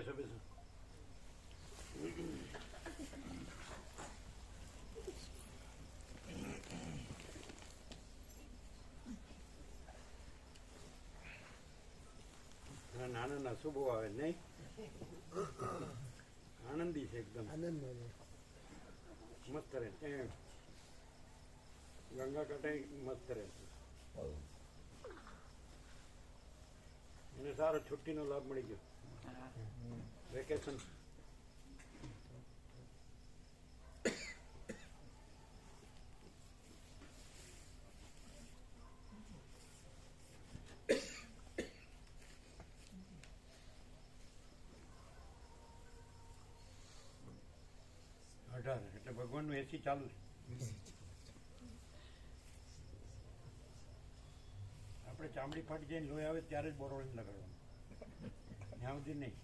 બેસો બેસો. નાના શું બહુ આવે નહીં, આનંદી છે એકદમ, મસ્ત રહે. ગંગા કાંઠે મસ્ત રહે. એને સારો છુટ્ટીનો લાભ મળી ગયો, વેકેશન. એટલે ભગવાનનું એસી ચાલુ છે. આપણે ચામડી ફાટી જઈને લોહી આવે ત્યારે જ બોરોળીને લગાડવાનું, ત્યાં સુધી નહીં.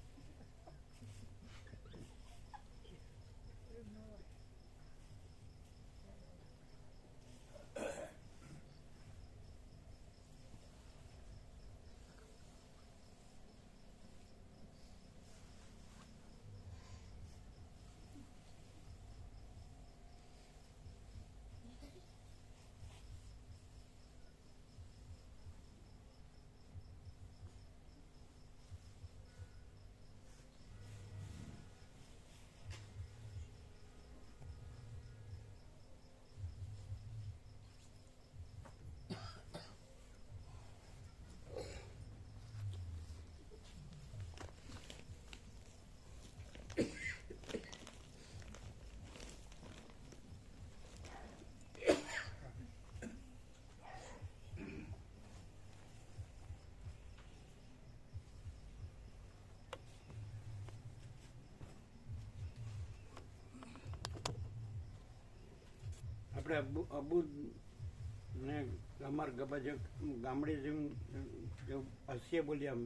આપણે અબુ ને અમારા ગબા ગામડે જેવું હસીએ બોલીએ આમ,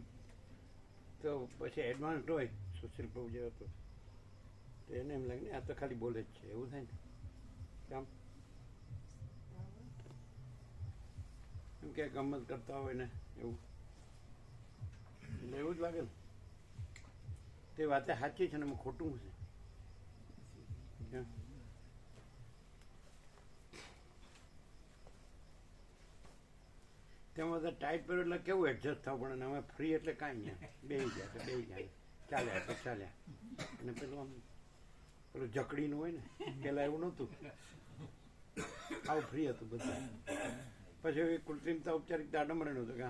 તો પછી એડવાન્સ હોય સુશીલ પ્રભુ જેવો તો એને એમ લાગે ને આ તો ખાલી બોલે જ છે, એવું થાય ને. કામ એમ કે ગમત કરતા હોય ને એવું, એટલે એવું જ લાગે ને. તે વાતે સાચી છે ને એમાં ખોટું છે. તેમાં બધા ટાઈટ પહેરો એટલે કેવું એડજસ્ટ થવું પડે ને અમે ફ્રી એટલે કાંઈ નહીં, બેસી ગયા તો બેસી ગયા, ચાલ્યા તો ચાલ્યા. અને પેલું આમ પેલું જકડીનું હોય ને, પેલા એવું નહોતું, આવું ફ્રી હતું બધું. પછી એ કૃત્રિમતા ઔપચારિકતા આડમરેનું હતું કે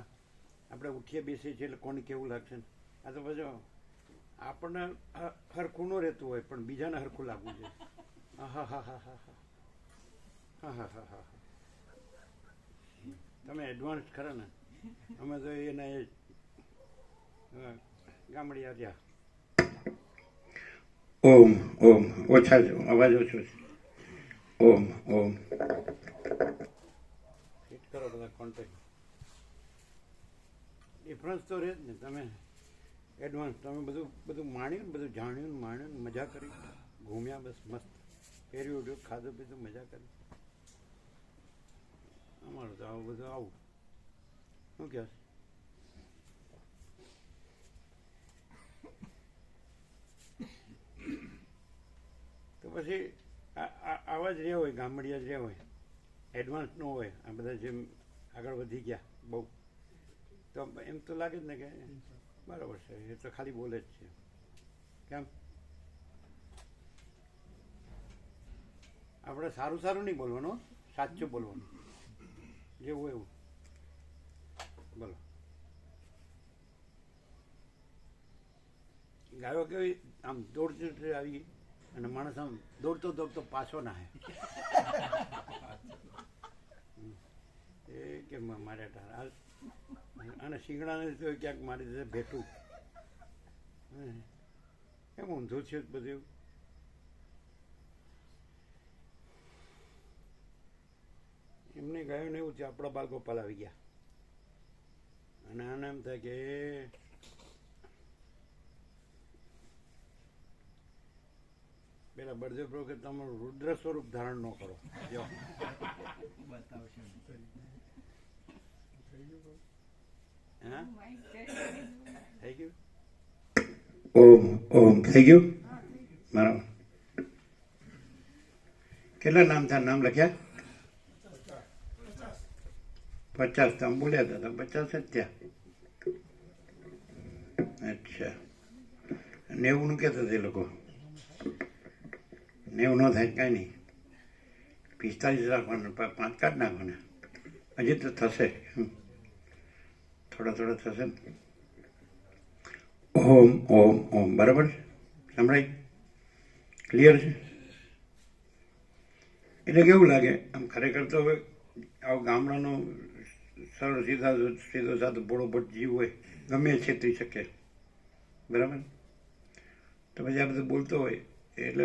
આપણે ઉઠીએ બેસીએ છીએ એટલે કોને કેવું લાગશે ને. આ તો પછી આપણને હરખું ન રહેતું હોય પણ બીજાને હરખું લાગવું છે. હા હા હા હા હા હા હા હા હા. તમે એડવાન્સ ખરા ને, અમે તો એના એ ગામડિયા રહ્યા. ઓમ ઓમ ઓછા છે, અવાજ ઓછો છે. ઓમ ઓમ હિટ કરો બધા કોન્ટેક્ટ. ડિફરન્સ તો રહે જ ને. તમે એડવાન્સ તમે બધું માણ્યું ને, બધું જાણ્યું ને, માણ્યું ને, મજા કરી, ઘૂમ્યા, બસ મસ્ત પહેર્યું ઉઠ્યું, ખાધું પીધું, મજા કરી. અમારું તો આવું બધું આવું શું કહે તો પછી આવા જ રહ્યા હોય, ગામડિયા જ રહ્યા હોય, એડવાન્સ ન હોય. આ બધા જેમ આગળ વધી ગયા બહુ, તો એમ તો લાગે જ ને કે બરાબર છે, એ તો ખાલી બોલે જ છે. કેમ આપણે સારું સારું નહીં બોલવાનું, સાચું બોલવાનું, જેવું એવું. બોલો. ગાયો કેવી આમ દોડતી આવી અને માણસ આમ દોડતો દોડતો પાછો ના હે એ કે મારે અને શીંગડાને તો ક્યાંક મારી દીધે ભેટું એમ ઊંધું છે બધું. એમને ગાયું ને એવું છે, આપણા બાળ ગોપાલ આવી ગયા અને આને એમ થાય કે પેલા બળદેવ પ્રભુ કે તમારું રુદ્ર સ્વરૂપ ધારણ ન કરો. જો હા થઈ ગયું. ઓમ ઓમ થઈ ગયું બરાબર. કેટલા નામ થાય? નામ લખ્યા 50. તમે બોલ્યા હતા 50 જ થયા. અચ્છા, 90 કહેતા હતા એ લોકો. 90 ન થાય કાંઈ નહીં, 45 રાખવાના, 5 કાઢ નાખવાના. હજી તો થશે, થોડા થોડા થશે ને. ઓમ ઓમ ઓમ બરાબર સંભળાય? ક્લિયર છે? એટલે કેવું લાગે આમ ખરેખર તો હવે આવો ગામડાનો સરળ સીધો સાધો ભોળો ભટ જીવ હોય ગમે છેતરી શકે, બરાબર? તો પછી આ બધું બોલતો હોય એટલે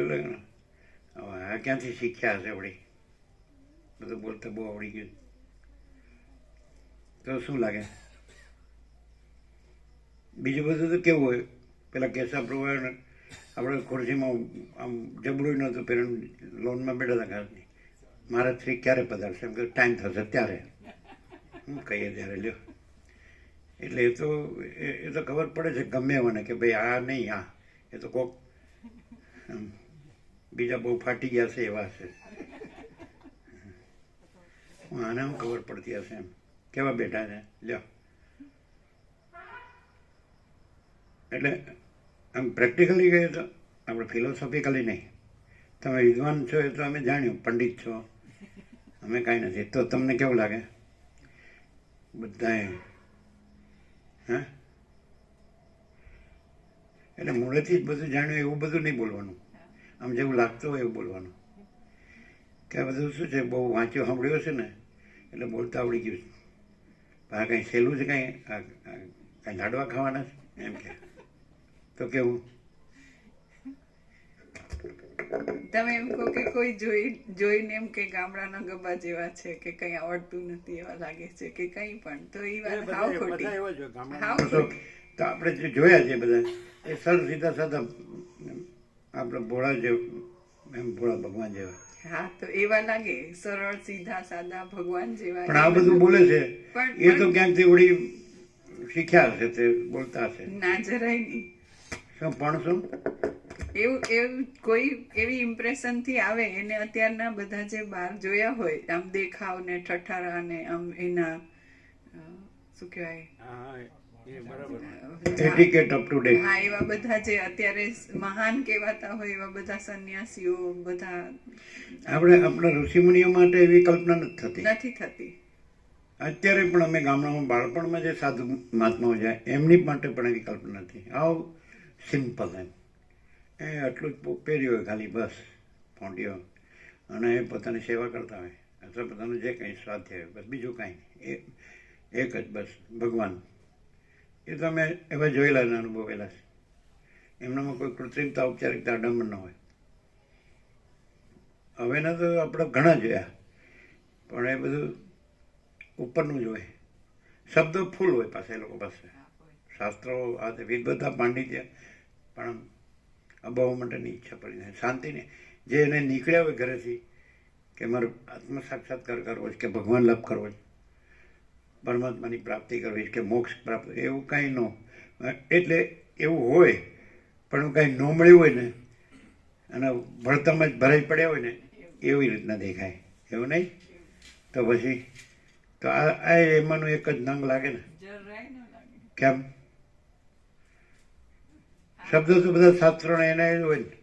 આ ક્યાંથી શીખ્યા હશે વળી, બધું બોલતા બહુ આવડી ગયું તો શું લાગે? બીજું બધું તો કેવું હોય, પેલા કેશવ પ્રભુ આપણે ખુરશીમાં આમ જબડું નહોતું પેલું, લોનમાં બેઠા હતા ઘાસની, મારા શ્રી ક્યારે પધારશે, એમ કે ટાઈમ થશે ત્યારે હું કહીએ ત્યારે લ્યો. એટલે એ તો ખબર પડે છે ગમે મને કે ભાઈ આ નહીં, આ એ તો કોક બીજા બહુ ફાટી ગયા છે એવા હશે, આને હું ખબર પડતી હશે એમ કેવા બેઠા છે લ્યો. એટલે આમ પ્રેક્ટિકલી કહીએ તો આપણે ફિલોસોફિકલી નહીં. તમે વિદ્વાન છો એ તો અમે જાણ્યું, પંડિત છો, અમે કાંઈ નથી. તો તમને કેવું લાગે બધાએ? હા, એટલે મૂળેથી જ બધું જાણ્યું એવું બધું નહીં બોલવાનું, આમ જેવું લાગતું હોય એવું બોલવાનું. કે આ બધું શું છે, બહુ વાંચ્યું સાંભળ્યું છે ને એટલે બોલતા આવડી ગયું છે. આ કંઈ સહેલું છે? કાંઈ લાડવા ખાવાના છે એમ કે તો કેવું? તમે એમ કહો કે કોઈ જોઈને એમ કે ગામડાના ગબ્બા જેવા છે કે કઈ આવડતું નથી એવા લાગે છે કે કઈ પણ, તો એ વાત હાવ ખોટી. તો આપણે જે જોયા છે બધા એ સરળ સીધા સાધા આપણે ભોળા એમ ભોળા ભગવાન જેવા. હા, તો એવા લાગે સરળ સીધા સાદા ભગવાન જેવા. પણ આ બધું બોલે છે એ તો ક્યાંકથી વળી શીખ્યા હશે, તે બોલતા હશે. ના, જરાય નહીં. શું પણ શું એવું કોઈ એવી ઇમ્પ્રેશન થી આવે એને, અત્યારના બધા જે બહાર જોયા હોય આમ દેખાવ ને ઠઠારા ને આમ એના શું કહેવાય, હા, એવા બધા જે અત્યારે મહાન કહેવાતા હોય એવા બધા સંન્યાસીઓ બધા આપણા ઋષિમુનિઓ માટે એવી કલ્પના નથી થતી. અત્યારે પણ અમે ગામડામાં બાળપણમાં જે સાધુ મહાત્માઓ જાય એમની માટે પણ એવી કલ્પના નથી. આવ સિમ્પલ એમ એ આટલું જ પહેર્યું હોય ખાલી, બસ પોંટીઓ, અને એ પોતાની સેવા કરતા હોય અથવા પોતાનું જે કંઈ સ્વાધ્યાય હોય, બસ બીજું કાંઈ નહીં. એક જ બસ ભગવાન. એ તો અમે એવા જોયેલા ને અનુભવેલા છે. એમનામાં કોઈ કૃત્રિમતા, ઔપચારિકતા, આડંબર ન હોય. હવેના તો આપણે ઘણા જોયા પણ એ બધું ઉપરનું જ હોય, શબ્દો ફૂલ હોય પાસે એ લોકો પાસે, શાસ્ત્રો આ વિદવત્તા પાંડિત્ય પણ અભાવ માટેની ઈચ્છા પડી જાય, શાંતિ નહીં. જે એને નીકળ્યા હોય ઘરેથી કે મારો આત્મ સાક્ષાત્કાર કરવો છે કે ભગવાન લાભ કરવો છે, પરમાત્માની પ્રાપ્તિ કરવી છે કે મોક્ષ પ્રાપ્ત, એવું કાંઈ ન. એટલે એવું હોય પણ કાંઈ ન મળ્યું હોય ને અને ભળતામાં જ ભરાઈ પડ્યા હોય ને એવી રીતના દેખાય, એવું નહીં? તો પછી તો આ એમાંનું એક જ નંગ લાગે ને. કેમ? શબ્દો તો બધા શાસ્ત્રોના એના જ હોય ને,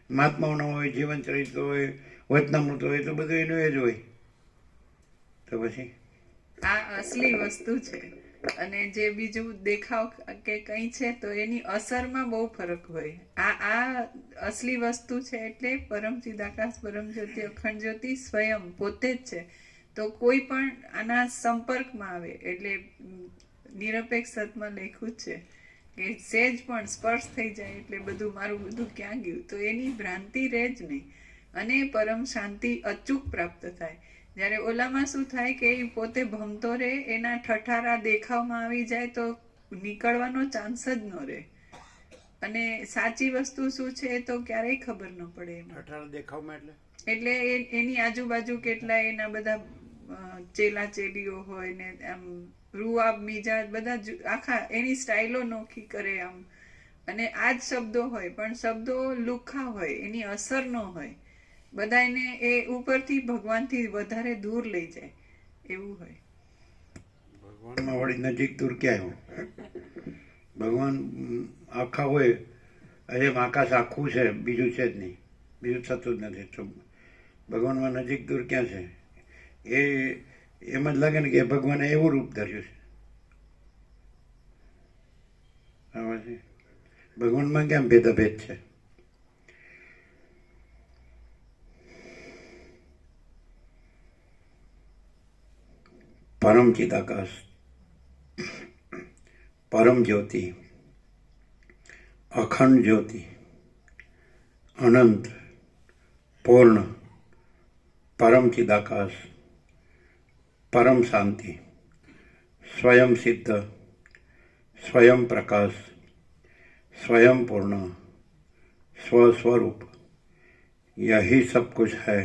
મહાત્માઓના હોય, જીવન ચરિત્ર હોય, વચનામૃત હોય, તો બધું એનું એ જ હોય. તો પછી આ અસલી વસ્તુ છે અને જે બીજું દેખાવ કે કઈ છે તો એની અસરમાં બહુ ફરક હોય. આ અસલી વસ્તુ છે એટલે પરમ ચિદાકાશ પરમ જ્યોતિ અખંડ જ્યોતિ સ્વયં પોતે જ છે. તો કોઈ પણ આના સંપર્કમાં આવે એટલે નિરપેક્ષ સતમાં લખ્યું જ છે કે સેજ પણ સ્પર્શ થઈ જાય એટલે બધું મારું બધું ક્યાં ગયું, તો એની ભ્રાંતિ રહે જ નહીં અને પરમ શાંતિ અચૂક પ્રાપ્ત થાય. જ્યારે ઓલામાં શું થાય કે એ પોતે ભમતો રહે, એના ઠઠારા દેખાવમાં આવી જાય તો નીકળવાનો ચાન્સ જ ન રહે. અને સાચી વસ્તુ શું છે એ તો ક્યારેય ખબર ન પડે એમાં. ઠઠારા દેખાવમાં એટલે એની આજુબાજુ કેટલા એના બધા ચેલા ચેલીઓ હોય ને આમ રૂઆબ મિજાજ બધા આખા એની સ્ટાઇલો નોખી કરે, આમ અને આ જ શબ્દો હોય પણ શબ્દો લુખ્ખા હોય, એની અસર ન હોય, બધાને એ ઉપરથી ભગવાનથી વધારે દૂર લઈ જાય એવું હોય. ભગવાનમાં વળી નજીક દૂર ક્યાં આવ્યું? ભગવાન આખા હોય, એમ આકાશ આખું છે, બીજું છે જ નહીં, બીજું થતું જ નથી. તો ભગવાનમાં નજીક દૂર ક્યાં છે? એ એમ જ લાગે ને કે ભગવાને એવું રૂપ ધર્યું છે. ભગવાનમાં કેમ ભેદાભેદ છે? પરમ ચિદાકાશ, પરમ જ્યોતિ, અખંડ જ્યોતિ, અનંત, પૂર્ણ, પરમ ચિદાકાશ, પરમ શાંતિ, स्वयं सिद्ध, स्वयं प्रकाश, स्वयं पूर्ण, स्वस्वरूप, यही सब कुछ है,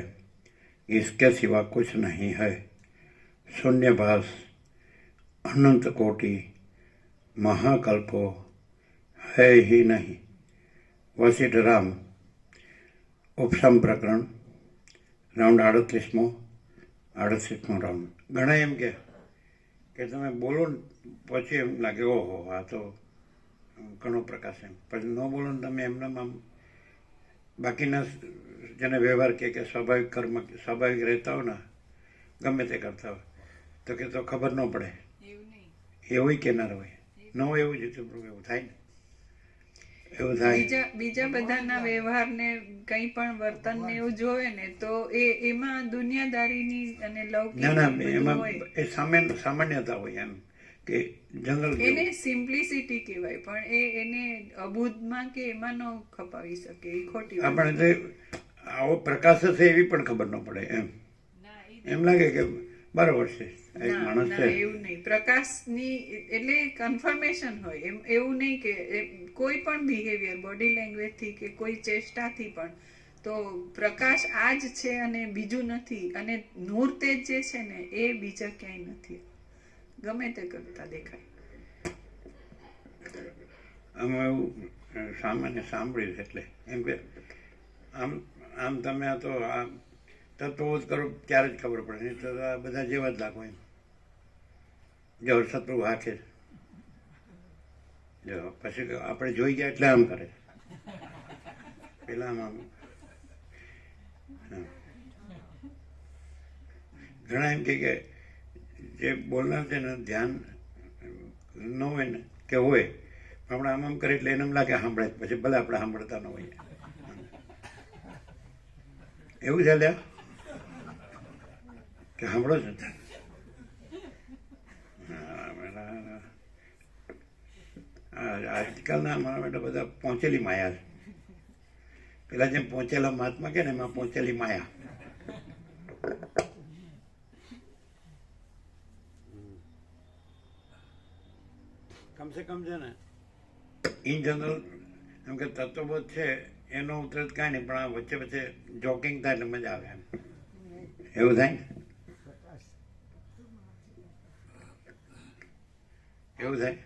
इसके सिवा कुछ नहीं है. शून्यभास, अनंत कोटि, महाकल्पो है ही नहीं. वशिष्ठ राम, उपशम प्रकरण, રાઉન્ડ 38મો રાઉન્ડ. ઘણા એમ કે તમે બોલો ને પછી એમ લાગે ઓહો આ તો ઘણો પ્રકાશ, એમ પછી ન બોલો ને તમે એમનામ આમ બાકીના જેને વ્યવહાર કે સ્વાભાવિક કર્મ સ્વાભાવિક રહેતા હોય ને ગમે તે કરતા હોય તો કે તો ખબર ન પડે, એવું કેનાર હોય ન હોય એવું જ એવું થાય ને. એવું થાય બીજા બધાના વ્યવહારને કંઈ પણ વર્તન ને એવું જોવે ને તો એમાં દુનિયાદારીની અને લૌકિક એમાં એ સામાન્યતા હોય, એમ કે જનરલ એને સિમ્પ્લિસિટી કહેવાય, પણ એને અબુધમાં કે એમાં ન ખપાવી શકે, એ ખોટી વાત. આપણે એટલે આવો પ્રકાશ છે એવી પણ ખબર ન પડે, એમ લાગે કે બરાબર છે માણસ છે એવું નહીં. પ્રકાશની એટલે કન્ફર્મેશન હોય, એવું નહીં કે કોઈ પણ બિહેવિયર બોડી લેંગ્વેજ થી કે કોઈ ચેષ્ટાથી પણ તો પ્રકાશ આ જ છે અને બીજું નથી, અને નૂર તેજ જે છે ને એ બીજા ક્યાંય નથી, ગમે તે કરતા દેખાય. અમે એવું સામાન્ય સાંભળ્યું છે, એટલે એમ કે આમ તમે આ તો આ તત્વો જ કરો ત્યારે જ ખબર પડે, નહીં તો આ બધા જેવા જ લાગો. એમ જો શત્રુ હાથે જો પછી આપણે જોઈ ગયા એટલે આમ કરે, પેલા આમ ઘણા એમ કે જે બોલનાર છે ને ધ્યાન ન હોય ને કે હોય આપણે આમ કરીએ એટલે એને એમ લાગે સાંભળે, પછી ભલે આપણે સાંભળતા ન હોઈએ. એવું છે લ્યા કે સાંભળો છો? આજકાલના અમારા માટે બધા પહોંચેલી માયા છે. પેલા જેમ પહોંચેલા મહાત્મા કે ને એમાં પહોંચેલી માયા. કમસે કમ છે ને ઇન જનરલ એમ કે તત્વબોધ છે એનો ઉતરત કાંઈ નહીં, પણ આ વચ્ચે વચ્ચે જોકિંગ થાય એટલે મજા આવે, એમ એવું થાય ને, એવું થાય.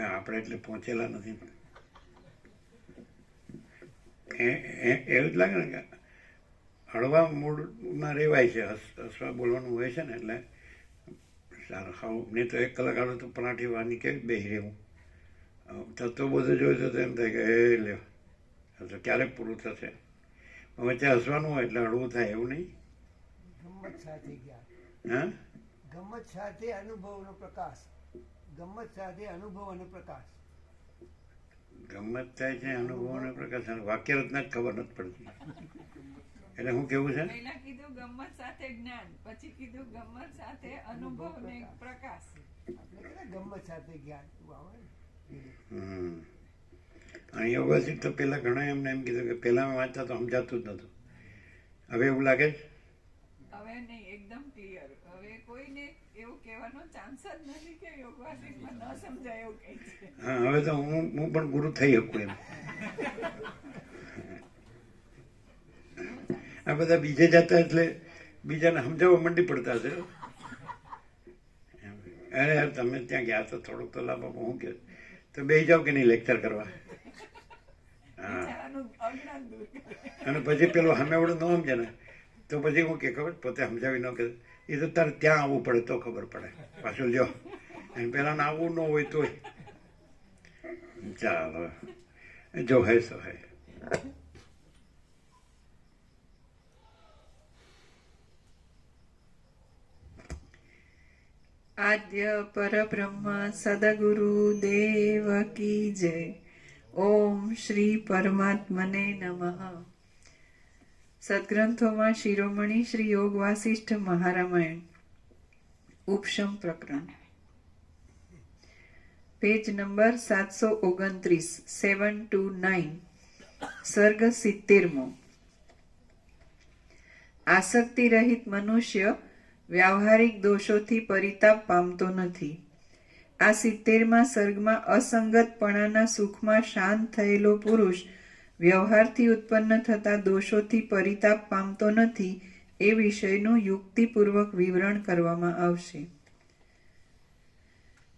આપણે એટલે પહોંચેલા નથી, એવું જ લાગે ને કે હળવા મૂડમાં રેવાય છે, હસવા બોલવાનું હોય છે ને એટલે સારું ખાવું. નહીં તો 1 કલાક હાલો તો પરાઠી વાની કેવી બેસી રહેવું. તત્વો બધું જોયું તો એમ થાય કે એ લ્યો તો ક્યારેક પૂરું થશે. વચ્ચે હસવાનું હોય એટલે હળવું થાય, એવું નહીં. ગમ્મત સાથે જ્ઞાન, હા, ગમ્મત સાથે અનુભવનો પ્રકાશ, ગમ્મત સાથે અનુભવ અને પ્રકાશ. ગમત થાય છે અનુભવ અને પ્રકાશ, વાક્ય રચના જ ખબર નથી પડતી. એટલે હું કેવું છે, પહેલા કીધું ગમ્મત સાથે જ્ઞાન, પછી કીધું ગમ્મત સાથે અનુભવ ને પ્રકાશ. આપણે ગમ્મત સાથે જ્ઞાન આવે. અને યોગાસિક તો પેલા ઘણા એમને એમ કીધું કે પેલા વાંચતા તો સમજાતું જ નતું, હવે એવું લાગે છે. હવે નહીં, એકદમ ક્લિયર. હવે કોઈને એવું કહેવાનો ચાન્સ જ નથી કે યોગાસિકમાં ન સમજાય એવું કંઈ છે. હા, હવે તો હું પણ ગુરુ થઈ શકું એમ. આ બધા બીજે જતા એટલે બીજાને સમજાવવા મંડી પડતા છે. અરે તમે ત્યાં ગયા તો થોડુંક તો લાભ આપો. હું કે તો બે જાવ કે નહીં લેક્ચર કરવા? હા. અને પછી પેલો સામેવાળું ન સમજે ને તો પછી હું કે ખબર પોતે સમજાવી ન કે એ તો તારે ત્યાં આવવું પડે તો ખબર પડે. પાછું લ્યો અને પેલાને આવવું ન હોય તોય ચાલો જો હે સો હે. આદ્ય પરબ્રહ્મ સદગુરુ દેવ કી જય. ઓમ શ્રી પરમાત્મને નમઃ. સદગ્રંથોમાં શિરોમણી શ્રી યોગ વાસિષ્ઠ મહારામાયણ ઉપશમ પ્રકરણ પેજ નંબર 729 729 સર્ગ 70મો. આસક્તિ રહિત મનુષ્ય વ્યાવહારિક દોષોથી પરિતાપ પામતો નથી. આ 70મા સર્ગમાં અસંગતપણાના સુખમાં શાંત થયેલો પુરુષ વ્યવહારથી ઉત્પન્ન થતા દોષોથી પરિતાપ પામતો નથી એ વિષયનું યુક્તિપૂર્વક વિવરણ કરવામાં આવશે.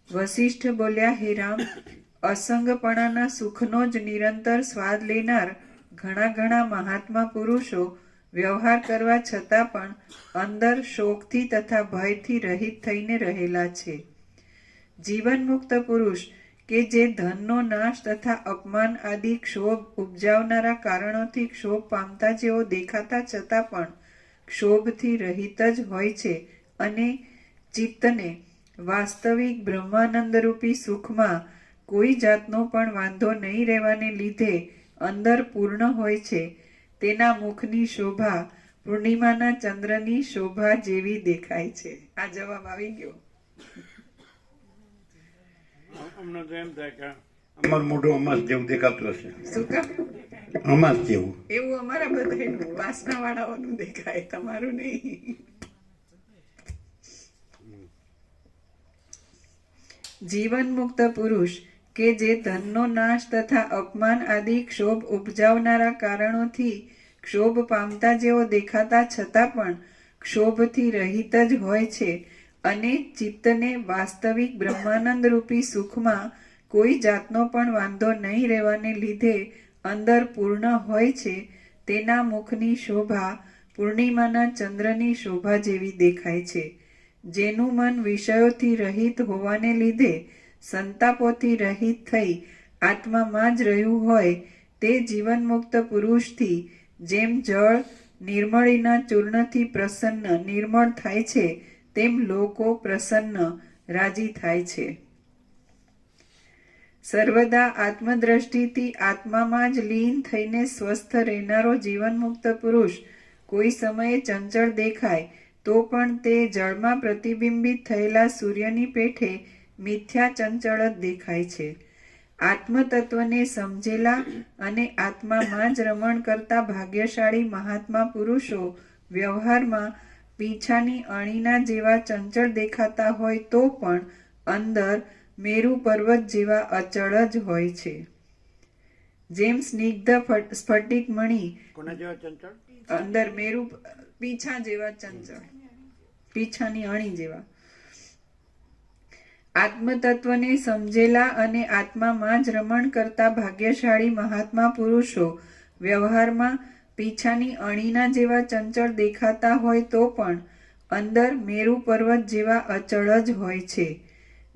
વસિષ્ઠ બોલ્યા, હે રામ, અસંગપણાના સુખનો જ નિરંતર સ્વાદ લેનાર ઘણા ઘણા મહાત્મા પુરુષો વ્યવહાર કરવા છતાં પણ અંદર શોકથી તથા ભયથી રહિત થઈને રહેલા છે. જીવન મુક્ત પુરુષ કે જે ધનનો નાશ તથા અપમાન આદિ ક્ષોભ ઉપજાવનારા કારણોથી ક્ષોભ પામતા જેવો દેખાતા છતાં પણ ક્ષોભથી રહિત જ હોય છે અને ચિત્તને વાસ્તવિક બ્રહ્માનંદરૂપી સુખમાં કોઈ જાતનો પણ વાંધો નહીં રહેવાને લીધે અંદર પૂર્ણ હોય છે, તેના મુખની શોભા પૂર્ણિમાના ચંદ્રની શોભા જેવી દેખાય છે. આ જવાબ આવી ગયો. અમને તો એમ થાય કે અમારું મોઢું અમાસ જેવું દેખાતું હશે. શું કામ? અમાસ જેવું. એવું અમારા બધાનું વાસના વાળાઓનું દેખાય, તમારું નહીં. જીવન મુક્ત પુરુષ કે જે ધનનો નાશ તથા અપમાન આદિ ક્ષોભ ઉપજાવનારા કારણોથી ક્ષોભ પામતા જેવો દેખાતા છતાં પણ ક્ષોભથી રહિત જ હોય છે અને ચિત્તને વાસ્તવિક બ્રહ્માનંદ રૂપી સુખમાં કોઈ જાતનો પણ વાંધો નહીં રહેવાને લીધે અંદર પૂર્ણ હોય છે, તેના મુખની શોભા પૂર્ણિમાના ચંદ્રની શોભા જેવી દેખાય છે. જેનું મન વિષયોથી રહિત હોવાને લીધે સંતાપોથી રહિત થઈ આત્મામાં જ રહ્યું હોય તે જીવન મુક્ત પુરુષથી જેમ જળ નિર્મળીના ચૂર્ણથી પ્રસન્ન નિર્મળ થાય છે તેમ લોકો પ્રસન્ન રાજી થાય છે. સર્વદા આત્મદ્રષ્ટિથી આત્મામાં જ લીન થઈને સ્વસ્થ રહેનારો જીવન મુક્ત પુરુષ કોઈ સમયે ચંચળ દેખાય તો પણ તે જળમાં પ્રતિબિંબિત થયેલા સૂર્યની પેઠે મિથ્યા ચંચળ જ દેખાય છે. આત્મતત્વને સમજેલા અને આત્મામાં જ રમણ કરતા ભાગ્યશાળી મહાત્મા પુરુષો વ્યવહારમાં પીંછાની અણીના જેવા ચંચળ દેખાતા હોય તો પણ અંદર મેરુ પર્વત જેવા અચળ જ હોય છે. જેમ સ્નિગ્ધ સ્ફટિક મણિ અંદર મેરુ પીંછા જેવા ચંચળ, પીંછાની અણી જેવા. આત્મતત્વને સમજેલા અને આત્મામાં જ રમણ કરતા ભાગ્યશાળી મહાત્મા પુરુષો વ્યવહારમાં પીંછાની અણીના જેવા ચંચળ દેખાતા હોય તો પણ અંદર મેરુ પર્વત જેવા અચળ જ હોય છે.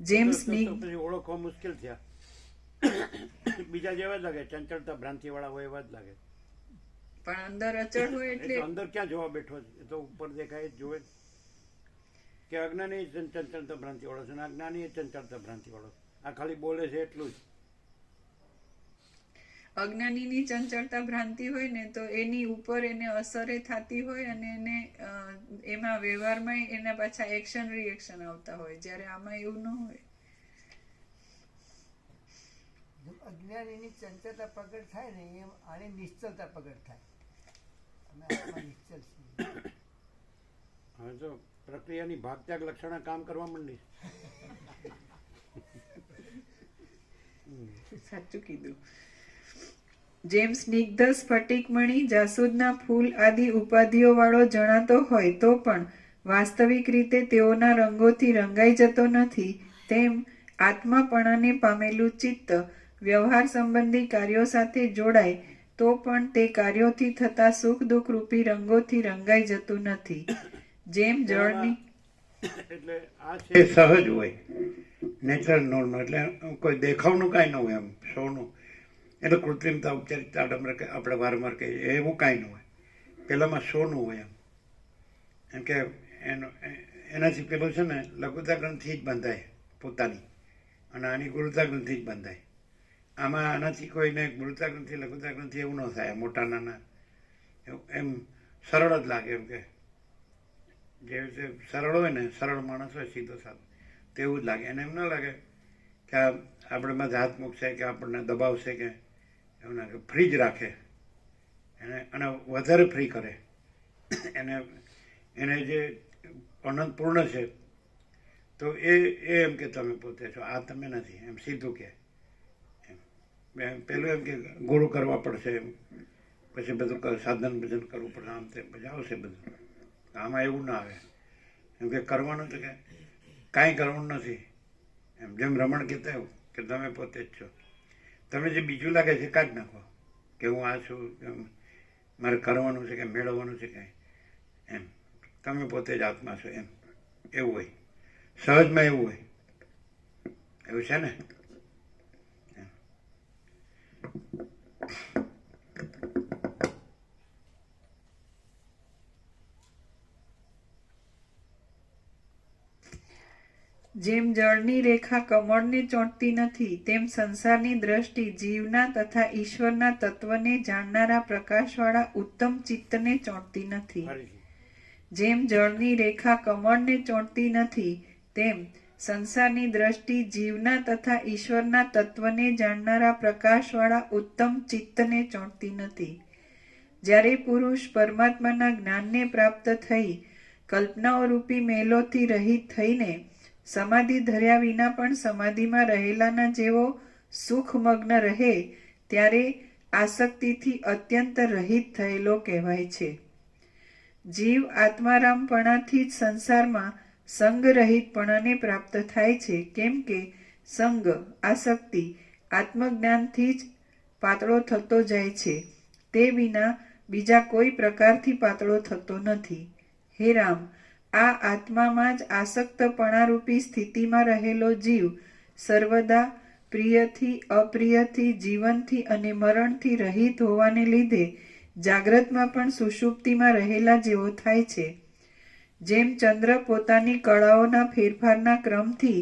જેમ સ્નિગ્ધ ઓળખવા મુશ્કેલ થયા. બીજા જેવા જ લાગે, ચંચળતા ભ્રાંતિ વાળા હોય એવા જ લાગે, પણ અંદર અચળ હોય એટલે અંદર ક્યાં જોવા બેઠો છે? એ તો ઉપર દેખાય જ જોવે કે અજ્ઞાની ચંચળતા ભ્રાંતિ વાળો છે, અજ્ઞાની ચંચળતા ભ્રાંતિ વાળો. આ ખાલી બોલે છે એટલું જ. અજ્ઞાનીની ચંચળતા ભ્રાંતિ હોય ને તો એની ઉપર એને અસરે થતી હોય અને એને એમાં વ્યવહારમાં એના પાછા એક્શન રિએક્શન આવતા હોય, જ્યારે આમાં એવું ન હોય. અજ્ઞાનીની ચંચળતા પ્રગટ થાય ને એમ આની નિશ્ચલતા પ્રગટ થાય. અમે આત્મા નિશ્ચલ છીએ. હવે જો પ્રક્રિયાની ભાગત્યાગ લક્ષણ કામ કરવા માંડી. સાચું કીધું. જેમ સ્નિગ્ધ સ્ફટિકમણી જાસૂદના ફૂલ આદિ ઉપાધિઓ વાળો જણાતો હોય તો પણ વાસ્તવિક રીતે તેઓના રંગોથી રંગાઈ જતો નથી, તેમ આત્માપણાને પામેલું ચિત્ત વ્યવહાર સંબંધી કાર્યો સાથે જોડાય તો પણ તે કાર્યોથી થતા સુખ દુઃખ રૂપી રંગોથી રંગાઈ જતું નથી. જેમ જળની એટલે આ છે સહજ હોય, નેચરલ નોર્મલ, એટલે કોઈ દેખાવનું કાંઈ ન હોય, આમ શોનું, એટલે કૃત્રિમતા ઔપચારિકતા આપણે વારંવાર કહીએ એવું કાંઈ ન હોય. પેલામાં શોનું હોય એમ કે એનાથી પેલું છે ને લઘુતા ગ્રંથિથી જ બંધાય પોતાની, અને આની ગુરુતા ગ્રંથિથી જ બંધાય. આમાં આનાથી કોઈને ગુરુતા ગ્રંથિ લઘુતા ગ્રંથિ એવું ન થાય, મોટા નાના એમ સરળ જ લાગે. એમ કે જે રીતે સરળ હોય ને, સરળ માણસ હોય સીધો સાધો, તેવું જ લાગે. એને એમ ના લાગે કે આપણે માથે હાથ મૂકશે કે આપણને દબાવશે, કે એવું ના, કે ફ્રી જ રાખે અને વધારે ફ્રી કરે. એને જે અનંત પૂર્ણ છે તો એ એમ કે તમે પોતે છો, આ તમે નથી, એમ સીધું કે. એમ પેલું એમ કે ગુરુ કરવા પડશે, એમ પછી બધું સાધન ભજન કરવું પડે, આમ તેમ પછી આવશે બધું. આમાં એવું ના આવે. એમ કે કરવાનું છે કે કાંઈ કરવાનું નથી. એમ જેમ રમણ કહેતા એવું કે તમે પોતે જ છો. તમે જે બીજું લાગે છે કાઢી નાખો, કે હું આ છું, કે મારે કરવાનું છે, કે મેળવવાનું છે કાંઈ, એમ તમે પોતે જ આત્મા છો, એમ એવું હોય. સહજમાં એવું હોય, એવું છે ને. જેમ જળની રેખા કમળને ચોંટતી નથી, તેમ સંસારની દ્રષ્ટિ જીવના તથા ઈશ્વરના તત્વને જાણનારા પ્રકાશવાળા ઉત્તમ ચિત્તને ચોંટતી નથી. જેમ જળની રેખા કમળને ચોંટતી નથી, તેમ સંસારની દ્રષ્ટિ જીવના તથા ઈશ્વરના તત્વને જાણનારા પ્રકાશવાળા ઉત્તમ ચિત્તને ચોંટતી નથી. જ્યારે પુરુષ પરમાત્માના જ્ઞાનને પ્રાપ્ત થઈ કલ્પનાઓ રૂપી મેલોથી રહિત થઈને સમાધિ ધર્યા વિના પણ સમાધિમાં રહેલાના જેવો સુખમગ્ન રહે, ત્યારે આસક્તિથી અત્યંત રહિત થયેલો કહેવાય છે. જીવ આત્મારામપણાથી જ સંસારમાં સંગરહિતપણાને પ્રાપ્ત થાય છે, કેમ કે સંગ આસક્તિ આત્મજ્ઞાનથી જ પાતળો થતો જાય છે, તે વિના બીજા કોઈ પ્રકારથી પાતળો થતો નથી. હે રામ, આ આત્મામાં જ આસક્તપણારૂપી સ્થિતિમાં રહેલો જીવ સર્વદા પ્રિયથી અપ્રિયથી જીવનથી અને મરણથી રહિત હોવાને લીધે જાગ્રતમાં પણ સુષુપ્તિમાં રહેલા જેવો થાય છે. જેમ ચંદ્ર પોતાની કળાઓના ફેરફારના ક્રમથી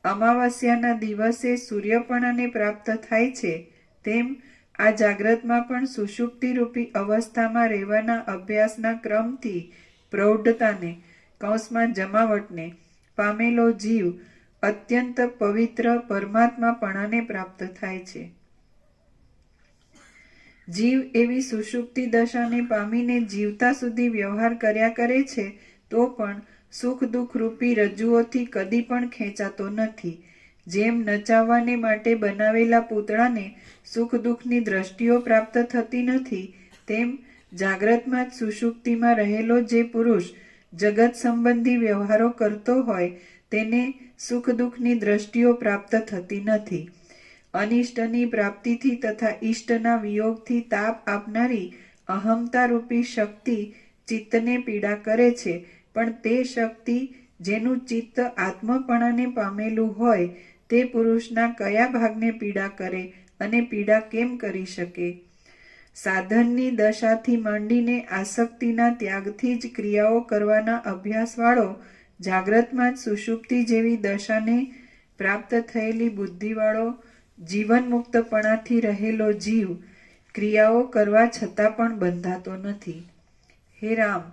અમાવસ્યાના દિવસે સૂર્યપણાને પ્રાપ્ત થાય છે, તેમ આ જાગ્રતમાં પણ સુષુપ્તિરૂપી અવસ્થામાં રહેવાના અભ્યાસના ક્રમથી પ્રૌઢતાને કૌંસમાં જમાવટને પામેલો જીવ અત્યંત પવિત્ર પરમાત્માપણાને પ્રાપ્ત થાય છે. જીવ એવી સુષુપ્તિ દશાને પામીને જીવતા સુધી વ્યવહાર કર્યા કરે છે, તો પણ સુખ દુઃખ રૂપી રજ્જુઓથી કદી પણ ખેંચાતો નથી. જેમ નચાવવાને માટે બનાવેલા પૂતળાને સુખ દુઃખની દ્રષ્ટિઓ પ્રાપ્ત થતી નથી, તેમ જાગ્રતમાં જ સુષુપ્તિમાં રહેલો જે પુરુષ જગત સંબંધી વ્યવહારો કરતો હોય તેને સુખ દુઃખની દ્રષ્ટિઓ પ્રાપ્ત થતી નથી. અનિષ્ટની પ્રાપ્તિથી તથા ઈષ્ટના વિયોગથી તાપ આપનારી અહમતારૂપી શક્તિ ચિત્તને પીડા કરે છે, પણ તે શક્તિ જેનું ચિત્ત આત્મપણાને પામેલું હોય તે પુરુષના કયા ભાગને પીડા કરે અને પીડા કેમ કરી શકે? સાધનની દશાથી માંડીને આસક્તિના ત્યાગથી જ ક્રિયાઓ કરવાના અભ્યાસવાળો જાગ્રતમાં જ સુષુપ્તિ જેવી દશાને પ્રાપ્ત થયેલી બુદ્ધિવાળો જીવન મુક્તપણાથી રહેલો જીવ ક્રિયાઓ કરવા છતાં પણ બંધાતો નથી. હે રામ,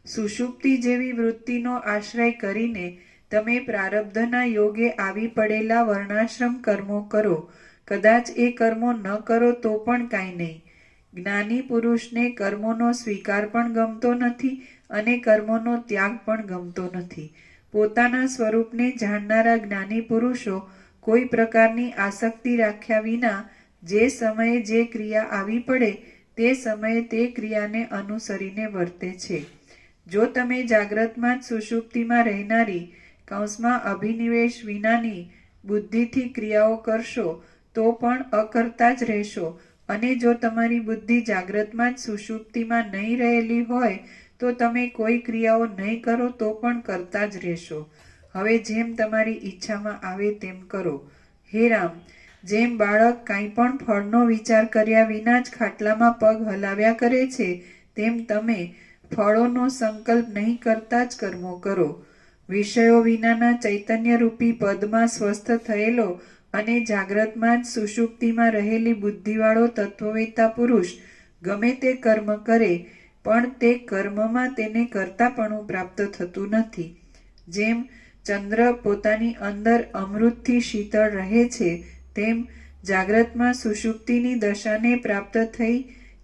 સુષુપ્તિ જેવી વૃત્તિનો આશ્રય કરીને તમે પ્રારબ્ધના યોગે આવી પડેલા વર્ણાશ્રમ કર્મો કરો. કદાચ એ કર્મો ન કરો તો પણ કાંઈ નહીં. જ્ઞાની પુરુષને કર્મોનો સ્વીકાર પણ ગમતો નથી અને કર્મોનો ત્યાગ પણ ગમતો નથી. પોતાના સ્વરૂપને જાણનારા જ્ઞાની પુરુષો કોઈ પ્રકારની આસક્તિ રાખ્યા વિના જે સમયે જે ક્રિયા આવી પડે તે સમયે તે ક્રિયાને અનુસરીને વર્તે છે. જો તમે જાગ્રતમાં જ સુષુપ્તિમાં રહેનારી કૌંસમાં અભિનિવેશ વિનાની બુદ્ધિથી ક્રિયાઓ કરશો તો પણ અકર્તા જ રહેશો, અને જો તમારી બુદ્ધિ જાગ્રતમાં જ સુષુપ્તિમાં નહીં રહેલી હોય તો તમે કોઈ ક્રિયાઓ નહીં કરો તો પણ કરતા જ રહેશો. હવે જેમ તમારી ઈચ્છામાં આવે તેમ કરો. હે રામ, જેમ બાળક કાંઈ પણ ફળનો વિચાર કર્યા વિના જ ખાટલામાં પગ હલાવ્યા કરે છે, તેમ તમે ફળોનો સંકલ્પ નહીં કરતા જ કર્મો કરો. વિષયો વિનાના ચૈતન્યરૂપી પદમાં સ્વસ્થ થયેલો અને જાગ્રતમાં જ સુષુપ્તિમાં રહેલી બુદ્ધિવાળો તત્વવેતા પુરુષ ગમે તે કર્મ કરે પણ તે કર્મમાં તેને કર્તાપણું પ્રાપ્ત થતું નથી. જેમ ચંદ્ર પોતાની અંદર અમૃતથી શીતળ રહે છે, તેમ જાગ્રતમાં સુષુપ્તિની દશાને પ્રાપ્ત થઈ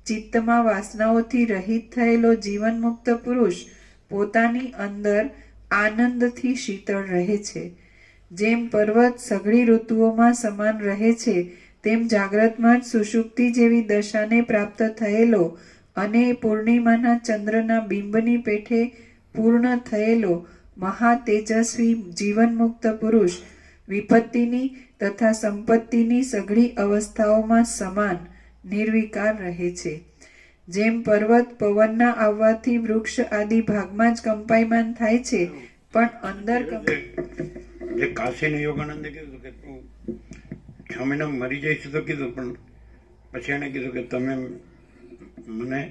ચિત્તમાં વાસનાઓથી રહિત થયેલો જીવનમુક્ત પુરુષ પોતાની અંદર આનંદથી શીતળ રહે છે. જેમ પર્વત સઘળી ઋતુઓમાં સમાન રહે છે, તેમ જાગ્રતમાં જ સુષુપ્તિ જેવી દશાને પ્રાપ્ત થયેલો અને પૂર્ણિમાના ચંદ્રના બિંબની પેઠે પૂર્ણ થયેલો મહાતેજસ્વી જીવનમુક્ત પુરુષ વિપત્તિની તથા સંપત્તિની સઘળી અવસ્થાઓમાં સમાન નિર્વિકાર રહે છે. જેમ પર્વત પવનના આવવાથી વૃક્ષ આદિ ભાગમાં જ કંપાયમાન થાય છે, પણ અંદર જે કાશીને યોગાનંદે કીધું કે તું 6 મહિના મરી જઈશ તો કીધું, પણ પછી એને કીધું કે તમે મને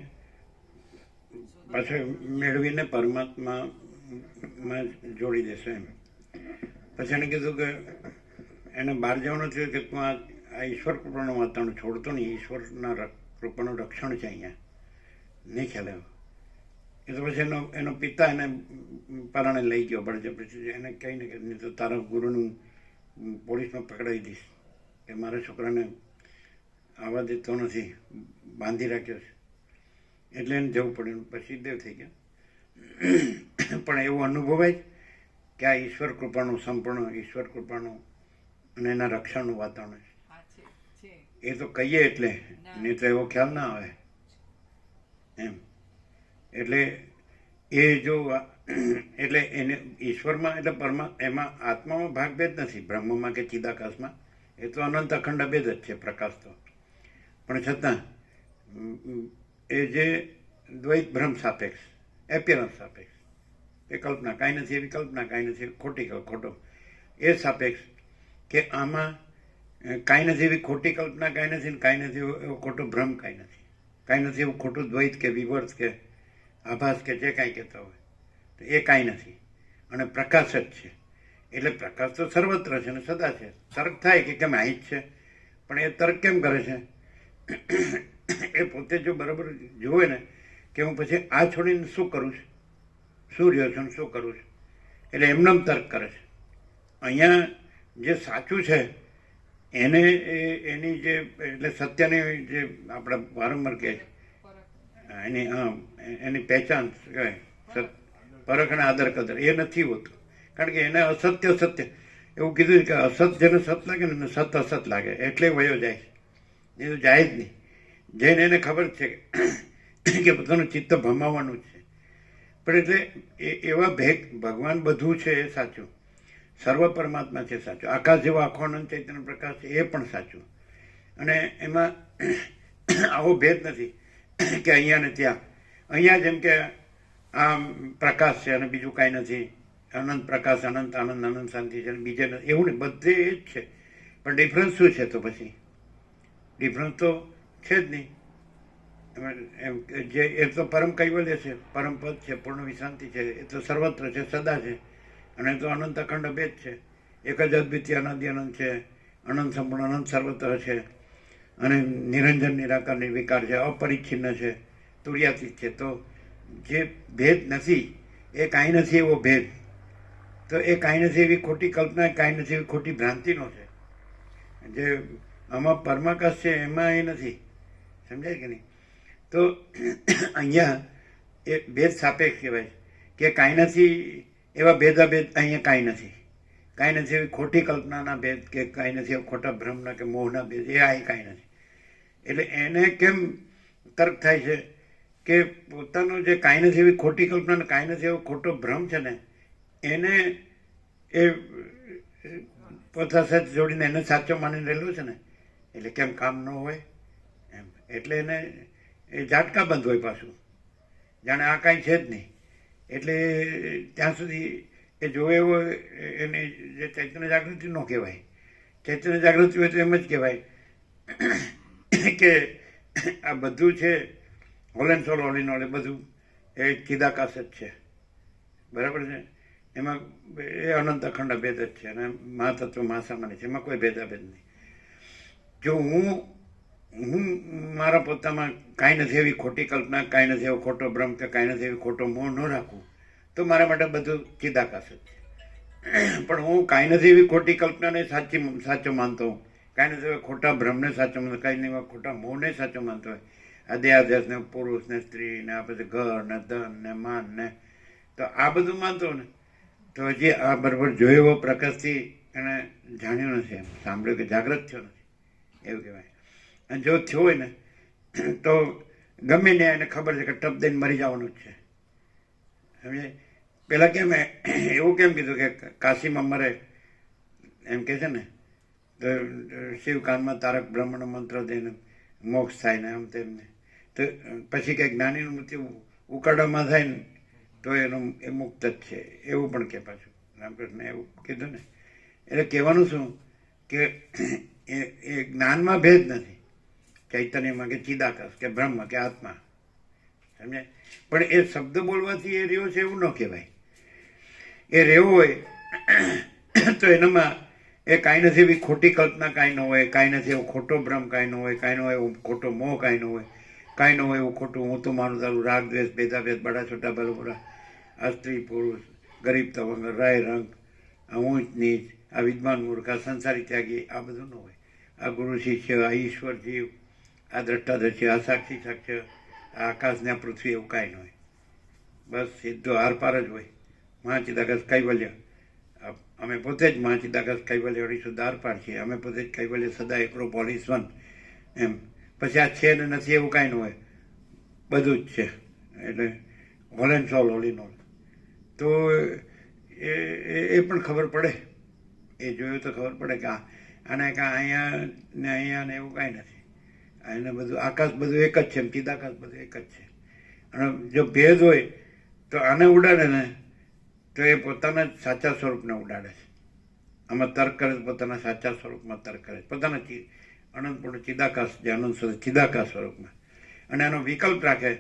પાછો મેળવીને પરમાત્મામાં જોડી દેશો એમ. પછી એને કીધું કે એને બહાર જવાનું થયું કે તું આ ઈશ્વર કૃપાનું વાતાવરણ છોડતો નહીં, ઈશ્વરના કૃપાનું રક્ષણ છે અહીંયા, નહીં ખ્યાલ આવ્યો. એ તો પછી એનો પિતા એને પરાણે લઈ ગયો પડે. પછી એને કહીને કે નહીં તો તારા ગુરુનું પોલીસમાં પકડાવી દઈશ, કે મારા છોકરાને આવવા દેતો નથી, બાંધી રાખ્યો છે. એટલે એને જવું પડ્યું. પછી દેવ થઈ ગયા. પણ એવું અનુભવાય કે આ ઈશ્વર કૃપાનું, સંપૂર્ણ ઈશ્વર કૃપાનું અને એના રક્ષણનું વાતાવરણ છે. એ તો કહીએ એટલે નહીં તો એવો ખ્યાલ ના આવે એમ. એટલે એ જો એટલે એને ઈશ્વરમાં એટલે એમાં આત્મામાં ભાગભેદ નથી, બ્રહ્મમાં કે ચિદાકાશમાં. એ તો અનંત અખંડ અભેદ જ છે, પ્રકાશ તો. પણ છતાં એ જે દ્વૈત ભ્રમ સાપેક્ષ, એપિયરન્સ સાપેક્ષ, એ કલ્પના કાંઈ નથી એવી કલ્પના, કાંઈ નથી ખોટી ખોટો, એ સાપેક્ષ કે આમાં કાંઈ નથી એવી ખોટી કલ્પના, કાંઈ નથી, કાંઈ નથી એવો ખોટો ભ્રમ, કાંઈ નથી, કાંઈ નથી એવું ખોટું દ્વૈત કે વિવર્ત કે આભાસ કે જે કાંઈ કહેતા હોય તો એ કાંઈ નથી. અને પ્રકાશ જ છે. એટલે પ્રકાશ તો સર્વત્ર છે ને સદા છે. તર્ક થાય કે કેમ અહીં જ છે, પણ એ તર્ક કેમ કરે છે? એ પોતે જો બરાબર જોવે ને કે હું પછી આ છોડીને શું કરું છું, શું રહ્યો છું, શું કરું છું, એટલે એમનેમ તર્ક કરે છે. અહીંયા જે સાચું છે એને એની જે એટલે સત્યની જે આપણે વારંવાર કહે છે એની પહેચાન કહેવાય, પરખ અને આદર કદર, એ નથી હોતું. કારણ કે એને અસત્ય સત્ય એવું કીધું કે અસત જેને સત લાગે ને સત અસત લાગે એટલે વયો જાય છે, એ તો જાય જ નહીં. જઈને એને ખબર છે કે પોતાનું ચિત્ત ભમાવવાનું જ છે. પણ એટલે એવા ભગવાન બધું છે એ સાચું, સર્વ પરમાત્મા છે સાચું, આકાશ જેવો આખો અનંત ચૈતન્ય પ્રકાશ છે એ પણ સાચું. અને એમાં આવો ભેદ નથી કે અહીંયા ને ત્યાં. અહીંયા જેમ કે આ પ્રકાશ છે અને બીજું કાંઈ નથી, અનંત પ્રકાશ, અનંત આનંદ, અનંત શાંતિ છે, બીજે નથી, એવું ને બધે એ જ છે. પણ ડિફરન્સ શું છે? તો પછી ડિફરન્સ તો છે જ નહીં. એમ જે એ તો પરમ કૈવલ્ય છે, પરમ પદ છે, પૂર્ણ વિશ્રાંતિ છે, એ તો સર્વત્ર છે, સદા છે. અને તો અનંત અખંડ અભેદ છે, એક જ અદ્વિતીય અનાદિ અનંત છે, અનંત સંપૂર્ણ અનંત સર્વત્ર છે. અને નિરંજન નિરાકાર નિર્વિકાર છે, અપરિચ્છિન્ન છે, તુર્યાતીત છે. તો જે ભેદ નથી એ કાંઈ નથી એવો ભેદ, તો એ કાંઈ નથી એવી ખોટી કલ્પના, કાંઈ નથી એવી ખોટી ભ્રાંતિનો છે. જે આમાં પરમાકાશ છે એમાં એ નથી, સમજાય કે નહીં? તો અહીંયા એ ભેદ સાપેક્ષ કહેવાય કે કાંઈ નથી એવા ભેદાભેદ અહીંયા કાંઈ નથી, કાંઈ નથી એવી ખોટી કલ્પનાના ભેદ કે કાંઈ નથી એવા ખોટા ભ્રમના કે મોહના ભેદ, એ અહીં કાંઈ નથી. એટલે એને કેમ તર્ક થાય છે કે પોતાનું જે કાંઈ નથી એવી ખોટી કલ્પના ને કાંઈ નથી એવો ખોટો ભ્રમ છે ને એને એ પોતા સાથે જોડીને એને સાચો માની રહેલો છે ને એટલે કેમ કામ ન હોય એમ. એટલે એને એ ઝાટકા બંધ હોય પાછું, જાણે આ કાંઈ છે જ નહીં. એટલે ત્યાં સુધી એ જોવે એવો એની જે ચૈતન્ય જાગૃતિ ન કહેવાય. ચૈતન્ય જાગૃતિ હોય તો એમ જ કહેવાય કે આ બધું છે whole and soul whole in all, એ બધું એ ચિદાકાશ જ છે, બરાબર છે. એમાં એ અનંત અખંડ ભેદ જ છે અને મહાતત્વ મહાસામાન્ય છે, એમાં કોઈ ભેદાભેદ નહીં. જો હું મારા પોતામાં કાંઈ નથી એવી ખોટી કલ્પના, કાંઈ નથી એવો ખોટો ભ્રમ કે કાંઈ નથી એવી ખોટો મોહ ન રાખું તો મારા માટે બધું ચિદાકાશ જ છે. પણ હું કાંઈ નથી એવી ખોટી કલ્પનાને સાચો માનતો હોઉં, કાંઈ નથી એવા ખોટા ભ્રમને સાચો માનતો, કાંઈ નહીં એવા ખોટા મોહને સાચો માનતો હોય, આ દેહાધ્યાસ ને પુરુષ ને સ્ત્રી ને આ પછી ઘર ને ધન ને માન ને, તો આ બધું માનતો ને તો હજી આ બરાબર જોયો એવો પ્રકાશથી એને જાણ્યો નથી, એમ સાંભળ્યું કે જાગૃત થયો નથી એવું કહેવાય. અને જો થયો હોય ને તો ગમે ને એને ખબર છે કે ટપ દઈને મરી જવાનું જ છે, સમજે. પેલા કેમ એવું કેમ કીધું કે કાશીમાં મરે એમ કે છે ને તો શિવ કાનમાં તારક બ્રહ્મનો મંત્ર દઈને મોક્ષ થાય ને આમ તેમને, તો પછી કંઈક જ્ઞાનીનું મૃત્યુ ઉકરડામાં થાય ને તો એનું એ મુક્ત જ છે એવું પણ કે પાછું રામકૃષ્ણે એવું કીધું ને. એટલે કહેવાનું શું કે એ જ્ઞાનમાં ભેદ નથી, ચૈતન્યમાં કે ચિદાકાશ કે બ્રહ્મ કે આત્મા, સમજાય. પણ એ શબ્દ બોલવાથી એ રહ્યો છે એવું ન કહેવાય. એ રહેવું હોય તો એનામાં એ કાંઈ નથી એવી ખોટી કલ્પના કાંઈ ન હોય, કાંઈ નથી એવો ખોટો ભ્રમ કાંઈ ન હોય, કાંઈ ન હોય એવો ખોટો મોહ કાંઈ ન હોય, કાંઈ ન હોય એવું ખોટું હું તો માનું તારું રાગ દ્વેષ ભેદાભેદ બડા છોટા બલોબરા, આ સ્ત્રી પુરુષ, ગરીબ તવંગ, રાય રંગ, આ ઊંચ નીચ, આ વિદ્વાન મૂર્ખ, આ સંસારી ત્યાગી, આ બધું ન હોય. આ ગુરુ શિષ્ય, આ ઈશ્વર જીવ, આ દ્રષ્ટાદર્શી, આ સાક્ષી સાક્ષ્ય, આ આકાશ ને આ પૃથ્વી, એવું કાંઈ ન હોય. બસ સીધો આર પાર જ હોય. મહાચિદાકાશ કૈવલ્ય, અમે પોતે જ મહાચિદાકાશ કૈવલ્ય વળી સુધાર પાર છીએ, અમે પોતે જ કૈવલ્ય સદા એકરો પોલીસ વન એમ. પછી આ છે ને નથી એવું કાંઈ ન હોય, બધું જ છે. એટલે whole and soul whole in all. તો એ પણ ખબર પડે, એ જોયું તો ખબર પડે કે આને કાં અહીંયા ને અહીંયા ને એવું કાંઈ નથી, એને બધું આકાશ બધું એક જ છે, એમ ચિદાકાશ બધું એક જ છે. અને જો ભેદ હોય તો આને ઉડાડે ને તો એ પોતાના સાચા સ્વરૂપને ઉડાડે છે. આમાં તર્ક કરે પોતાના સાચા સ્વરૂપમાં તર્ક કરે, પોતાના અનંતપૂર્ણ ચિદાકાશ જે અનંત સ્વરૂપ ચિદાકાશ સ્વરૂપમાં. અને એનો વિકલ્પ રાખે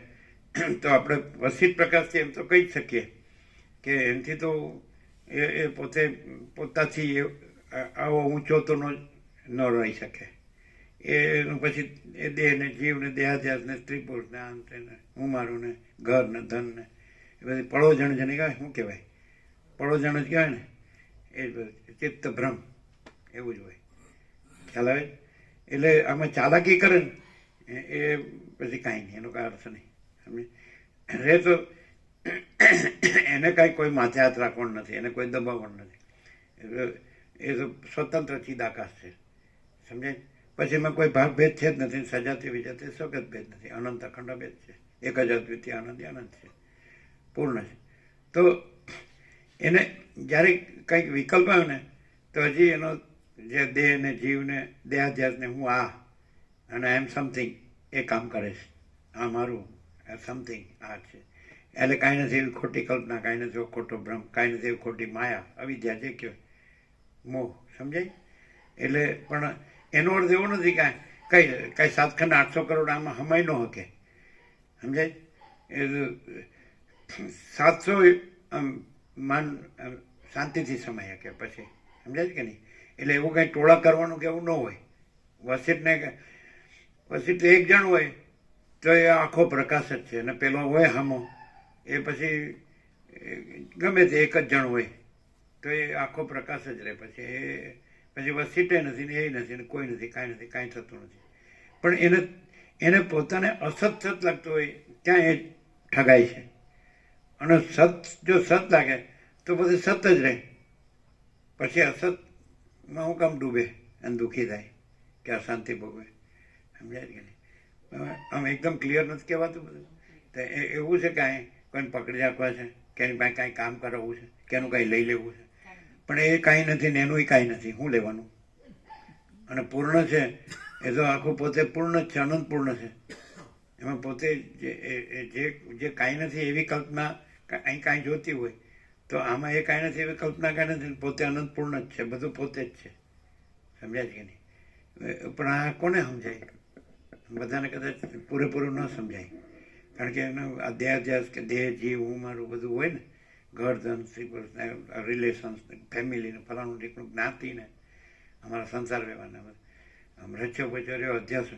તો આપણે વસિત પ્રકાશથી એમ તો કહી જ શકીએ કે એનાથી તો એ પોતે પોતાથી આવો ઊંચો તો ન રહી શકે. એનું પછી એ દેહ ને જીવ ને દેહાધ્યાસ ને સ્ત્રી પુરુષ ને આમ ને હું મારું ને ઘર ને ધન ને એ બધી પળોજણ જેને કહેવાય, શું કહેવાય, પળોજણ જ કહેવાય ને, એ ચિત્ત ભ્રમ એવું જ હોય, ખ્યાલ આવે. એટલે આમાં ચાલાકી કરે ને એ પછી કાંઈ નહીં, એનો કાંઈ અર્થ નહીં, સમજે. રે તો એને કાંઈ કોઈ માથે હાથ રાખવાનું નથી, એને કોઈ દબાવવાનું નથી, એ તો સ્વતંત્ર ચિદાકાશ છે, સમજાય. પછી એમાં કોઈ ભાગ ભેદ છે જ નથી, સજાતી વિજાતી સ્વગત ભેદ નથી, અનંત અખંડ ભેદ છે, એક જ અદ્વિતીય આનંદ આનંદ છે, પૂર્ણ છે. તો એને જ્યારે કંઈક વિકલ્પ આવે ને તો હજી એનો જે દેહ ને જીવ ને દેહાધ્યાસ ને હું આ અને આઈ એમ સમથિંગ એ કામ કરે છે, આ મારું સમથિંગ આ છે. એટલે કાંઈ નથી એવી ખોટી કલ્પના, કાંઈ નથી એવો ખોટો ભ્રમ, કાંઈ નથી એવી ખોટી માયા, અવિદ્યા જે કહેવાય, મોહ, સમજાય. એટલે પણ એનો અર્થ એવો નથી કે કઈ 7,800 કરોડ આમાં હમાય ન શકે, સમજાય. એ 700 માન શાંતિથી સમાય શકે પછી, સમજાય કે નહીં. એટલે એવું કંઈ ટોળા કરવાનું કે એવું ન હોય. વસિત એક જણ હોય તો એ આખો પ્રકાશ જ છે, અને પેલો હોય હામો એ પછી ગમે તે એક જ જણ હોય તો એ આખો પ્રકાશ જ રહે. પછી વસિતે નથી ને એ નથી ને કોઈ નથી, કાંઈ નથી, કાંઈ થતું નથી. પણ એને પોતાને અસત લાગતું હોય ત્યાં એ ઠગાય છે. અને જો સત લાગે તો પછી સત જ રહે, પછી અસતમાં હું કામ ડૂબે અને દુઃખી થાય કે અશાંતિ ભોગવે, સમજાય કે નહીં. આમ એકદમ ક્લિયર નથી કહેવાતું બધું તો એવું છે કાંઈ કોઈને પકડી રાખવા છે કે એની પાસે કાંઈ કામ કરાવવું છે કે એનું કાંઈ લઈ લેવું છે, પણ એ કાંઈ નથી ને એનું કાંઈ નથી. શું લેવાનું? અને પૂર્ણ છે એ તો આખું પોતે પૂર્ણ જ છે, અનંત પૂર્ણ છે. એમાં પોતે જે કાંઈ નથી એવી કલ્પના અહીં કાંઈ જોતી હોય તો આમાં એ કાંઈ નથી એવી કલ્પના કાંઈ નથી, પોતે અનંત પૂર્ણ જ છે, બધું પોતે જ છે. સમજ્યા છે કે નહીં? પણ આ કોને સમજાય? બધાને કદાચ પૂરેપૂરું ન સમજાય, કારણ કે એનો આ દેહાધ્યાસ કે દેહ જીવ હું મારું બધું હોય ને, ઘર ધન રિલેશન્સ ફેમિલીને ફલાણું ઢીકણું જ્ઞાતિને અમારા સંસાર વ્યવહારના આમ રચ્યો પચ્યો રહ્યો અધ્યાસ,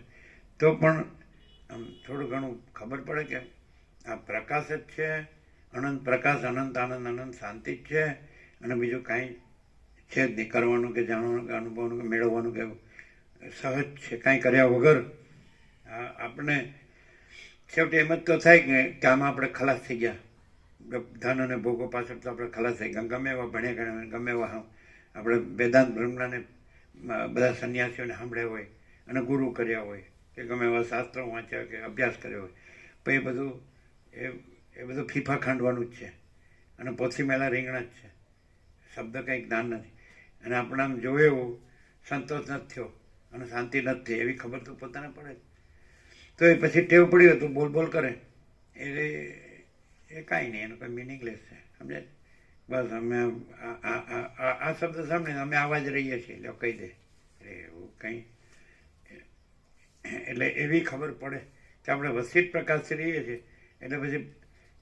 તો પણ આમ થોડું ઘણું ખબર પડે કે આ પ્રકાશ જ છે, અનંત પ્રકાશ, અનંત આનંદ, અનંત શાંતિ જ છે, અને બીજું કાંઈ છે જ નહીં કરવાનું કે જાણવાનું કે અનુભવવાનું કે મેળવવાનું કે સહજ છે, કાંઈ કર્યા વગર આપણે છેવટે એમ જ તો થાય કે આમાં આપણે ખલાસ થઈ ગયા, ધન અને ભોગો પાછળ તો આપણે ખલાસ થઈ ગયા. ગમે એવા ભણ્યા ગણ્યા, ગમે એવા આપણે વેદાંત બ્રહ્મણાને બધા સંન્યાસીઓને સાંભળ્યા હોય અને ગુરુ કર્યા હોય કે ગમે એવા શાસ્ત્રો વાંચ્યા હોય કે અભ્યાસ કર્યો હોય, પણ એ બધું એ બધું ફીફા ખાંડવાનું જ છે અને પોથી મેલા રીંગણા જ છે. શબ્દ કંઈ જ્ઞાન નથી. અને આપણે આમ જોયું એવું સંતોષ નથી થયો અને શાંતિ નથી થઈ એવી ખબર તો પોતાને પડે જ. તો એ પછી ટેવ પડી હોય તો બોલ બોલ કરે એટલે એ કાંઈ નહીં, એનું કંઈ મિનિંગલેસ છે. સમજે? બસ અમે આ શબ્દ સાંભળીને અમે આવા જ રહીએ છીએ એટલે કહી દે એવું કંઈ. એટલે એવી ખબર પડે કે આપણે વસિત પ્રકાશથી રહીએ છીએ એટલે પછી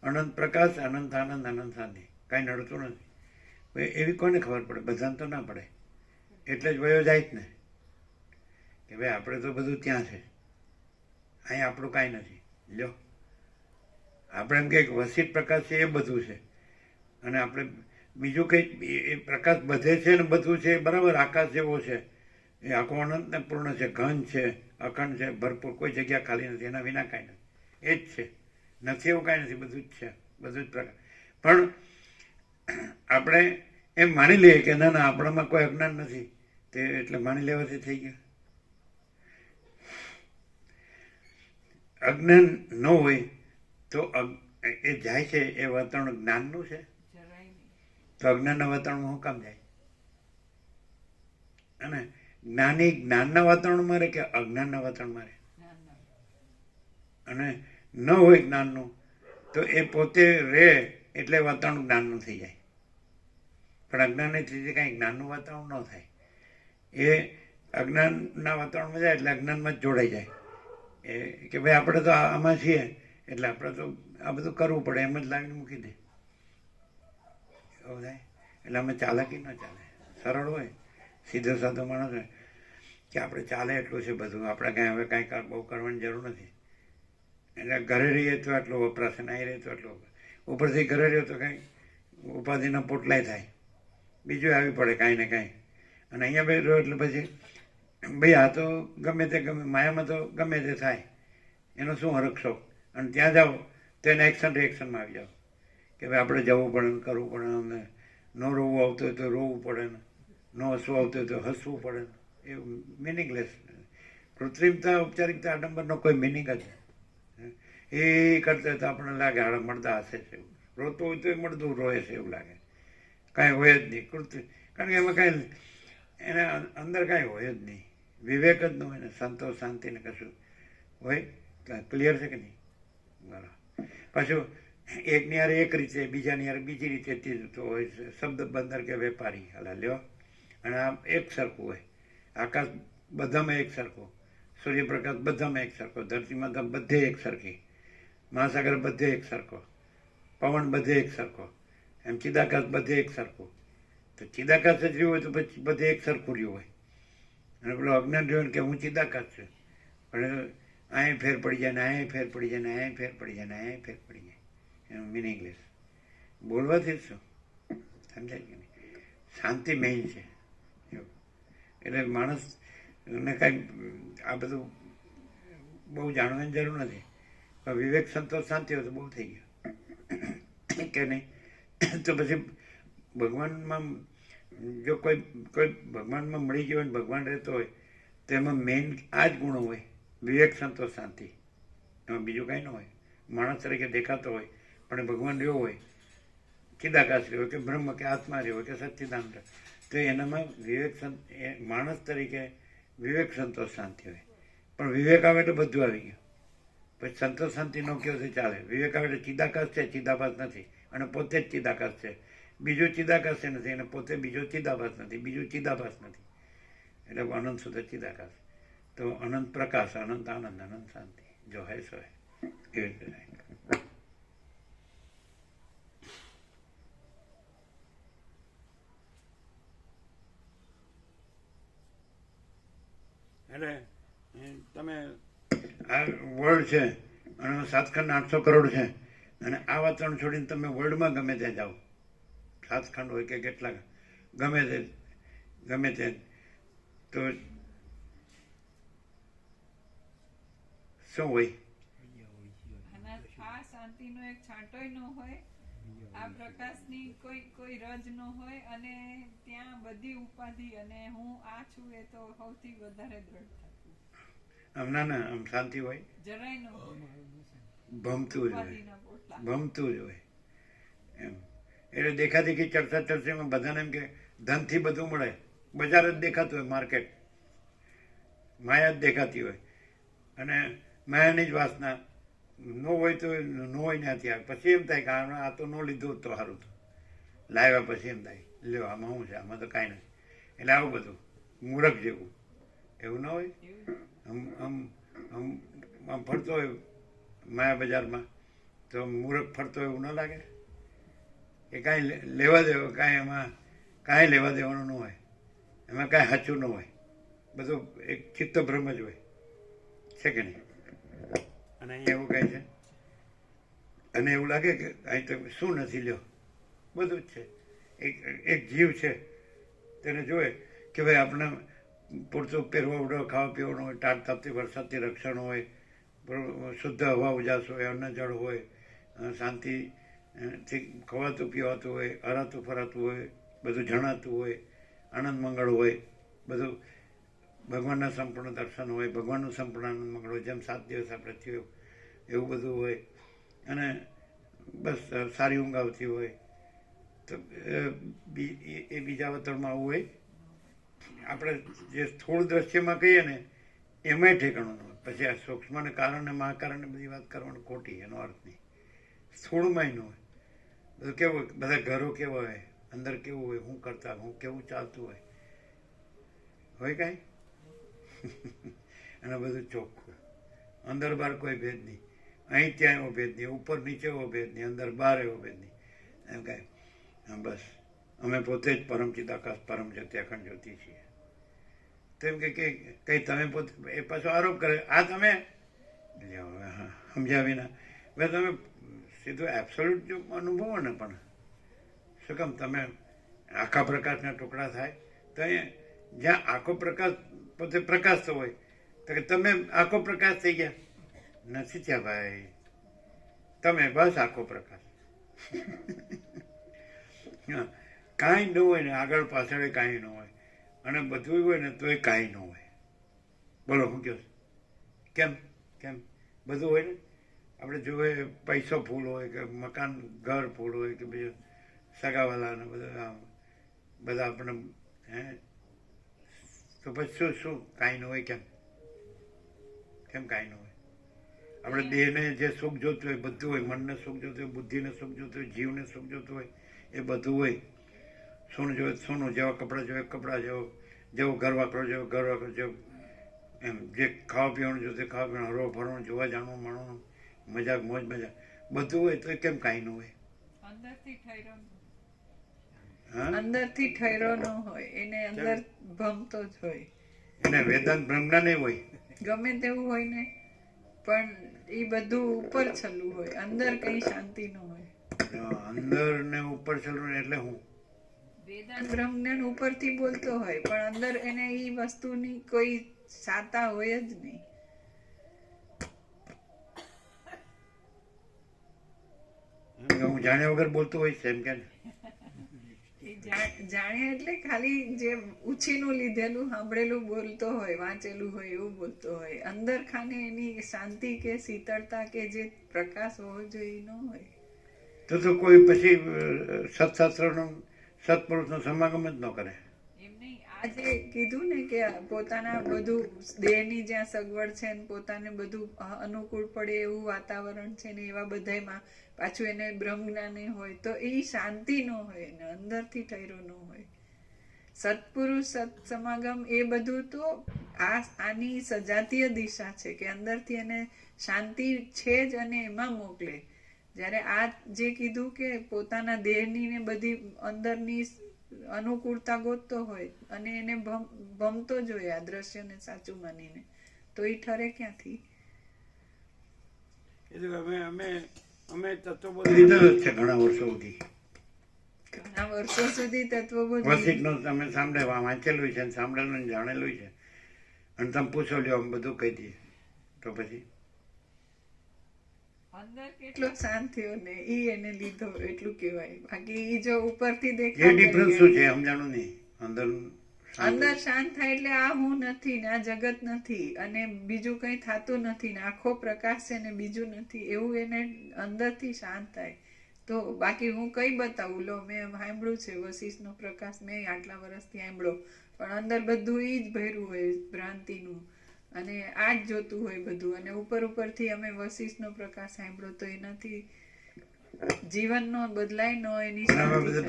અનંત પ્રકાશ, અનંત આનંદ, અનંત શાંતિ, કાંઈ નડતું નથી. એવી કોને ખબર પડે? બધાને તો ના પડે. એટલે જ વયો જાય જ ને કે ભાઈ આપણે તો બધું ત્યાં છે, અહીંયા આપણું કાંઈ નથી. લ્યો, આપણે એમ કે વસિત પ્રકાશ છે એ બધું છે, અને આપણે બીજું કંઈ એ પ્રકાશ બધે છે ને બધું છે બરાબર, આકાશ જેવો છે એ આખો અનંતને પૂર્ણ છે, ઘન છે, અખંડ છે, ભરપૂર, કોઈ જગ્યા ખાલી નથી, એના વિના કાંઈ નથી. એ જ છે, નથી એવું કાંઈ નથી, બધું જ છે, બધું જ પ્રકાર. પણ આપણે એમ માની લઈએ કે ના ના આપણામાં કોઈ અજ્ઞાન નથી, તે એટલે માની લેવાથી થઈ ગયું. અજ્ઞાન ન હોય તો એ જાય છે એ વાતાવરણ જ્ઞાનનું છે, તો અજ્ઞાનના વાતાવરણમાં શું કામ જાય? અને જ્ઞાની જ્ઞાનના વાતાવરણમાં રહે કે અજ્ઞાનના વાતાવરણમાં રહે? અને ન હોય જ્ઞાનનું તો એ પોતે રહે એટલે વાતાવરણ જ્ઞાનનું થઈ જાય. પણ અજ્ઞાનની સ્થિતિ કાંઈ જ્ઞાનનું વાતાવરણ ન થાય. એ અજ્ઞાનના વાતાવરણમાં જાય એટલે અજ્ઞાનમાં જ જોડાઈ જાય એ કે ભાઈ આપણે તો આમાં છીએ એટલે આપણે તો આ બધું કરવું પડે, એમ જ લાવીને મૂકી દે એવું થાય. એટલે અમે ચાલાકી ન ચાલે. સરળ હોય, સીધો સાધો માણસ હોય કે આપણે ચાલે એટલું છે બધું, આપણે કાંઈ હવે કાંઈ બહુ કરવાની જરૂર નથી. એટલે ઘરે રહીએ તો આટલો વપરાશ, અહીં રહીએ તો આટલો ઉપરથી ઘરે રહ્યો તો કાંઈ ઉપાધિના પોટલાય થાય, બીજું આવી પડે કાંઈ ને કાંઈ. અને અહીંયા બે રહ્યો એટલે પછી ભાઈ આ તો ગમે તે ગમે, માયામાં તો ગમે તે થાય, એનો શું હરખશો. અને ત્યાં જાઓ તો એને એક્શન રિએક્શનમાં આવી જાઓ કે ભાઈ આપણે જવું પડે ને કરવું પડે, અમને ન રોવું આવતું હોય તો રોવું પડે ને, ન હસવું આવતું હોય તો હસવું પડે ને. એવું મિનિંગલેસ, કૃત્રિમતા, ઔપચારિકતા, આડંબરનો કોઈ મિનિંગ જ નહીં. એ કરતા હોય તો આપણને લાગે હાડે મળતા હશે છે, રોતો હોય તો એ મળતું રોએ છે એવું લાગે, કાંઈ હોય જ નહીં કૃત્રિમ. કારણ કે એમાં કાંઈ એના અંદર કાંઈ હોય જ નહીં, વિવેક જ ન હોય ને, સંતોષ શાંતિ ને કશું હોય. ક્લિયર છે કે નહીં? બરાબર. પાછું એકની યારે એક રીતે, બીજાની યારે બીજી રીતે તો હોય છે. શબ્દ બંદર કે વેપારી હાલા લ્યો. અને આ એક સરખું હોય, આકાશ બધામાં એક સરખું, સૂર્યપ્રકાશ બધામાં એક સરખો, ધરતીમાં તો બધે એક સરખી, મહાસાગર બધે એક સરખો, પવન બધે એક સરખો, એમ ચિદાકાશ બધે એક સરખું. તો ચિદાકાશ જ રહ્યું હોય તો પછી બધે એક સરખું રહ્યું હોય. અને પેલો અજ્ઞાન રહ્યો કે હું ચિદાકાશ છું, પણ અહીં ફેર પડી જાય ને અહીં ફેર પડી જાય ને અહીં ફેર પડી જાય ને અહીં ફેર પડી જાય, એનું મિનિંગલેસ. બોલવાથી જ શું સમજાય કે નહીં? શાંતિ મેઇન છે એવું. એટલે માણસને કાંઈ આ બધું બહુ જાણવાની જરૂર નથી, પણ વિવેક સંતોષ શાંતિ હોય તો બહુ થઈ ગયું કે નહીં? તો પછી ભગવાનમાં જો કોઈ ભગવાનમાં મળી ગયો હોય ને ભગવાન રહેતો હોય તો એમાં મેઇન આ જ ગુણો હોય, વિવેક સંતોષ શાંતિ, એમાં બીજું કાંઈ ન હોય. માણસ તરીકે દેખાતો હોય પણ એ ભગવાન રહ્યો હોય, ચિદાકાશ રહ્યો હોય કે બ્રહ્મ કે આત્મા રહ્યો હોય કે સચ્ચિદાનંદ, તો એનામાં માણસ તરીકે વિવેક સંતોષ શાંતિ હોય. પણ વિવેક આવે એટલે બધું આવી ગયું. પછી સંતોષ શાંતિ ન કહ્યો તો ચાલે. વિવેક આવે એટલે ચિદાકાશ છે, ચિદાભાસ નથી, અને પોતે જ ચિદાકાશ છે. બીજું ચિદાકાશ છે નથી, અને પોતે બીજો ચિદાભાસ નથી, બીજું ચિદાભાસ નથી. એટલે અનંત શુદ્ધ ચિદાકાશ. તો અનંત પ્રકાશ, અનંત આનંદ, અનંત શાંતિ, જો હૈ સો હૈ. એવી રીતે થાય. એટલે તમે આ વર્લ્ડ છે અને 7 ખંડ 800 કરોડ છે, અને આ વાતાવરણ છોડીને તમે વર્લ્ડમાં ગમે ત્યાં જાઓ, 7 ખંડ હોય કે કેટલા ગમે તે તો શું હોય? આ શાંતિનો એક છાંટોય ન હોય, આ પ્રકાશની કોઈ રજ ન હોય, અને ત્યાં બધી ઉપાધિ અને હું આ છું એ તો સૌથી વધારે દ્રઢ થતું. આમ ના આમ શાંતિ હોય, જરાય ન ભમતું જ હોય એમ. એટલે દેખાદેખી ચર્ચામાં બધાને એમ કે ધનથી બધું મળે, બજાર જ દેખાતું હોય, માર્કેટ માયા જ દેખાતી હોય, અને માયાની જ વાસના ન હોય તો ન હોય ત્યાંથી આવે. પછી એમ થાય કે આ તો ન લીધું તો સારું, તો લાવ્યા પછી એમ થાય લ્યો આમાં શું છે, આમાં તો કાંઈ નથી. એટલે આવું બધું મૂરખ જેવું એવું ના હોય. આમ ફરતો હોય માયા બજારમાં તો મૂરખ ફરતો હોય એવું ન લાગે? કે કાંઈ લેવા દેવા, કાંઈ એમાં કાંઈ લેવા દેવાનું ન હોય, એમાં કાંઈ સાચું ન હોય, બધું એક ચિત્ત ભ્રમ જ હોય છે કે નહીં? અને અહીંયા એવું કહે છે, અને એવું લાગે કે અહીં તો શું નથી, લ્યો બધું જ છે. એક જીવ છે, તેને જોવે કે ભાઈ આપણે પૂરતું પહેરવા ઉડવા, ખાવા પીવાનું હોય, ટાટ તાપથી વરસાદથી રક્ષણ હોય, શુદ્ધ હવા ઉજાસ હોય, અન્ન જળ હોય, શાંતિથી ખવાતું પીવાતું હોય, હરાતું ફરાતું હોય, બધું જણાતું હોય, આનંદ મંગળ હોય, બધું ભગવાનના સંપૂર્ણ દર્શન હોય, ભગવાનનું સંપૂર્ણ આનંદ મંગળ હોય, જેમ 7 દિવસ આપણે થયું એવું બધું હોય, અને બસ સારી ઊંઘ આવતી હોય. તો એ બીજા અવતારમાં આવું હોય. આપણે જે સ્થૂળ દ્રશ્યમાં કહીએ ને એમાંય ઠેકાણું ન હોય. પછી આ સૂક્ષ્મને કારણે મહાકારણને બધી વાત કરવાનું ખોટી, એનો અર્થ નહીં. સ્થૂળમાંય ન હોય. બધું કેવું હોય, બધા ઘરો કેવા હોય, અંદર કેવું હોય, શું કરતા, હું કેવું ચાલતું હોય કાંઈ? અને બધું ચોખ્ખું, અંદર બહાર કોઈ ભેદ નહીં, અહીં ત્યાં એવો ભેદ નહીં, ઉપર નીચે એવો ભેદ નહીં, અંદર બહાર એવો ભેદ નહીં. એમ કાંઈ બસ અમે પોતે જ પરમ ચિદાકાશ પરમ જ્યોતિ અખંડ જ્યોતિ છીએ. તો એમ કે કંઈ તમે પોતે, એ પાછો આરોપ કરે, આ તમે સમજ્યા વિના. હવે તમે સીધું એબ્સોલ્યુટ જો અનુભવો ને, પણ શું કામ તમે આખા પ્રકાશના ટુકડા થાય? તો અહીંયા જ્યાં આખો પ્રકાશ પોતે પ્રકાશતો હોય તો કે તમે આખો પ્રકાશ થઈ ગયા નથી થયા ભાઈ, તમે બસ આખો પ્રકાશ. કાંઈ ન હોય ને, આગળ પાછળ કાંઈ ન હોય, અને બધું હોય ને તોય કાંઈ ન હોય. બોલો શું કહો? કેમ બધું હોય ને? આપણે જોઈએ પૈસો ફૂલ હોય કે મકાન ઘર ફૂલ હોય કે બીજું સગાવાલાને બધા આપણે તો પછી શું કાંઈ ન હોય? કેમ કાંઈ ન હોય? આપણે દેહને જે સુખ જોતું હોય બધું હોય, મનને સુખ જોતું હોય, બુદ્ધિને સુખ જોતું હોય, જીવને સુખ જોતું હોય, એ બધું હોય. સોનું જોઈએ સોનું, જેવા કપડાં જોઈએ કપડાં, જેવો ઘર વાપરો જેવો ઘર વાપરો, જેવું એમ જે ખાવા પીવાનું જોતું ખાવા પીવાનું, હરવા ફરવાનું, જોવા જાણવું માણવાનું, મજાક મોજ મજા બધું હોય તો કેમ કાંઈ ન હોય? અંદરથી ઠહેરો ન હોય, એને અંદર ભમતો જ હોય. એને વેદાંત બ્રહ્મના નહીં હોય, ગમે તેવું હોય ને, પણ એ બધું ઉપર છલું હોય, અંદર કઈ શાંતિ ન હોય. અંદર ને ઉપર છલું એટલે હું વેદાંત બ્રહ્મજ્ઞાન ઉપરથી બોલતો હોય, પણ અંદર એને એ વસ્તુની કોઈ સાતા હોય જ નહીં. હું જાણ્યા વગર બોલતો હોય છે એમ કે એ જાણે એટલે ખાલી જે ઉછીનું લીધેલું સાંભળેલું બોલતો હોય, વાંચેલું હોય એવું બોલતો હોય. અંદર ખાને એની શાંતિ કે શીતળતા કે જે પ્રકાશ હોવો જોઈએ ન હોય. તો કોઈ પછી સત્શાસ્ત્રનો સત્પુરુષનો સમાગમ જ ન કરે. એમ નહીં, આજે કીધું ને કે પોતાના બધું દેહની જ્યાં સગવડ છે ને પોતાને બધું અનુકૂળ પડે એવું વાતાવરણ છે ને એવા બધામાં પાછું એને બ્રહ્મ જ્ઞાન હોય તો એ શાંતિ ન હોય ને અંદરથી ઠર્યો ન હોય. સત્પુરુષ સત સમાગમ એ બધું તો આની સજાતીય દિશા છે કે અંદરથી એને શાંતિ છે જ અને એમાં મોકલે. જ્યારે આ જે કીધું કે પોતાના દેહની ને બધી અંદરની અનુકૂળતા ગોતતો હોય અને એને ભમતો જ હોય આ દ્રશ્યને સાચું માનીને, તો એ ઠરે ક્યાંથી? એટલે અમે તત્વબોધ લીધેલો જ છે ઘણા વર્ષો સુધી. ઘણા વર્ષો સુધી તત્વબોધ વસિકનો તમે સાંભળે વાંચેલું છે, સાંભળેલું જાણેલું છે, અને તમે પૂછો લ્યો અમે બધું કહી દઈએ તો પછી અંદર કેટલો શાંત થયો ને ઈ એને લીધો એટલું કહેવાય. બાકી ઈ જો ઉપરથી એ દેખાય ડિફરન્સ શું છે સમજાણું નહીં. અંદર શાંત થાય એટલે આ હું નથી ને આ જગત નથી અને બીજું કંઈ થતું નથી ને આખો પ્રકાશ છે ને બીજું નથી એવું એને અંદરથી શાંત થાય. તો બાકી હું કઈ બતાવું? લો મેં સાંભળ્યું છે વશિષ્ઠનો પ્રકાશ, મેં આટલા વર્ષથી સાંભળ્યો, પણ અંદર બધું ઈ જ ભર્યું હોય ભ્રાંતિનું અને આ જ જોતું હોય બધું. અને ઉપરથી અમે વશિષ્ઠનો પ્રકાશ સાંભળ્યો તો એનાથી જીવનનો બદલાય ન એની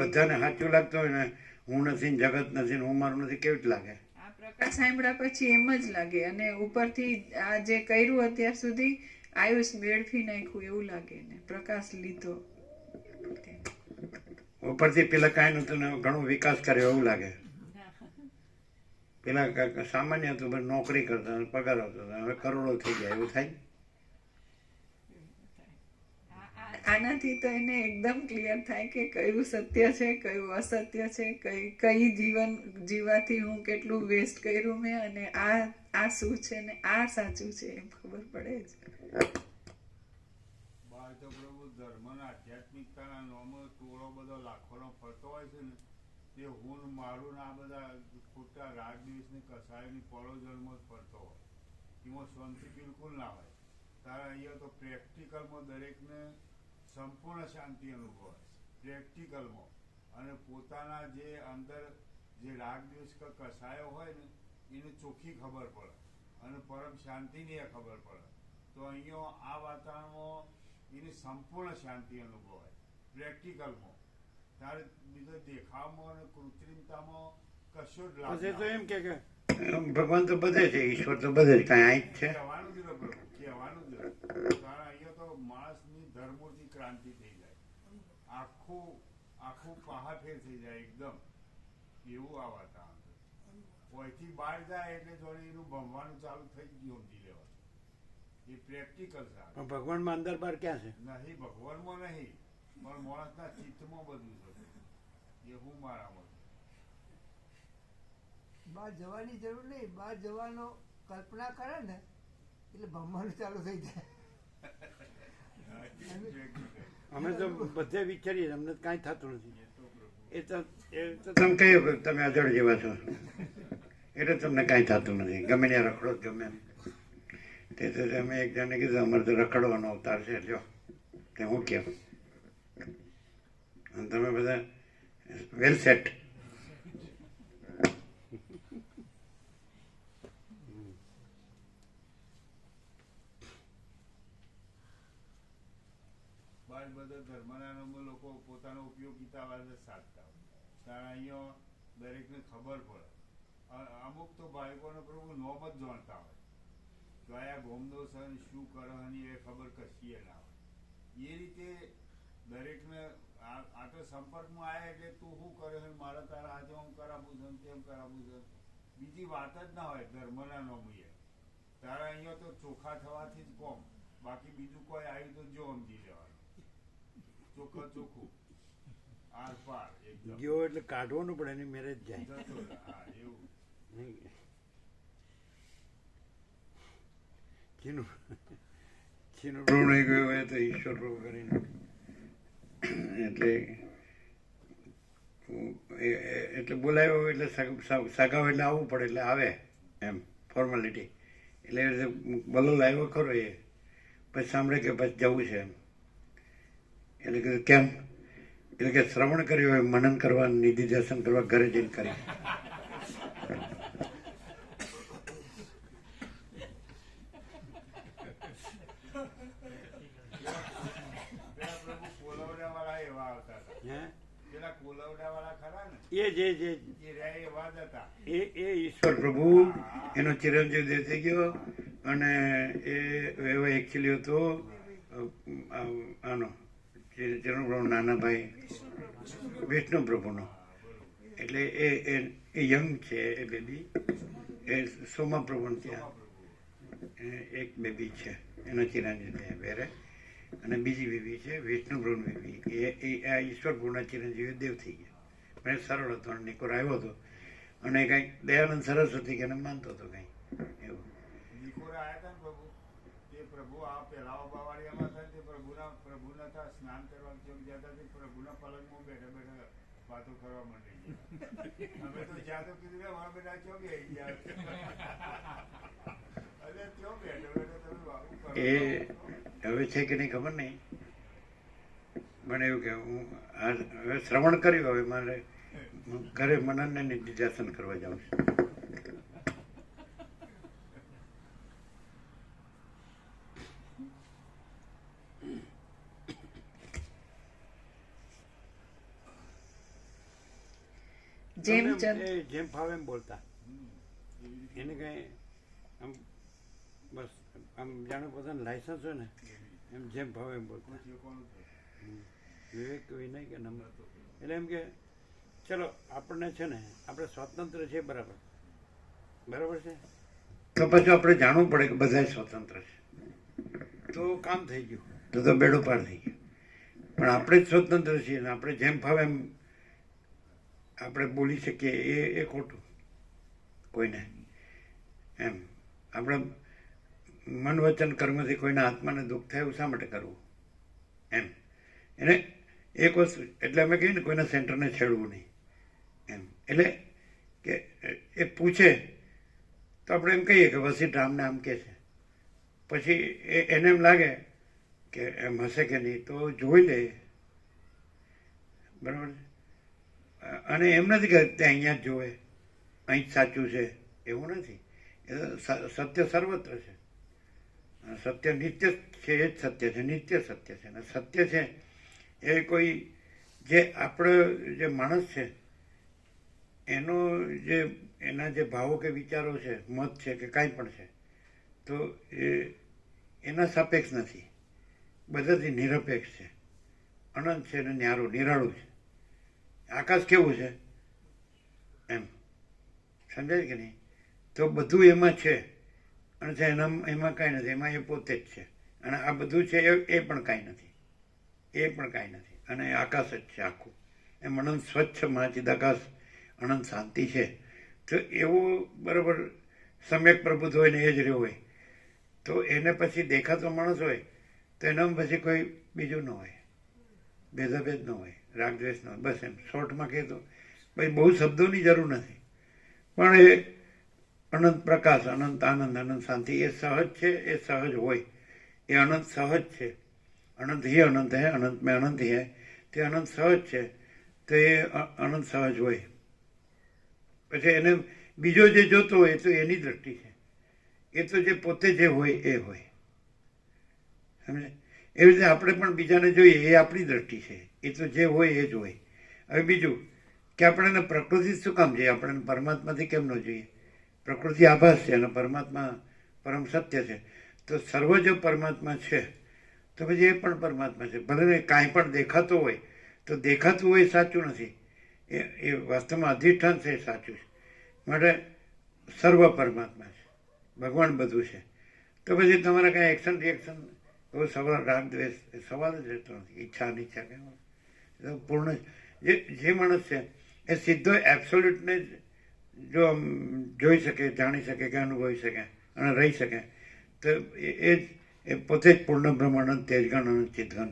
બધાને સાચું લાગતું હોય ને હું નથી ને જગત નથી ને હું મારું નથી, કેવું જ લાગે? આ પ્રકાશ સાંભળ્યા પછી એમ જ લાગે અને ઉપરથી આ જે કર્યું અત્યાર સુધી આયુષ મેળવી નાખ્યું એવું લાગે ને પ્રકાશ લીધો ઉપરથી પેલા કાંઈ નતું ને ઘણો વિકાસ કર્યો એવું લાગે. પેલા સામાન્ય હતું, બસ નોકરી કરતા પગાર આવતો, હવે કરોડો થઈ જાય એવું થાય. આનાથી તો એને એકદમ ક્લિયર થાય કે કયું સત્ય છે, કયું અસત્ય છે, કઈ જીવન જીવવાથી હું કેટલું વેસ્ટ કર્યું મેં અને આ શું છે ને આ સાચું છે એમ ખબર પડે જ. ધર્મના આધ્યાત્મિકતાના નામો ટોળો બધો લાખોનો ફરતો હોય છે ને તે હું મારું આ બધા ખોટા રાગ દિવસની કસાયની પળો જન્મ ફરતો હોય એમાં શાંતિ બિલકુલ ના હોય. તારે અહીંયા તો પ્રેક્ટિકલમાં દરેકને સંપૂર્ણ શાંતિ અનુભવાય પ્રેક્ટિકલમાં, અને પોતાના જે અંદર જે રાગ દિવસ કસાયો હોય ને એને ચોખ્ખી ખબર પડે અને પરમ શાંતિની એ ખબર પડે. તો અહીંયા આ વાતાવરણમાં એની સંપૂર્ણ શાંતિ અનુભવાય પ્રેક્ટિકલમાં. તારે બીજો દેખાવમાં અને કૃત્રિમતામાં કશો જ લાભ તો એમ કે ભગવાન તો બધે છે, ઈશ્વર તો બધે જ, કાંઈ અહીં જ છે. કહેવાનું જ પ્રભુ કહેવાનું જ. કારણ અહીંયા તો માણસની ધર્મોથી ક્રાંતિ થઈ જાય, આખું પહાફેર થઈ જાય એકદમ એવું આ વાતાવરણ. કોઈથી બહાર જાય એટલે જોડે એનું ભમવાનું ચાલુ થઈ ગયું સમજી લેવા. એ પ્રેક્ટિકલ છે. પણ ભગવાનમાં અંદર બહાર ક્યાં છે? નહીં, ભગવાનમાં નહીં, પણ માણસના ચિત્તમાં બધું છે. એ હું મારામાં બહાર જવાની જરૂર નહીં, બહાર જવાનો કલ્પના કરે ને એટલે ભમવાનું ચાલુ થઈ જાય. અમે તો બધે વિચારીએ, અમને કાંઈ થતું નથી. એ તો તમે કહ્યું કે તમે અજળ જેવા છો એટલે તમને કાંઈ થતું નથી, ગમે ત્યાં રખડો જ ગમે એમ. તે તો અમે એક જણે કીધું અમારે તો રખડવાનો અવતાર છે, લ્યો તે હું કેમ. અને તમે બધા વેલ સેટ. બધા ધર્મના લોકો પોતાનો ઉપયોગિતા સાધતા હોય ત્યારે અહીંયા દરેકને ખબર પડે. અમુક તો બાળકોને પ્રભુ નોમ જ જાણતા હોય, કયા ગોમનો સન શું કરે એ ખબર કશીએ ના હોય. એ રીતે દરેકને આ તો સંપર્કમાં આવે એટલે તું શું કરે છે, મારે તારા આજે હું કરાવું છું તેમ કરાવું છું, બીજી વાત જ ના હોય ધર્મના નોમીએ. તારા અહીંયા તો ચોખ્ખા થવાથી જ કોમ, બાકી બીજું કોઈ આવ્યું તો જો સમજી લેવાનું. ચોખ્ખું ચોખ્ખું આર પાર એકદમ જો એટલે કાઢવાનું પડે એની મેરેજ જાય. હા એવું જેનું ઋણ નહીં ગયું હોય તો ઈશ્વર પ્રભુ કરીને એટલે એટલે બોલાવ્યો એટલે સગાઓ એટલે આવવું પડે એટલે આવે એમ ફોર્માલિટી. એટલે એ રીતે બલોલ આવ્યો ખરો એ, પછી સાંભળે કે પછી જવું છે એમ. એટલે કીધું કેમ? એટલે કે શ્રવણ કર્યું હોય મનન કરવા, નિધિ દર્શન કરવા ઘરે જઈને કરી. એ ઈશ્વર પ્રભુ એનો ચિરંજીવ દેવ થઈ ગયો. અને એ એવો એકચ્યુઅલી હતો આનો ચરણ નાના ભાઈ વિષ્ણુ પ્રભુનો. એટલે એ યંગ છે એ બેબી, એ સોમા પ્રભુ ત્યાં એક બેબી છે એનો ચિરંજીવ વેરે, અને બીજી બેબી છે વિષ્ણુ પ્રભુની બેબી. એ આ ઈશ્વર પ્રભુના ચિરંજીવી દેવ થઈ ગયા. પણ એ સરળ હતો, નિકોર આવ્યો હતો અને કંઈક દયાનંદ સરસ્વતી કે માનતો હતો કંઈ એવું. પ્રભુ આ પેલા બાવાળિયામાં થાય તે પ્રભુના સ્નાન કરવા જતા પ્રભુના પલંગમાં બેઠા બેઠા વાતો કરવા માંડી ગયા. અમે તો જ્યાં તો કીધું કે વહાં બેઠા ચો બે ગયા એટલે ક્યો બેઠો બેઠો તમે વાતું કરો. એ હવે છે કે નહીં ખબર નહીં, મને એવું કે હું હવે શ્રવણ કર્યું, હવે મારે ઘરે મનનને નિધિધ્યાસન કરવા જાઉં છું. જેમ ફાવે એમ બોલતા, એને કઈ આમ બસ આમ જાણે પોતાનું લાયસન્સ હોય ને એમ જેમ ફાવે એમ બોલતા. વિવેક વિનય કે નમ્ર. એટલે એમ કે ચલો આપણને છે ને આપણે સ્વતંત્ર છે, બરાબર બરાબર છે, તો પછી આપણે જાણવું પડે કે બધા સ્વતંત્ર છે, તો કામ થઈ ગયું, તો બેડો પાર થઈ ગયો. પણ આપણે જ સ્વતંત્ર છીએ ને આપણે જેમ ફાવે એમ આપણે બોલી શકીએ એ ખોટું કોઈને. એમ આપણે મન વચન કર્મથી કોઈના આત્માને દુઃખ થાય એવું શા માટે કરવું એમ. એને એક વસ્તુ એટલે અમે કહીએ ને કોઈના સેન્ટરને છેડવું નહીં એમ. એટલે કે એ પૂછે તો આપણે એમ કહીએ કે વસીઠ રામને આમ કહે છે, પછી એને એમ લાગે કે એમ હશે કે નહીં તો જોઈ લે, બરાબર છે. અને એમ નથી કે તે અહીંયા જ જોવે, અહીં જ સાચું છે, એવું નથી. એ સત્ય સર્વત્ર છે, સત્ય નિત્ય છે, એ જ સત્ય છે, નિત્ય સત્ય છે. અને સત્ય છે એ કોઈ જે આપણો જે માણસ છે એનો જે એના જે ભાવો કે વિચારો છે, મત છે કે કાંઈ પણ છે, તો એના સાપેક્ષ નથી, બધાથી નિરપેક્ષ છે, અનંત છે ને ન્યારું નિરાળું છે. આકાશ કેવું છે એમ, સમજાય કે નહીં? તો બધું એમાં છે અને એમાં કાંઈ નથી, એમાં એ પોતે જ છે. અને આ બધું છે એ પણ કાંઈ નથી, એ પણ કાંઈ નથી. અને આકાશ જ છે આખું, એમ અનંત સ્વચ્છ મહાચિદાકાશ, અનંત શાંતિ છે. તો એવું બરાબર સમ્યક પ્રભુત્વ હોય ને એ જ રહ્યો હોય, તો એને પછી દેખાતો માણસ હોય તો એનામાં પછી કોઈ બીજું ન હોય, ભેદાભેદ ન હોય, રાગદ્વેષ ન હોય. બસ એમ શોર્ટમાં કહે તો ભાઈ બહુ શબ્દોની જરૂર નથી, પણ એ અનંત પ્રકાશ, અનંત આનંદ, અનંત શાંતિ એ સહજ છે, એ સહજ હોય, એ અનંત સહજ છે. અનંત હી અનંત હે, અનંત મેં અનંત હી હે, તે અનંત સહજ છે, તો એ અનંત સહજ હોય. પછી એને બીજો જે જોતો હોય તો એની દ્રષ્ટિ છે, એ તો જે પોતે જે હોય એ હોય, સમજે? એવી રીતે આપણે પણ બીજાને જોઈએ એ આપણી દ્રષ્ટિ છે, એ તો જે હોય એ જ હોય. હવે બીજું કે આપણે એને પ્રકૃતિ શું કામ જોઈએ, આપણે પરમાત્માથી કેમ ન જોઈએ? પ્રકૃતિ આભાસ છે અને પરમાત્મા પરમ સત્ય છે. તો સર્વ જો પરમાત્મા છે તો પછી એ પણ પરમાત્મા છે. ભલે કાંઈ પણ દેખાતો હોય તો દેખાતું હોય સાચું નથી, એ વાસ્તવમાં અધિષ્ઠાન છે એ સાચું છે. માટે સર્વ પરમાત્મા છે, ભગવાન બધું છે. તો પછી તમારા કાંઈ એક્શન રિએક્શન એવો સવાલ, રાગ દ્વેષ સવાલ જ રહેતો નથી, ઈચ્છા અનિચ્છા કંઈ પૂર્ણ. જે માણસ છે એ સીધો એબ્સોલ્યુટને જો આમ જોઈ શકે, જાણી શકે કે અનુભવી શકે અને રહી શકે, તો એ પોતે જ પૂર્ણ બ્રહ્માનંદ તેજગણ અનંત ચિતગણ.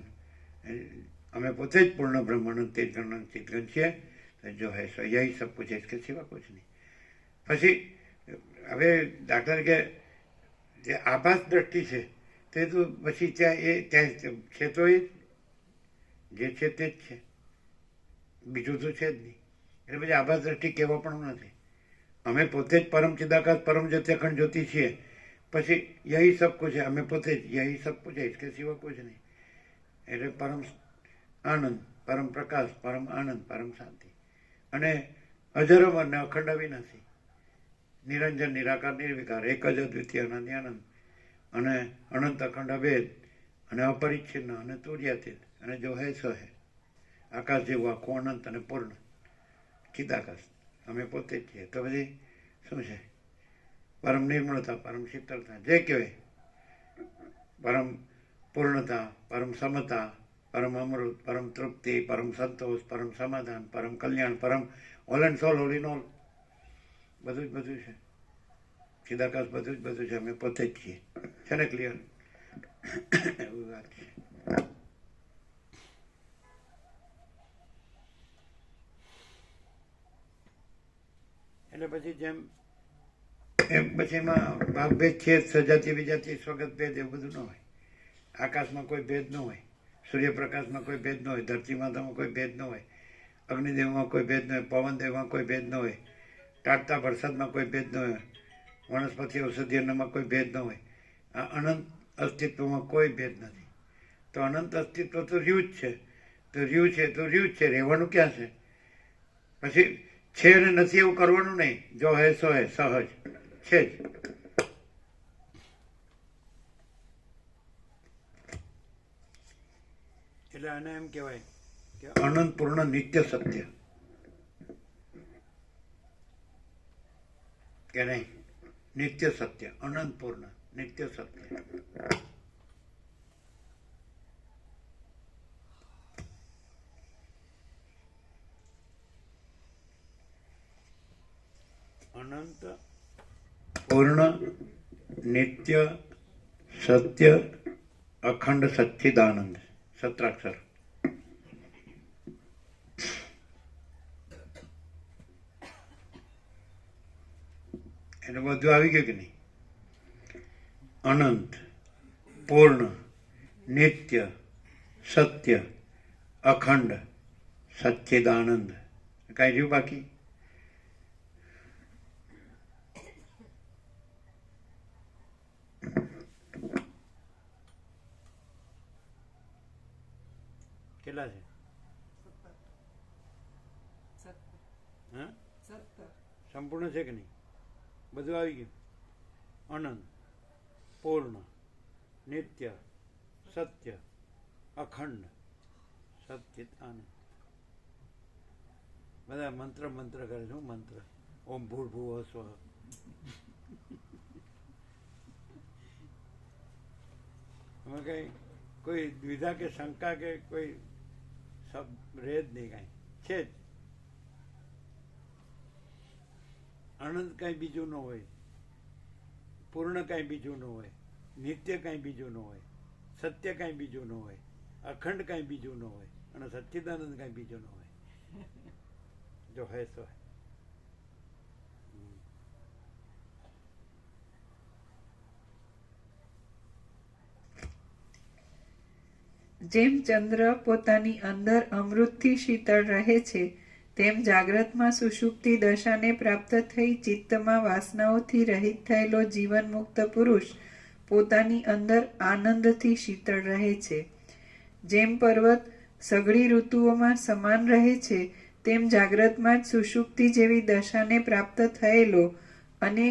અમે પોતે જ પૂર્ણ બ્રહ્માનંદ તેજગણ અનંત ચિતગણ છીએ. જો હૈ સો યહી સબ કુછ હૈ, इसके सिवा कुछ नहीं. પછી હવે દાખલા તરીકે જે આભાસ દ્રષ્ટિ છે તે તો પછી ત્યાં છે તો એ જે છે તે જ છે, બીજું તો છે જ નહીં. એટલે પછી આભાસ દ્રષ્ટિ કહેવા પણ નથી. અમે પોતે જ પરમ ચિદાકાશ પરમ જ્યોતિ અખંડ જ્યોતિ છીએ. પછી યહી સબ કુછ છે, અમે પોતે જ યહી સબ કુછ છે, इसके सिवा कुछ नहीं. એટલે પરમ આનંદ, પરમ પ્રકાશ, પરમ આનંદ, પરમ શાંતિ અને અજરમર ને અખંડ અવિનાશી, નિરંજન નિરાકાર નિર્વિકાર, એક જ અદ્વિતીય અનન્ય આનંદ અને અનંત અખંડ અભેદ અને અપરિચ્છિન્ન અને તુર્યાતીત અને જો હે સો હે, આકાશ જેવું આખું અનંત અને પૂર્ણ ચિદાકાશ અમે પોતે જ છીએ. તો પછી શું છે? પરમ નિર્મળતા, પરમ શીતળતા, જે કહેવાય પરમ પૂર્ણતા, પરમ સમતા, પરમ અમૃત, પરમ તૃપ્તિ, પરમ સંતોષ, પરમ સમાધાન, પરમ કલ્યાણ, પરમ all and soul, all in all, બધું જ બધું છે. ચિદાકાશ બધું જ બધું છે, અમે પોતે જ છીએ. છે ને ક્લિયર? એવું વાત છે. એટલે પછી જેમ એમ પછી એમાં ભાગ ભેદ છે, સજાતિ વિજાતિ સ્વગત ભેદ એવું બધું ન હોય. આકાશમાં કોઈ ભેદ ન હોય, સૂર્યપ્રકાશમાં કોઈ ભેદ ન હોય, ધરતી માતામાં કોઈ ભેદ ન હોય, અગ્નિદેવમાં કોઈ ભેદ ન હોય, પવનદેવમાં કોઈ ભેદ ન હોય, ટાટતા વરસાદમાં કોઈ ભેદ ન હોય, વનસ્પતિ ઔષધિયમાં કોઈ ભેદ ન હોય. આ અનંત અસ્તિત્વમાં કોઈ ભેદ નથી. તો અનંત અસ્તિત્વ તો રહ્યું જ છે. તો રહ્યું છે તો રહ્યું જ છે, રહેવાનું ક્યાં છે? પછી છે અને નથી એવું કરવાનું નહીં. જો હે સો હે, સહજ છે જ. એટલે આને એમ કહેવાય કે અનંત પૂર્ણ નિત્ય સત્ય, કે નહીં? નિત્ય સત્ય, અનંત પૂર્ણ નિત્ય સત્ય. અનંત પૂર્ણ નિત્ય સત્ય અખંડ સચ્ચિદાનંદ, સત્રાક્ષર. એનું બધું આવી ગયું કે નહીં? અનંત પૂર્ણ નિત્ય સત્ય અખંડ સચ્ચિદાનંદ. કાંઈ રહ્યું બાકી? કેટલા છે? હા, સંપૂર્ણ છે કે નહીં? બધું આવી ગયું. અનંત પૂર્ણ નિત્ય સત્ય અખંડ સચ્ચિત આનંદ. બધા મંત્ર મંત્ર કરે છે. શું મંત્ર? ઓમ ભૂર્ભુવઃ સ્વઃ. અમે કઈ કોઈ દ્વિધા કે શંકા કે કોઈ રહે જ નહીં. કાંઈ છે જ. અનંત કાંઈ બીજું ન હોય, પૂર્ણ કાંઈ બીજું ન હોય, નિત્ય કાંઈ બીજું ન હોય, સત્ય કાંઈ બીજું ન હોય, અખંડ કાંઈ બીજું ન હોય અને સચ્ચિદાનંદ કાંઈ બીજું ન હોય. જો હે સો હે. જેમ ચંદ્ર પોતાની અંદર અમૃતથી શીતળ રહે છે, તેમ જાગ્રતમાં સુષુપ્તિ દશાને પ્રાપ્ત થઈ ચિત્તમાં વાસનાઓથી રહિત થયેલો જીવન મુક્ત પુરુષ પોતાની અંદર આનંદથી શીતળ રહે છે. જેમ પર્વત સઘળી ઋતુઓમાં સમાન રહે છે, તેમ જાગ્રતમાં જ સુષુપ્તિ જેવી દશાને પ્રાપ્ત થયેલો અને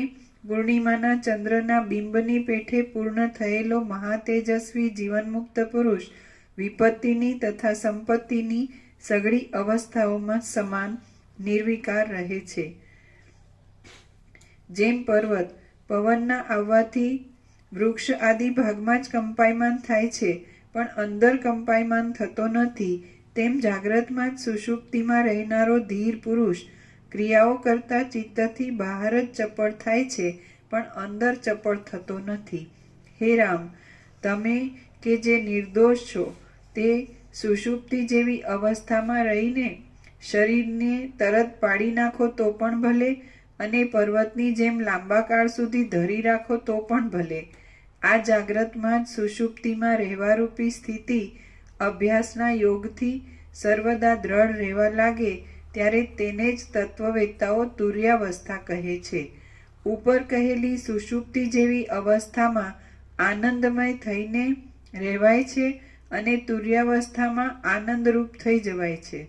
પૂર્ણિમાના ચંદ્રના બિંબની પેઠે પૂર્ણ થયેલો મહાતેજસ્વી જીવનમુક્ત પુરુષ વિપત્તિની તથા સંપત્તિની સઘળી અવસ્થાઓમાં સમાન નિર્વિકાર રહે છે. જેમ પર્વત પવનના આવવાથી વૃક્ષ આદિ ભાગમાં જ કંપાયમાન થાય છે, પણ અંદર કંપાયમાન થતો નથી, તેમ જાગ્રતમાં જ સુષુપ્તિમાં રહેનારો ધીર પુરુષ ક્રિયાઓ કરતા ચિત્તથી બહાર જ ચપળ થાય છે, પણ અંદર ચપળ થતો નથી. હે રામ, તમે કે જે નિર્દોષ છો તે સુષુપ્તિ જેવી અવસ્થામાં રહીને શરીરને તરત પાડી નાખો તો પણ ભલે, અને પર્વતની જેમ લાંબા કાળ સુધી ધરી રાખો તો પણ ભલે. આ જાગ્રતમાં જ સુષુપ્તિમાં રહેવારૂપી સ્થિતિ અભ્યાસના યોગથી સર્વદા દ્રઢ રહેવા લાગે ત્યારે તેને જ તત્વવેત્તાઓ તુર્યાવસ્થા કહે છે. ઉપર કહેલી સુષુપ્તિ જેવી અવસ્થામાં આનંદમય થઈને રહેવાય છે અને તુર્યાવસ્થામાં આનંદરૂપ થઈ જવાય છે.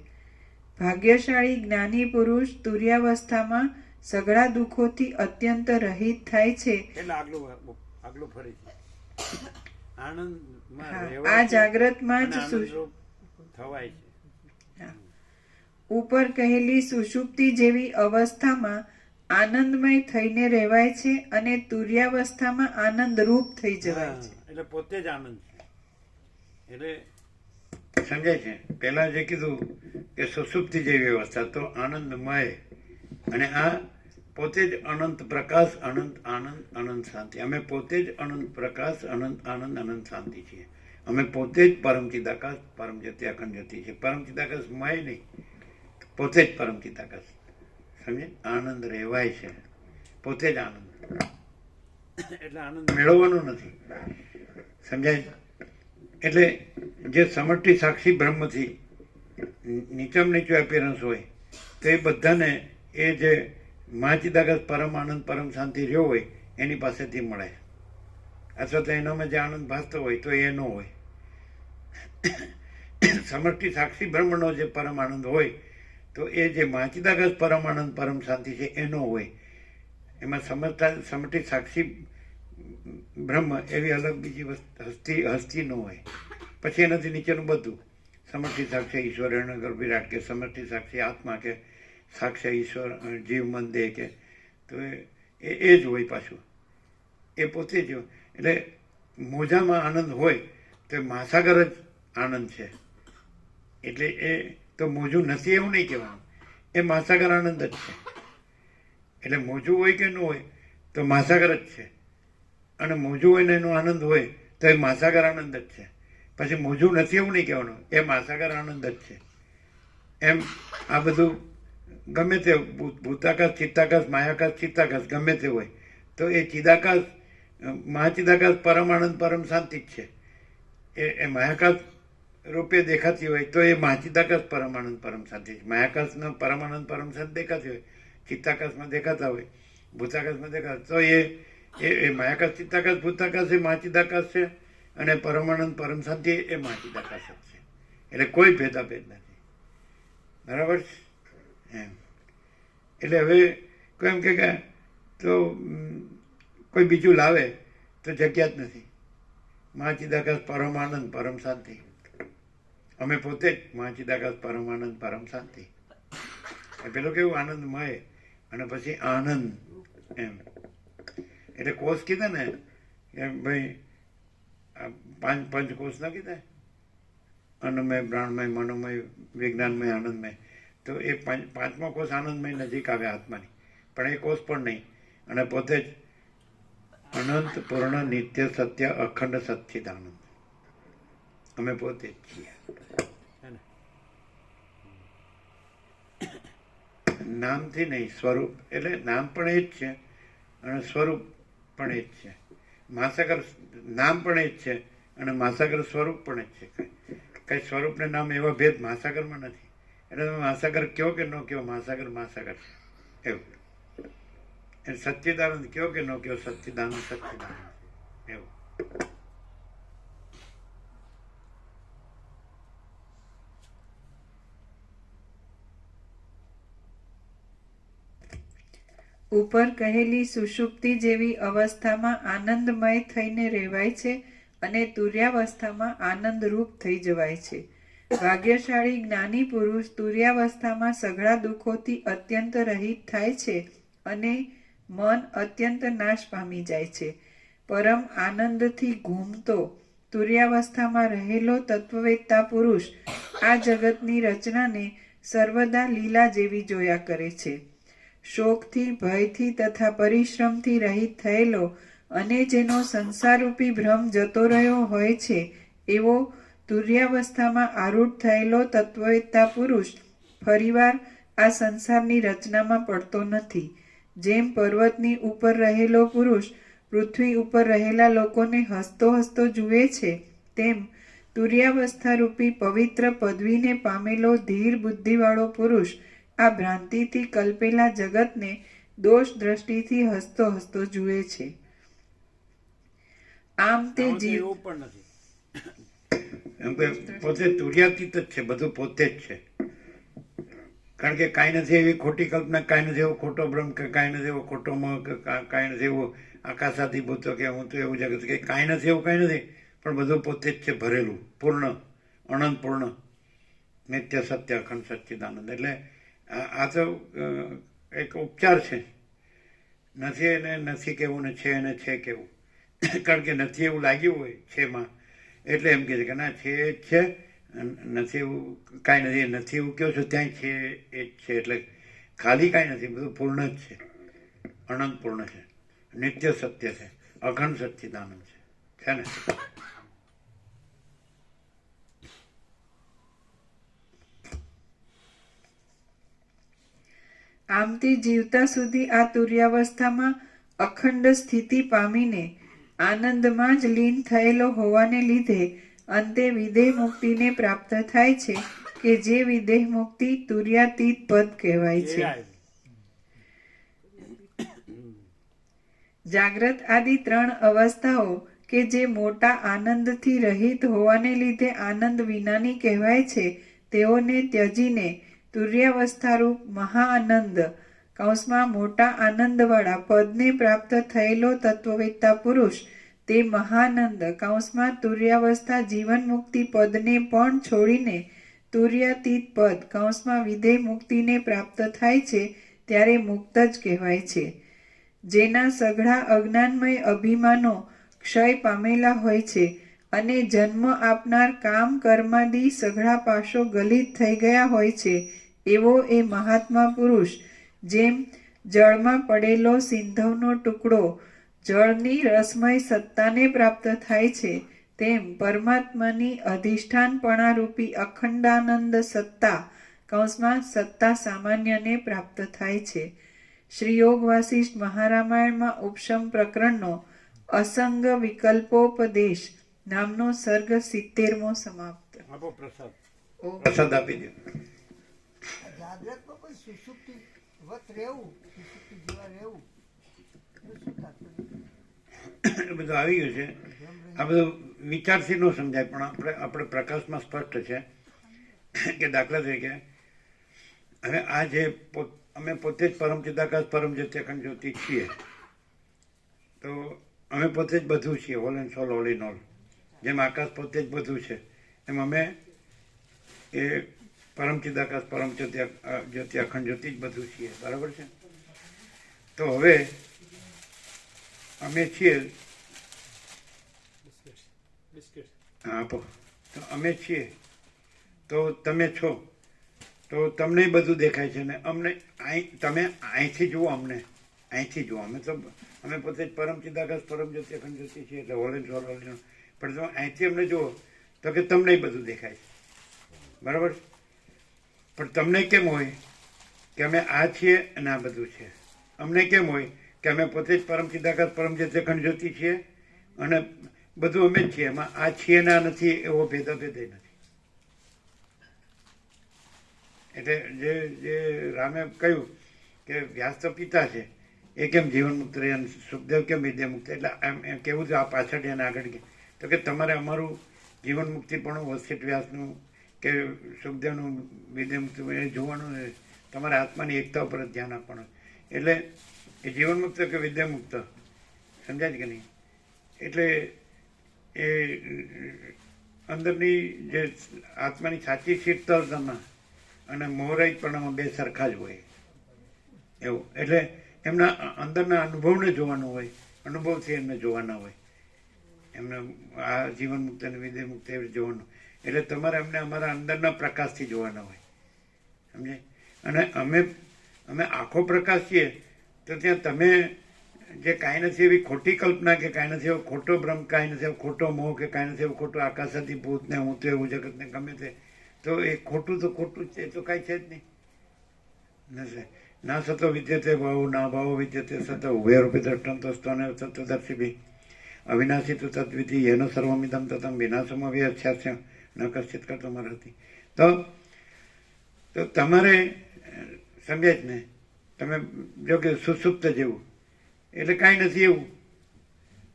ભાગ્યશાળી જ્ઞાની પુરુષ તુર્યાવસ્થામાં સઘળા દુઃખોથી અત્યંત રહિત થાય છે. એટલે આગલું ફરીથી આનંદમાં આ રહેવાય છે જાગ્રતમાં અને જ આનંદરૂપ થવાય છે. ઉપર કહેલી સુષુપ્તિ જેવી અવસ્થામાં આનંદમય થઈને રહેવાય છે અને તુર્યાવસ્થામાં આનંદરૂપ થઈ જવાય છે. એટલે પોતે જ આનંદ છે. એટલે સમજાય છે. પેલા જે કીધું કે સુષુપ્તિ જેવી અવસ્થા તો આનંદમય, અને આ પોતે જ અનંત પ્રકાશ, અનંત આનંદ, અનંત શાંતિ. અમે પોતે જ અનંત પ્રકાશ, અનંત આનંદ, અનંત શાંતિ છીએ. અમે પોતે જ પરમ ચિદાકાશ, પરમ જ્યોતિ, અખંડ જ્યોતિ છે. પરમ ચિદાકાશ મય નહીં, પોતે જ પરમ ચિદાકાશ. સમજે? આનંદ રહેવાય છે, પોતે જ આનંદ. એટલે આનંદ મેળવવાનો નથી. સમજાય? એટલે જે સમષ્ટિ સાક્ષી બ્રહ્મથી નીચમ નીચું એપિયરન્સ હોય તો એ બધાને એ જે મહાચિદાકાશ પરમ આનંદ, પરમ શાંતિ રહ્યો હોય એની પાસેથી મળે. અથવા તો એનામાં જે આનંદ ભાસતો હોય તો એ ન હોય. સમષ્ટિ સાક્ષી બ્રહ્મનો જે પરમ આનંદ હોય તો એ જે મહાચિદાકાશ પરમ આનંદ, પરમ શાંતિ છે એનો હોય. એમાં સમષ્ટિ સાક્ષી બ્રહ્મ એવી અલગ બીજી હસ્તી ન હોય. પછી એનાથી નીચેનું બધું સમષ્ટિ સાક્ષી ઈશ્વર, હિરણ્યગર્ભ, વિરાટ, કે સમષ્ટિ સાક્ષી આત્મા, કે સાક્ષી ઈશ્વર, જીવ, મન, દેહ, કે તો એ જ હોય પાછું. એ પોતે જ. એટલે મોજામાં આનંદ હોય તો મહાસાગર જ આનંદ છે. એટલે એ તો મોજું નથી એવું નહીં કહેવાનું, એ મહાસાગર આનંદ જ છે. એટલે મોજું હોય કે ન હોય તો મહાસાગર જ છે. અને મોજું હોય ને એનો આનંદ હોય તો એ મહાસાગર આનંદ જ છે. પછી મોજું નથી એવું નહીં કહેવાનું, એ મહાસાગર આનંદ જ છે. એમ આ બધું ગમે તે ભૂતાકાશ, ચિત્તાકાશ, માયાકાશ, ચિત્તાકાશ ગમે તે હોય તો એ ચિદાકાશ, મહાચિદાકાશ પરમાનંદ, પરમ શાંતિ જ છે. એ માયાકાશ રૂપે દેખાતી હોય તો એ મહાચિદાકાશ પરમાનંદ, પરમ શાંતિ છે. માયાકાશનો પરમાનંદ, પરમ શાંતિ દેખાતી હોય, ચિત્તાકાશમાં દેખાતા હોય, ભૂતાકાશમાં દેખાતા, તો એ માયાકાશ, ચિત્તાકાશ, ભૂતાકાશ એ મહાચિદાકાશ છે, અને પરમાનંદ, પરમ શાંતિ એ મહાચિદાકાશ જ છે. એટલે કોઈ ભેદાભેદ નથી. બરાબર છે? એમ એટલે હવે કોઈ એમ કે તો કોઈ બીજું લાવે તો જગ્યા જ નથી. મહાચિદાકાશ પરમાનંદ, પરમ શાંતિ. અમે પોતે જ મહાચિદાકાશ પરમાનંદ, પરમ શાંતિ. પેલું કેવું આનંદમય અને પછી આનંદ. એમ એટલે કોષ કીધા ને કે ભાઈ પાંચ કોષ ના કીધા, અન્નમય, પ્રાણમય, મનોમય, વિજ્ઞાનમય, આનંદમય. તો એ પાંચમો કોષ આનંદમય નજીક આવે આત્માની, પણ એ કોષ પણ નહીં. અને પોતે જ અનંત, પૂર્ણ, નિત્ય, સત્ય, અખંડ, સચ્ચિદાનંદ. અમે પોતે જ છીએ. નામથી નહીં, સ્વરૂપ. એટલે નામ પણ એ જ છે અને સ્વરૂપ પણ એ જ છે. મહાસાગર નામ પણ એ જ છે અને મહાસાગર સ્વરૂપ પણ એ જ છે. કઈ સ્વરૂપ ને નામ એવા ભેદ મહાસાગરમાં નથી. એટલે તમે મહાસાગર કયો કે ન કયો, મહાસાગર મહાસાગર છે એવું. એટલે સચ્ચિદાનંદ કયો કે ન કયો, સચ્ચિદાનંદ સચ્ચિદાનંદ એવું. ઉપર કહેલી સુષુપ્તિ જેવી અવસ્થામાં આનંદમય થઈને રહેવાય છે અને તુર્યાવસ્થામાં આનંદરૂપ થઈ જવાય છે. ભાગ્યશાળી જ્ઞાની પુરુષ તુર્યાવસ્થામાં સઘળા દુઃખોથી અત્યંત રહિત થાય છે અને મન અત્યંત નાશ પામી જાય છે. પરમ આનંદથી ઘૂમતો તુર્યાવસ્થામાં રહેલો તત્વવેત્તા પુરુષ આ જગતની રચનાને સર્વદા લીલા જેવી જોયા કરે છે. શોકથી, ભયથી તથા પરિશ્રમથી રહિત થયેલો અને જેનો સંસારરૂપી ભ્રમ જતો રહ્યો હોય છે એવો તુર્યાવસ્થામાં આરૂઢ થયેલો તત્વવેત્તા પુરુષ ફરીવાર આ સંસારની રચનામાં પડતો નથી. જેમ પર્વતની ઉપર રહેલો પુરુષ પૃથ્વી ઉપર રહેલા લોકોને હસતો હસતો જુએ છે, તેમ તુર્યાવસ્થા રૂપી પવિત્ર પદવીને પામેલો ધીર બુદ્ધિવાળો પુરુષ આ ભ્રાંતિથી કલ્પેલા જગતને દોષ દ્રષ્ટિથી હસતો હસતો જુએ છે. આમ તે જીવ એવું પણ નથી. એમ કે પોતે તુર્યાતીત જ છે, બધું પોતે જ છે. કારણ કે કાંઈ નથી એવી ખોટી કલ્પના, કાંઈ નથી એવો ખોટો ભ્રમ, કે કાંઈ નથી એવો ખોટો મોહ, કે કાંઈ નથી એવો આકાશાધિભૂતો, કે હું તો એવું જગત, કે કાંઈ નથી એવું કાંઈ નથી, પણ બધું પોતે જ છે, ભરેલું, પૂર્ણ, અનંત પૂર્ણ, નિત્ય સત્ય અખંડ સચ્ચિદાનંદ. એટલે આ તો એક ઉપચાર છે. નથી એને નથી કહેવું ને છે એને છે કહેવું. કારણ કે નથી એવું લાગ્યું હોય છેમાં, એટલે એમ કહે છે કે ના છે એ જ છે, નથી એવું કાંઈ નથી, નથી એવું કહો છો ત્યાં છે એ જ છે. એટલે ખાલી કાંઈ નથી, બધું પૂર્ણ જ છે, અનંત પૂર્ણ છે, નિત્ય સત્ય છે, અખંડ સચ્ચિદાનંદ છે ને. આમ તે જીવતા સુધી આ તુર્યાવસ્થામાં અખંડ સ્થિતિ પામીને આનંદમાં જ લીન થયેલો હોવાને લીધે અંતે વિદેહ મુક્તિને પ્રાપ્ત થાય છે, કે જે વિદેહ મુક્તિ તુર્યાતીત પદ કહેવાય છે. જાગ્રત આદિ 3 અવસ્થાઓ કે જે મોટા આનંદથી રહિત હોવાને લીધે આનંદ વિનાની કહેવાય છે, તેઓને ત્યજીને તુર્યાવસ્થારૂપ મહાઆનંદ કૌંસમાં મોટા આનંદવાળા પદને પ્રાપ્ત થયેલો તત્વવેત્તા પુરુષ તે મહાનંદ કૌંસમાં તુર્યાવસ્થા જીવન મુક્તિ પદને પણ છોડીને તુર્યાતીત પદ કૌંસમાં વિદેહ મુક્તિને પ્રાપ્ત થાય છે, ત્યારે મુક્ત જ કહેવાય છે. જેના સઘળા અજ્ઞાનમય અભિમાનો ક્ષય પામેલા હોય છે અને જન્મ આપનાર કામ કર્માદિ સઘળા પાશો ગલિત થઈ ગયા હોય છે, એવો એ મહાત્મા પુરુષ જેમ જળમાં પડેલો સિંધવનો ટુકડો જળની રસમય સત્તાને પ્રાપ્ત થાય છે, તેમ પરમાત્માની અધિષ્ઠાનપણા રૂપી અખંડાનંદ સત્તા કૌંસમાં સત્તા સામાન્યને પ્રાપ્ત થાય છે. શ્રી યોગ વાસિષ્ઠ મહારામાયણમાં ઉપશમ પ્રકરણનો અસંગ વિકલ્પોપદેશ નામનો સર્ગ 70મો સમાપ્ત. આપો પ્રસાદ. ઓમ. પ્રસાદ આપી દો. જાગ્રતમાં પણ સુષુપ્તિ વત રહેવું, સુષુપ્તિ જેવા રહેવું, એનું શું તાત્પર્ય? એ બધું આવી ગયું છે. આ બધું વિચારથી ન સમજાય, પણ આપણે પ્રકાશમાં સ્પષ્ટ છે કે દાખલા તરીકે હવે આ જે અમે પોતે જ પરમ ચિદાકાશ પરમ જ્યોતિ અખંડ જ્યોતિ છીએ, તો અમે પોતે જ બધું છીએ, whole and soul, whole in all. જેમ આકાશ પોતે જ બધું છે, એમ અમે એ પરમ ચિદાકાશ પરમ જ્યોતિ અખંડ જ્યોતિ જ બધું છીએ. બરાબર છે? તો હવે અમે છીએ, હા આપો. તો અમે છીએ, તો તમે છો, તો તમને બધું દેખાય છે ને અમને તમે અહીંથી જુઓ, અમને અહીંથી જુઓ. અમે પોતે જ પરમ ચિદાકાશ પરમ જ્યોતિ અખંડ જ્યોતિ છીએ, એટલે whole and soul, whole in all. પણ તમે અહીંથી અમને જુઓ તો કે તમને બધું દેખાય છે. બરાબર? પણ તમને કેમ હોય કે અમે આ છીએ અને આ બધું છે? અમને કેમ હોય કે અમે પોતે જ પરમ ચિદાકાશ પરમ જ્યોતિ અખંડ જ્યોતિ છીએ અને બધું અમે જ છીએ, એમાં આ છીએ ને આ નથી એવો ભેદાભેદ નથી. એટલે જે રામે કહ્યું કે વ્યાસ તો પિતા છે, એ કેમ જીવન મુક્ત રહ્યા, સુખદેવ કેમ વિદ્યા મુક્ત, એટલે એમ કેવું છે આ પાછળ એને આગળ કે તો કે તમારે અમારું જીવન મુક્તિ પણ વસિષ્ઠ વ્યાસનું કે સુખદેવનું વિદ્યા મુક્તિ એ જોવાનું, તમારે આત્માની એકતા ઉપર જ ધ્યાન આપવાનું. એટલે એ જીવન મુક્ત કે વિદ્યા મુક્ત, સમજાય છે કે નહીં? એટલે એ અંદરની જે આત્માની સાચી શીતળતામાં અને મોહરહિતપણામાં બે સરખા જ હોય એવું. એટલે એમના અંદરના અનુભવને જોવાનું હોય, અનુભવથી એમને જોવાના હોય, એમને આ જીવન મુક્ત અને વિદેહ મુક્ત એવી જોવાનું. એટલે તમારે અમને અમારા અંદરના પ્રકાશથી જોવાના હોય, સમજે? અને અમે આખો પ્રકાશ છીએ, તો ત્યાં તમે જે કાંઈ નથી એવી ખોટી કલ્પના, કે કાંઈ નથી એવો ખોટો ભ્રમ, કાંઈ નથી એવો ખોટો મોહ, કે કાંઈ નથી એવું ખોટું આકાશાથી ભૂતને હું તો એવું જગતને ગમે તે, તો એ ખોટું તો ખોટું જ છે, એ તો કાંઈ છે જ નહીં. ના સતો વિદ્યતે ભાવો ના ભાવો વિદ્યતે સત ઉભયરૂપી દ્રષ્ટાંતો સ્તને સત્વદર્શિભી અવિનાશી તું તદ્વિધિ એનો સર્વમિદમ તતમ વિનાશમાં અસ્યાસ્ય ન કશ્ચિત કરતો મારાથી. તો તમારે સમજ્યા જ ને, તમે જો કે સુસુપ્ત જેવું એટલે કાંઈ નથી એવું,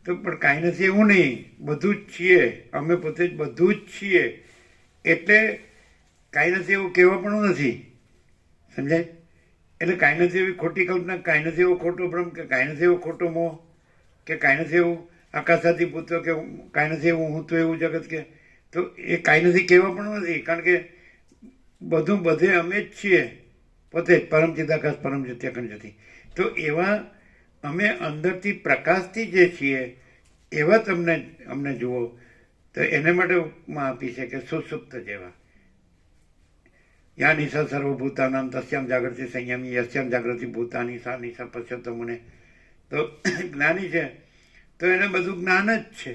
તો પણ કાંઈ નથી એવું નહીં, બધું જ છીએ અમે પોતે જ બધું જ છીએ, એટલે કાંઈ નથી એવું કહેવા પણ નથી. સમજાય? એટલે કાંઈ નથી એવી ખોટી કલ્પના, કાંઈ નથી એવો ખોટો ભ્રમ, કે કાંઈ નથી એવો ખોટો મોહ, કે કાંઈ નથી એવું આકાશાથી પૂછતો, કે કાંઈ નથી એવું હું તો એવું જગત, કે તો એ કાંઈ નથી કહેવા પણ નથી. કારણ કે બધું બધે અમે જ છીએ પોતે જ, પરમ ચિદાકાશ પરમ જ્યોતિ અખંડ જ્યોતિ. તો એવા અમે અંદરથી પ્રકાશથી જે છીએ એવા તમને અમને જુઓ. તો એને માટે ઉપમા આપી છે કે સુસુપ્ત જેવા. યા નિશા સર્વભૂતાનામ તસ્યામ જાગૃતિ સંયમી યસ્યામ જાગૃતિ ભૂતાની સા નિશા પશ્યતો મને. તો જ્ઞાની છે તો એને બધું જ્ઞાન જ છે,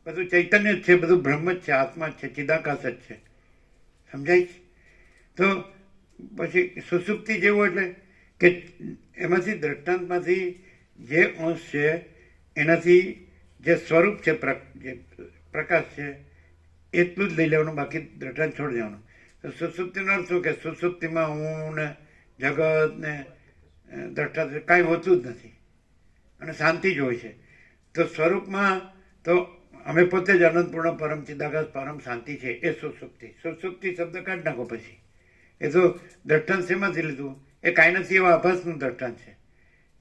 બધું ચૈતન્ય જ છે, બધું બ્રહ્મ જ છે, આત્મા જ છે, ચિદાકાશ જ છે. સમજાય છે? તો પછી સુસુપ્તિ જેવું એટલે કે એમાંથી દ્રષ્ટાંતમાંથી જે અંશ છે એનાથી જે સ્વરૂપ છે, જે પ્રકાશ છે એટલું જ લઈ લેવાનું, બાકી દ્રષ્ટાંત છોડી દેવાનું. તો સુસુપ્તિનો અર્થ શું કે સુસુપ્તિમાં હું ને જગત ને દ્રષ્ટાંત કાંઈ હોતું જ નથી અને શાંતિ જ હોય છે. તો સ્વરૂપમાં તો અમે પોતે જ અનંતપૂર્ણ પરમ ચિદાકાશ પરમ શાંતિ છે, એ સુસુપ્તિ. સુસુપ્તિ શબ્દ કાઢી નાખો પછી. એ તો દ્રષ્ટાંત શેમાંથી લીધું? એ કાંઈ નથી એવા આભાસનું દ્રષ્ટાંત છે.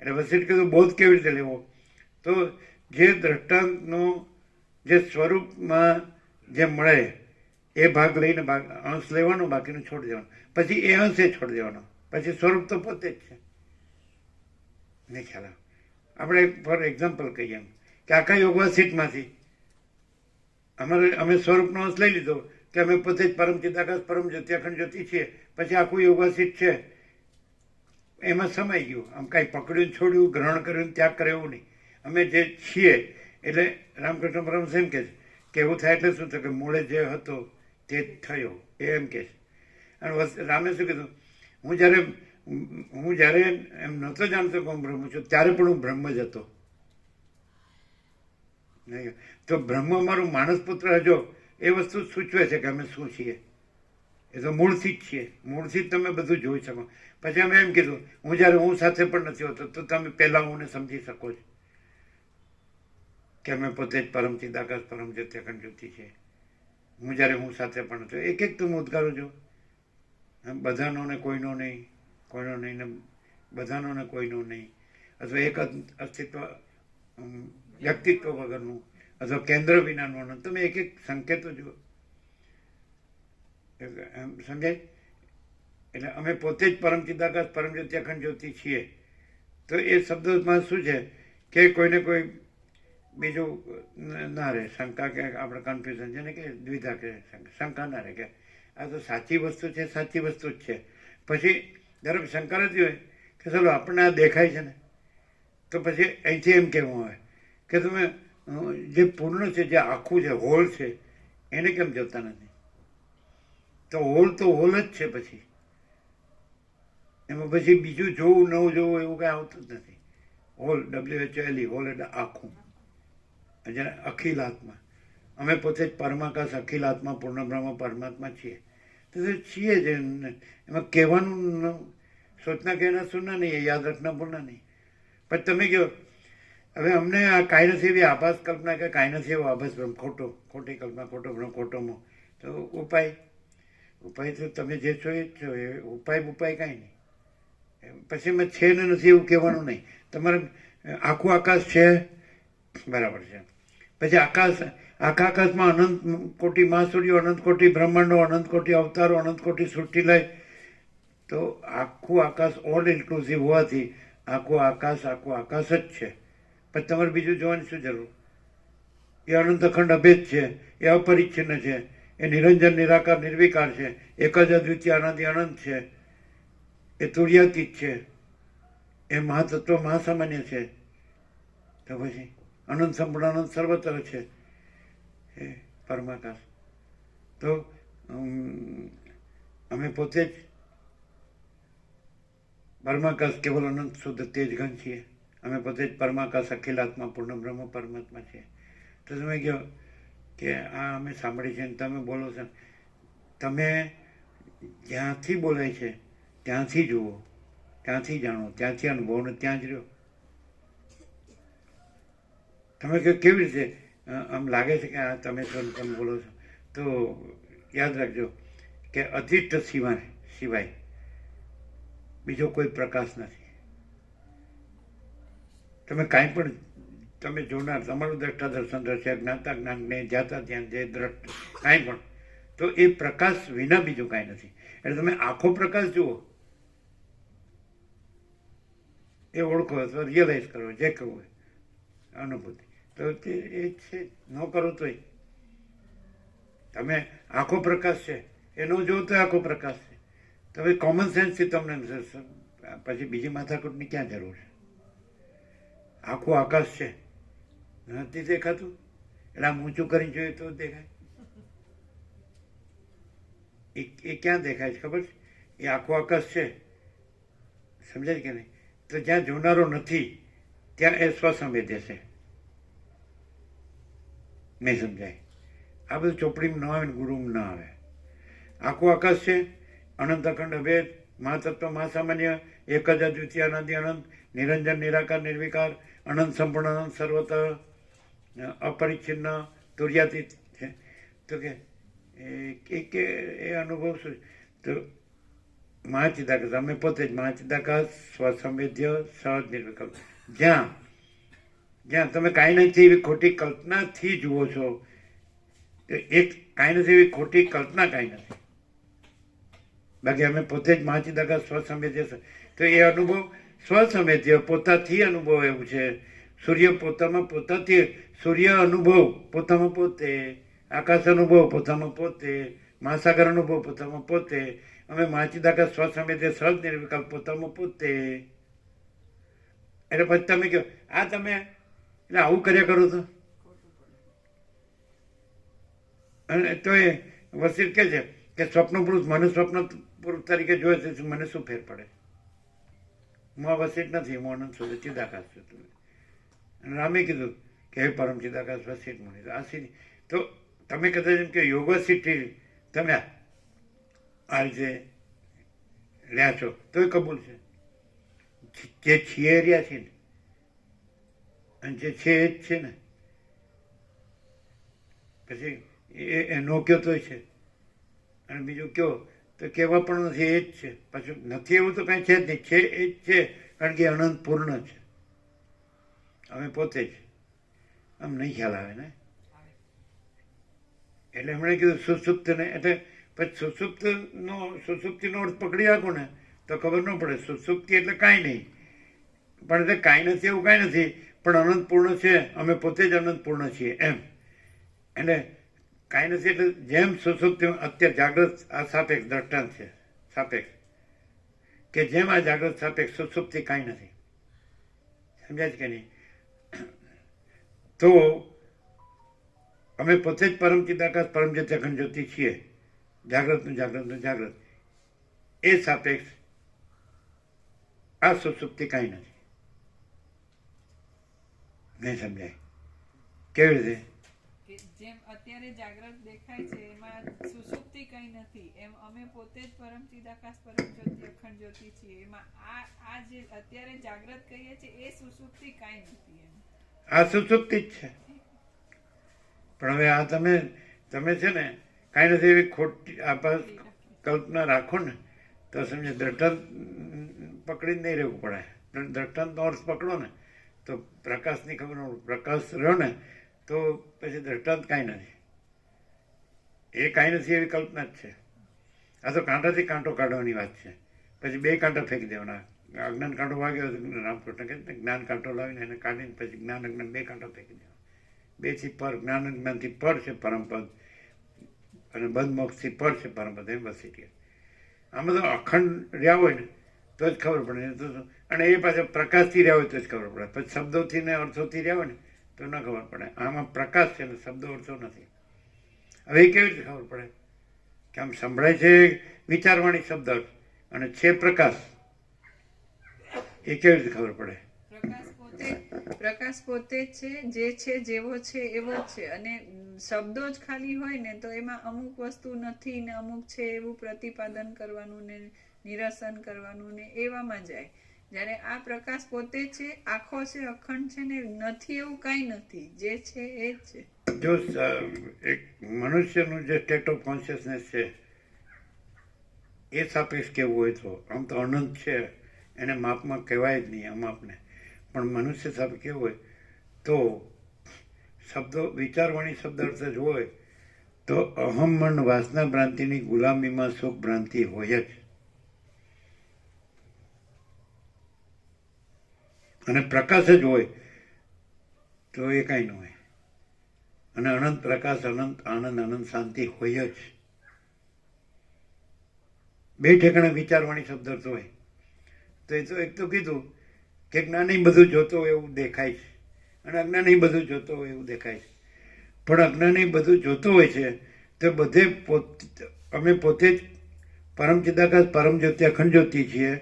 એટલે વસીઠ કીધું બોધ કેવી રીતે લેવો? તો જે દ્રષ્ટાંતનો જે સ્વરૂપમાં જે મળે એ ભાગ લઈને અંશ લેવાનો, બાકીનું છોડી દેવાનું. પછી એ અંશે છોડી દેવાનો, પછી સ્વરૂપ તો પોતે જ છે. નહીં ખ્યાલ આવે? આપણે ફોર એક્ઝામ્પલ કહીએ એમ કે આખા યોગવા સીટમાંથી અમે સ્વરૂપનો અંશ લઈ લીધો કે અમે પોતે જ પરમ ચિદાકાશ પરમ જ્યોતિ અખંડ જ્યોતિ છીએ. પછી આખું યોગા સીટ છે એમાં સમાઈ ગયું. આમ કાંઈ પકડ્યું છોડ્યું, ગ્રહણ કર્યું ત્યાગ કરે એવું નહીં. અમે જે છીએ એટલે રામકૃષ્ણ પરમહંસ એમ કહે છે કે એવું થાય એટલે શું થયું કે મૂળે જે હતો તે જ થયો, એમ કહે છે. અને રામે શું કીધું? હું જ્યારે એમ નહોતો જાણતો કે હું બ્રહ્મ છું, ત્યારે પણ હું બ્રહ્મ જ હતો. નહીં તો બ્રહ્મ મારું માનસ પુત્ર હજો એ વસ્તુ સૂચવે છે કે અમે શું છીએ. એ તો મૂળથી જ છીએ, મૂળથી જ તમે બધું જોઈ શકો. પછી અમે એમ કીધું હું જ્યારે હું સાથે પણ નથી હોતો તો તમે પહેલાં હુંને સમજી શકો છો કે અમે પોતે જ પરમ ચિદાકાશ પરમ જ્યોતિ અખંડ જ્યોતિ છે. હું જ્યારે હું સાથે પણ હતો, એક એક તમે ઉદ્ગારો જો, બધાનો ને કોઈનો નહીં, કોઈનો નહીં ને બધાનો ને કોઈનો નહીં, અથવા એક અસ્તિત્વ વ્યક્તિત્વ વગરનું, અથવા કેન્દ્ર વિનાનું અનંત. તમે એક એક સંકેતો જુઓ, સમજાય? એટલે અમે પોતે જ પરમ ચિદાકાશ પરમ જ્યોતિ અખંડ જ્યોતિ છીએ. તો એ શબ્દમાં શું છે કે કોઈને કોઈ બીજું ના રહે શંકા, કે આપણે કન્ફ્યુઝન છે ને કે દ્વિધા, કે શંકા ના રહે કે આ તો સાચી વસ્તુ છે, સાચી વસ્તુ જ છે. પછી ધારો કે શંકા નથી હોય કે ચાલો આપણને આ દેખાય છે ને, તો પછી અહીંથી એમ કહેવું આવે કે તમે જે પૂર્ણ છે, જે આખું છે, હોલ છે, એને કેમ જોતા નથી? તો હોલ જ છે. પછી એમાં પછી બીજું જોવું નવું જોવું એવું કાંઈ આવતું જ નથી. હોલ, WHOL, હોલ એટલે આખું, જેને અખિલ આત્મા. અમે પોતે જ પરમાકાશ અખિલ આત્મા પૂર્ણ બ્રહ્મ પરમાત્મા છીએ. તો છીએ જ એમાં કહેવાનું સોચના કહેના સુનના નહીં, યાદ રાખના ભૂલના નહીં. પછી તમે કહો હવે અમને આ કાંઈ નથી એવી આભાસ કલ્પના, કે કાંઈ નથી એવો આભાસ બ્રહ્મ, ખોટી કલ્પના, ખોટો બ્રહ્મ, ખોટો મોહ. તો ઉપાય તો તમે જે છો એ જ છો. એ ઉપાય કાંઈ નહીં. પછી એમાં છે ને નથી એવું કહેવાનું નહીં. તમારે આખું આકાશ છે, બરાબર છે. પછી આખા આકાશમાં અનંત કોટી મહાસૂર્યો, અનંત કોટી બ્રહ્માંડો, અનંત કોટી અવતારો, અનંત કોટી સૃષ્ટિ લય. તો આખું આકાશ ઓલ ઇન્ક્લુઝિવ હોવાથી આખું આકાશ જ છે. પછી તમારે બીજું જોવાની શું જરૂર? એ અનંત અખંડ અભેદ છે, એ અપરિચ્છિન્ન છે, એ નિરંજન નિરાકાર નિર્વિકાર છે, એક જ અદ્વિતીય અનાદિ અનંત છે, એ તુર્યાતીત છે, એ મહાતત્વ મહાસામાન્ય છે. તો પછી અનંત સંપૂર્ણ અનંત સર્વત્ર છે એ પરમાકાશ. તો અમે પોતે જ પરમાકાશ કેવલ અનંત શુદ્ધ તેજ ઘન છીએ. અમે પોતે જ પરમાકાશ અખિલાત્મા પૂર્ણ બ્રહ્મ પરમાત્મા છીએ. તો તમે કહો કે આ અમે સાંભળી છે ને તમે બોલો છો, તમે જ્યાંથી બોલાય છે ત્યાંથી જુઓ, ત્યાંથી જાણો, ત્યાંથી અનુભવો ને ત્યાં જ રહ્યો. તમે કહો કેવી રીતે આમ લાગે છે કે આ તમે પણ બોલો છો, તો યાદ રાખજો કે અધિષ્ઠ સિવાય બીજો કોઈ પ્રકાશ નથી. તમે કાંઈ પણ તમે જોનાર, તમારું દ્રષ્ટા દર્શન દ્રશ્ય, જ્ઞાતા જ્ઞાન ને જાતા ધ્યાન જે દ્રષ્ટ કાંઈ પણ, તો એ પ્રકાશ વિના બીજું કાંઈ નથી. એટલે તમે આખો પ્રકાશ જુઓ, એ ઓળખો અથવા રિયલાઇઝ કરો, જે કહું હોય અનુભૂતિ, તો તે એ છે. ન કરો તોય તમે આખો પ્રકાશ છે એ ન જોવો તો આખો પ્રકાશ છે. તો હવે કોમન સેન્સથી તમને પછી બીજી માથાકૂટની ક્યાં જરૂર છે? આખું આકાશ છે, નથી દેખાતું, એટલે આમ ઊંચું કરી જોઈએ તો દેખાય. એ ક્યાં દેખાય છે ખબર છે? એ આખું આકાશ છે, સમજાય કે નહીં? તો જ્યાં જોનારો નથી ત્યાં એ સ્વસંવેદ્ય છે. નહીં સમજાય? આ બધું ચોપડીમાં ન આવે ને ગુરુમાં ન આવે. આખું આકાશ છે, અનંત અખંડ અભેદ, મહાતત્વ મહાસામાન્ય, એક જ અદ્વિતીય અનંત અનંત, નિરંજન નિરાકાર નિર્વિકાર, અનંત સંપૂર્ણ અનંત સર્વત અપરિચ્છિન્ન તુર્યાતીત છે. તો કે એ અનુભવ શું? તો મહાચિદાકાશ, અમે પોતે જ મહાચિદાકાશ, સ્વસંવેદ્ય, સહજ નિર્વિકલ્પ. જ્યાં તમે કાંઈ નથી એવી ખોટી કલ્પનાથી જુઓ છો, એક કાંઈ નથી એવી ખોટી કલ્પના કાંઈ નથી. બાકી અમે પોતે જ મહાચિદાકાશ સ્વસંવેદ્ય, તો એ અનુભવ સ્વસંવેદ્ય પોતાથી અનુભવ એવું છે. સૂર્ય પોતામાં પોતાથી, સૂર્ય અનુભવ પોતામાં પોતે, આકાશ અનુભવ પોતામાં પોતે, મહાસાગર અનુભવ પોતામાં પોતે, અમે મહાચિદાકાશ સ્વસંવેદ્ય સહજ નિર્વિકલ્પ પોતામાં પોતે. એટલે પછી તમે કહો આ તમે એટલે આવું કર્યા કરો છો. અને તો એ વસીત કે છે કે સ્વપ્ન પુરુષ મને સ્વપ્ન પુરુષ તરીકે જોયે છે, મને શું ફેર પડે? હું આ વસીત નથી, હું અનંત સુધી ચિદાકાશ છું. અને રામે કીધું કે હે પરમ ચિદાકાશ વસીત મુનિ. આ સીધી તો તમે કદાચ એમ કે યોગવસીથી તમે આ રીતે રહ્યા છો તો એ કબૂલ છે. જે છીએ રહ્યા છે ને, અને જે છે એ જ છે ને, પછી એ નો કયો તોય છે, અને બીજું કયો તો કહેવા પણ નથી, એ જ છે. પાછું નથી એવું તો કાંઈ છે જ નહીં, છે એ જ છે, કારણ કે અનંત પૂર્ણ છે. અમે પોતે જ આમ નહીં ખ્યાલ આવે ને. એટલે એમણે કીધું સુસુપ્તને, એટલે પછી સુસુપ્તિનો અર્થ પકડી રાખો ને તો ખબર ન પડે. સુસુપ્તિ એટલે કાંઈ નહીં, પણ એટલે કાંઈ નથી એવું કાંઈ નથી, પણ અનંત પૂર્ણ છે, અમે પોતે જ અનંત પૂર્ણ છીએ એમ. એટલે કાંઈ નથી એટલે જેમ સુસુપ્તિ અત્યારે જાગ્રત આ સાપેક્ષ દ્રષ્ટાંત છે, સાપેક્ષ કે જેમ આ જાગ્રત સાપેક્ષ સુસુપ્તિ કાંઈ નથી. સમજાય છે કે નહીં? તો અમે પોતે જ પરમ ચિદાકાશ પરમ જ્યોતિ અખંડ જ્યોતિ છીએ. જાગ્રતનું જાગ્રત એ સાપેક્ષ આ સુસુપ્તિ કાંઈ નથી. નહીં સમજાય? કેવી રીતે? જેમ અત્યારે જાગ્રત દેખાય છે એમાં સુષુપ્તિ કઈ નથી, એમ અમે પોતે જ પરમ ચિદાકાશ પરમ જ્યોતિ અખંડ જ્યોતિ છીએ. એમાં આ જે અત્યારે જાગ્રત કહીએ છીએ એ સુષુપ્તિ કઈ નથી. એમ આ સુસુપ્તિ જ છે. પણ હવે આ તમે છે ને કાંઈ નથી એવી ખોટી આપાસ કલ્પના રાખો ને તો સમજે દ્રષ્ટાંત પકડી નહીં રહેવું પડે. દ્રષ્ટાંતનો અર્થ પકડો ને તો પ્રકાશની ખબર પ્રકાશ રહ્યો ને તો પછી દ્રષ્ટાંત કાંઈ નથી. એ કાંઈ નથી એવી કલ્પના જ છે. આ તો કાંટાથી કાંટો કાઢવાની વાત છે. પછી બે કાંટા ફેંકી દેવાના. અજ્ઞાન કાંટો વાગ્યો રામકૃષ્ણ કહે જ્ઞાન કાંટો લાવીને એને કાઢીને પછી જ્ઞાન અજ્ઞાન બે કાંટા ફેંકી દેવા. બેથી પર, જ્ઞાન અજ્ઞાનથી પર છે પરમપદ, અને બંધ મોક્ષથી પર છે પરમપદ, એમ વસી ગયા. આમાં તો અખંડ રહ્યા હોય ને તો જ ખબર પડે. અને એ પાછા પ્રકાશથી રહ્યા હોય તો જ ખબર પડે. પછી શબ્દોથી ને અર્થોથી રહ્યા હોય ને તો ન ખબર પડે. આમાં પ્રકાશ છે ને શબ્દો અર્થો નથી. હવે એ કેવી રીતે ખબર પડે કે આમ સંભળાય છે વિચારવાણી શબ્દ અને છે પ્રકાશ, એ કેવી રીતે ખબર પડે? પ્રકાશ પોતે જ છે જેવો છે એવો જ છે. અને શબ્દો જ ખાલી હોય ને તો એમાં અમુક વસ્તુ નથી ને અમુક છે એવું પ્રતિપાદન કરવાનું ને નિરસન કરવાનું ને એવામાં જાય. જ્યારે આ પ્રકાશ પોતે છે, આખો છે, અખંડ છે ને નથી એવું કાંઈ નથી, જે છે એ જ છે. જો એક મનુષ્યનું જે સ્ટેટ ઓફ કોન્શિયસનેસ છે એ સાપેક્ષ કેવું હોય તો આમ તો અનંત છે, એને માપમાં કહેવાય જ નહીં અમાપને, પણ મનુષ્ય સાપેક્ષ કેવું હોય તો શબ્દો વિચારવાણી શબ્દ અર્થ જ હોય તો અહમ મન વાસના ભ્રાંતિની ગુલામીમાં સુખ ભ્રાંતિ હોય જ. અને પ્રકાશ જ હોય તો એ કાંઈ ન હોય. અને અનંત પ્રકાશ, અનંત આનંદ, અનંત શાંતિ હોય જ. બે ઠેકાણે વિચારવાણી શબ્દ અર્થ હોય તો એ તો એક તો કીધું કે જ્ઞાની બધું જોતો હોય એવું દેખાય છે અને અજ્ઞાની બધું જોતો હોય એવું દેખાય છે. પણ અજ્ઞાની બધું જોતો હોય છે તો બધે અમે પોતે જ પરમ ચિદાકાશ પરમ જ્યોતિ અખંડ જ્યોતિ છીએ.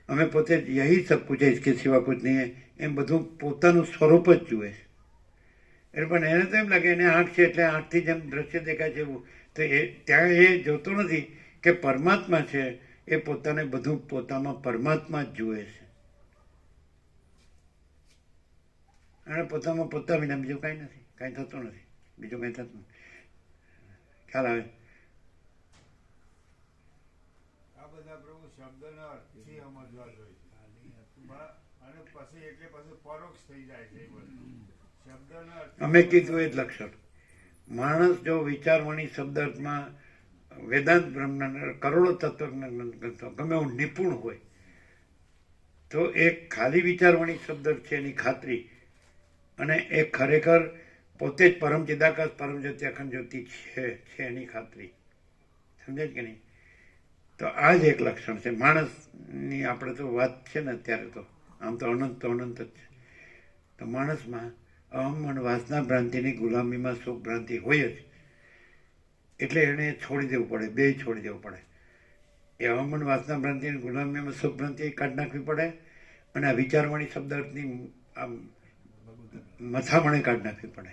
અમે પોતે જ યહી સબ કુછ હૈ ઇસકે સિવા કુછ નહીં હૈ, એમ બધું પોતાનું સ્વરૂપ જ જુએ છે. એટલે પણ એને તો એમ લાગે એને આંખ છે એટલે આંખથી જેમ દ્રશ્ય દેખાય છે એવું, તો એ ત્યાં એ જોતો નથી કે પરમાત્મા છે એ પોતાને બધું પોતામાં પરમાત્મા જ જુએ છે. અને પોતામાં પોતા વિના બીજું કાંઈ નથી, કાંઈ થતું નથી, બીજું કાંઈ થતું નથી. ખ્યાલ આવે? આ બધા પ્રભુ શબ્દના અર્થથી સમજવા જોઈએ અને પછી એટલે પછી પરોક્ષ થઈ જાય છે એ બધું શબ્દના અર્થ. અમે કીધું એ જ લક્ષણ. માણસ જો વિચારવાણી શબ્દ અર્થમાં વેદાંત બ્રહ્મના કરોડો તત્વજ્ઞાન ગમે એવું નિપુણ હોય તો એ ખાલી વિચારવાણી શબ્દ છે એની ખાતરી, અને એ ખરેખર પોતે જ પરમ ચિદાકાશ પરમ જ્યોતિ અખંડ જ્યોતિ છે એની ખાતરી. સમજાય કે નહીં? તો આ જ એક લક્ષણ છે માણસની. આપણે તો વાત છે ને અત્યારે તો આમ તો અનંત જ છે. તો માણસમાં અહમ અને વાસના ભ્રાંતિની ગુલામીમાં સુખ ભ્રાંતિ હોય જ. એટલે એને છોડી દેવું પડે, બે છોડી દેવું પડે. એ અહમ અને વાસના ભ્રાંતિની ગુલામીમાં સુખ ભ્રાંતિ કાઢી નાખવી પડે, અને આ વિચારવાણી શબ્દ અર્થની આમ મથામણે કાઢી નાખવી પડે.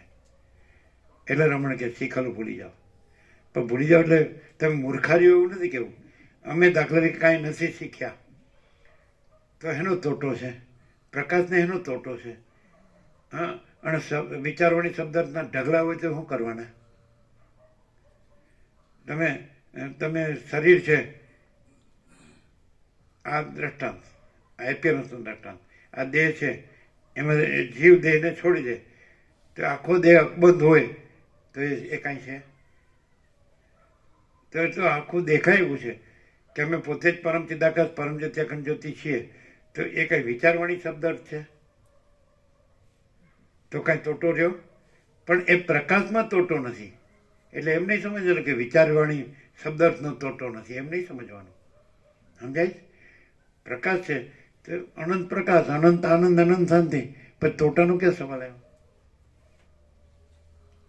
એટલે રમણ કે શીખેલું ભૂલી જાઓ. પણ ભૂલી જાઓ એટલે તમે મૂર્ખારીઓ એવું નથી કેવું. અમે દાખલા તરીકે કાંઈ નથી શીખ્યા તો એનો તોટો છે, પ્રકાશને એનો તોટો છે. હા, અને વિચારવાણી શબ્દના ઢગલા હોય તો શું કરવાના? તમે શરીર છે આ દ્રષ્ટાંત, આ એપિયરન્સનું દ્રષ્ટાંત, આ દેહ છે એમાં જીવ દેહને છોડી દે તો આખો દેહ અકબંધ હોય તો એ કાંઈ છે? તો એ તો આખું દેખાય એવું છે કે અમે પોતે જ પરમ ચિદાકાશ પરમ જ્યોતિ અખંડ જ્યોતિ છીએ. તો એ કઈ વિચારવાણી શબ્દ અર્થ છે? તો કાંઈ તોટો રહ્યો? પણ એ પ્રકાશમાં તોટો નથી. એટલે એમ નહીં સમજવાનું કે વિચારવાણી શબ્દ અર્થનો તોટો નથી, એમ નહીં સમજવાનું. સમજાય? પ્રકાશ છે તો અનંત પ્રકાશ, અનંત આનંદ, અનંત શાંતિ. પણ તોટાનો ક્યાં સવાલ આવ્યો?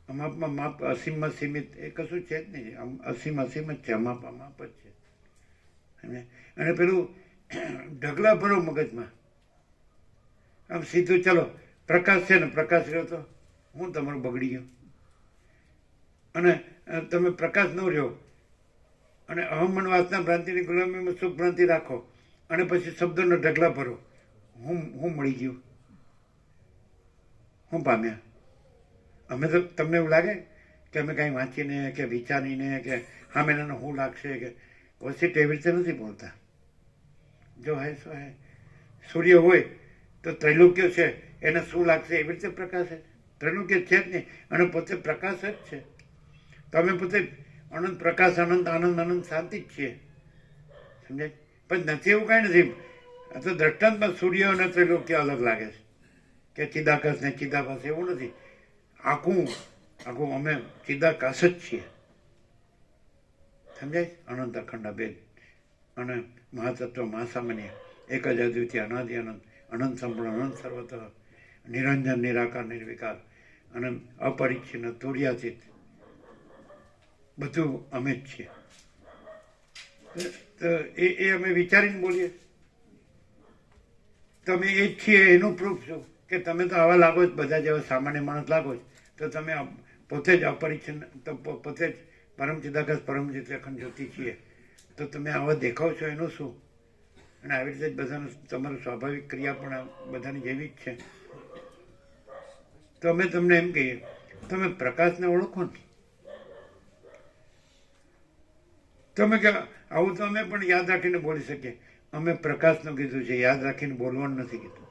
અમાપમાં માપ અસીમમાં સીમિત એ કશું છે જ નહીં. અસીમ અસીમ જ છે, અમાપ અમાપ જ છે. અને પેલું ઢગલા ભરો મગજમાં. આમ સીધું ચલો પ્રકાશ છે ને પ્રકાશ રહ્યો તો હું તમારું બગડી ગયો. અને તમે પ્રકાશ ન રહ્યો અને અહમ મન વાસના ભ્રાંતિની ગુલામીમાં સુખ ભ્રાંતિ રાખો અને પછી શબ્દોનો ઢગલા ભરો, હું મળી ગયું, હું પામ્યા. અમે તો તમને એવું લાગે કે અમે કાંઈ વાંચીને કે વિચારીને કે હા મેં એને શું લાગશે કે વસીટ એવી રીતે નથી બોલતા. જો હે સો હે. સૂર્ય હોય તો ત્રૈલોક્ય છે એને શું લાગશે એવી રીતે પ્રકાશ છે. ત્રૈલોક્ય છે જ નહીં અને પોતે પ્રકાશ જ છે. તો અમે પોતે અનંત પ્રકાશ, અનંત આનંદ, અનંત શાંતિ જ છીએ. સમજાય? પણ નથી એવું કાંઈ નથી. આ તો દ્રષ્ટાંતમાં સૂર્ય અને ત્રૈલોક્ય અલગ લાગે છે કે ચિદાકાશ ને ચિદાભાસ એવું નથી. આખું અમે ચિદાકાશ જ છીએ. સમજાય? અનંત અખંડ અભેદ અને મહાતત્વ મહાસામાન્ય એક જ અદ્વિતીય અનાદિ અનંત, અનંત સંપૂર્ણ, અનંત સર્વતઃ, નિરંજન નિરાકાર નિર્વિકાર, અનંત અપરિચ્છિન્ન તુર્યાતીત, બધું અમે જ છીએ. તો એ અમે વિચારીને બોલીએ. તમે એ જ છીએ એનું પ્રૂફ શું કે તમે તો આવા લાગો જ બધા જેવા સામાન્ય માણસ લાગો જ તો તમે પોતે જ અપરિચ્છન્ન તો પોતે જ પરમ ચિદાકાશ પરમ જ્યોતિ અખંડ જ્યોતિ છીએ તો તમે આવા દેખાવ છો એનું શું? અને આવી રીતે જ બધાનું તમારું સ્વાભાવિક ક્રિયા પણ બધાની જેવી જ છે. તો અમે તમને એમ કહીએ તમે પ્રકાશને ઓળખો ને. તમે કે આવું તો અમે પણ યાદ રાખીને બોલી શકીએ. અમે પ્રકાશનું કીધું છે, યાદ રાખીને બોલવાનું નથી કીધું.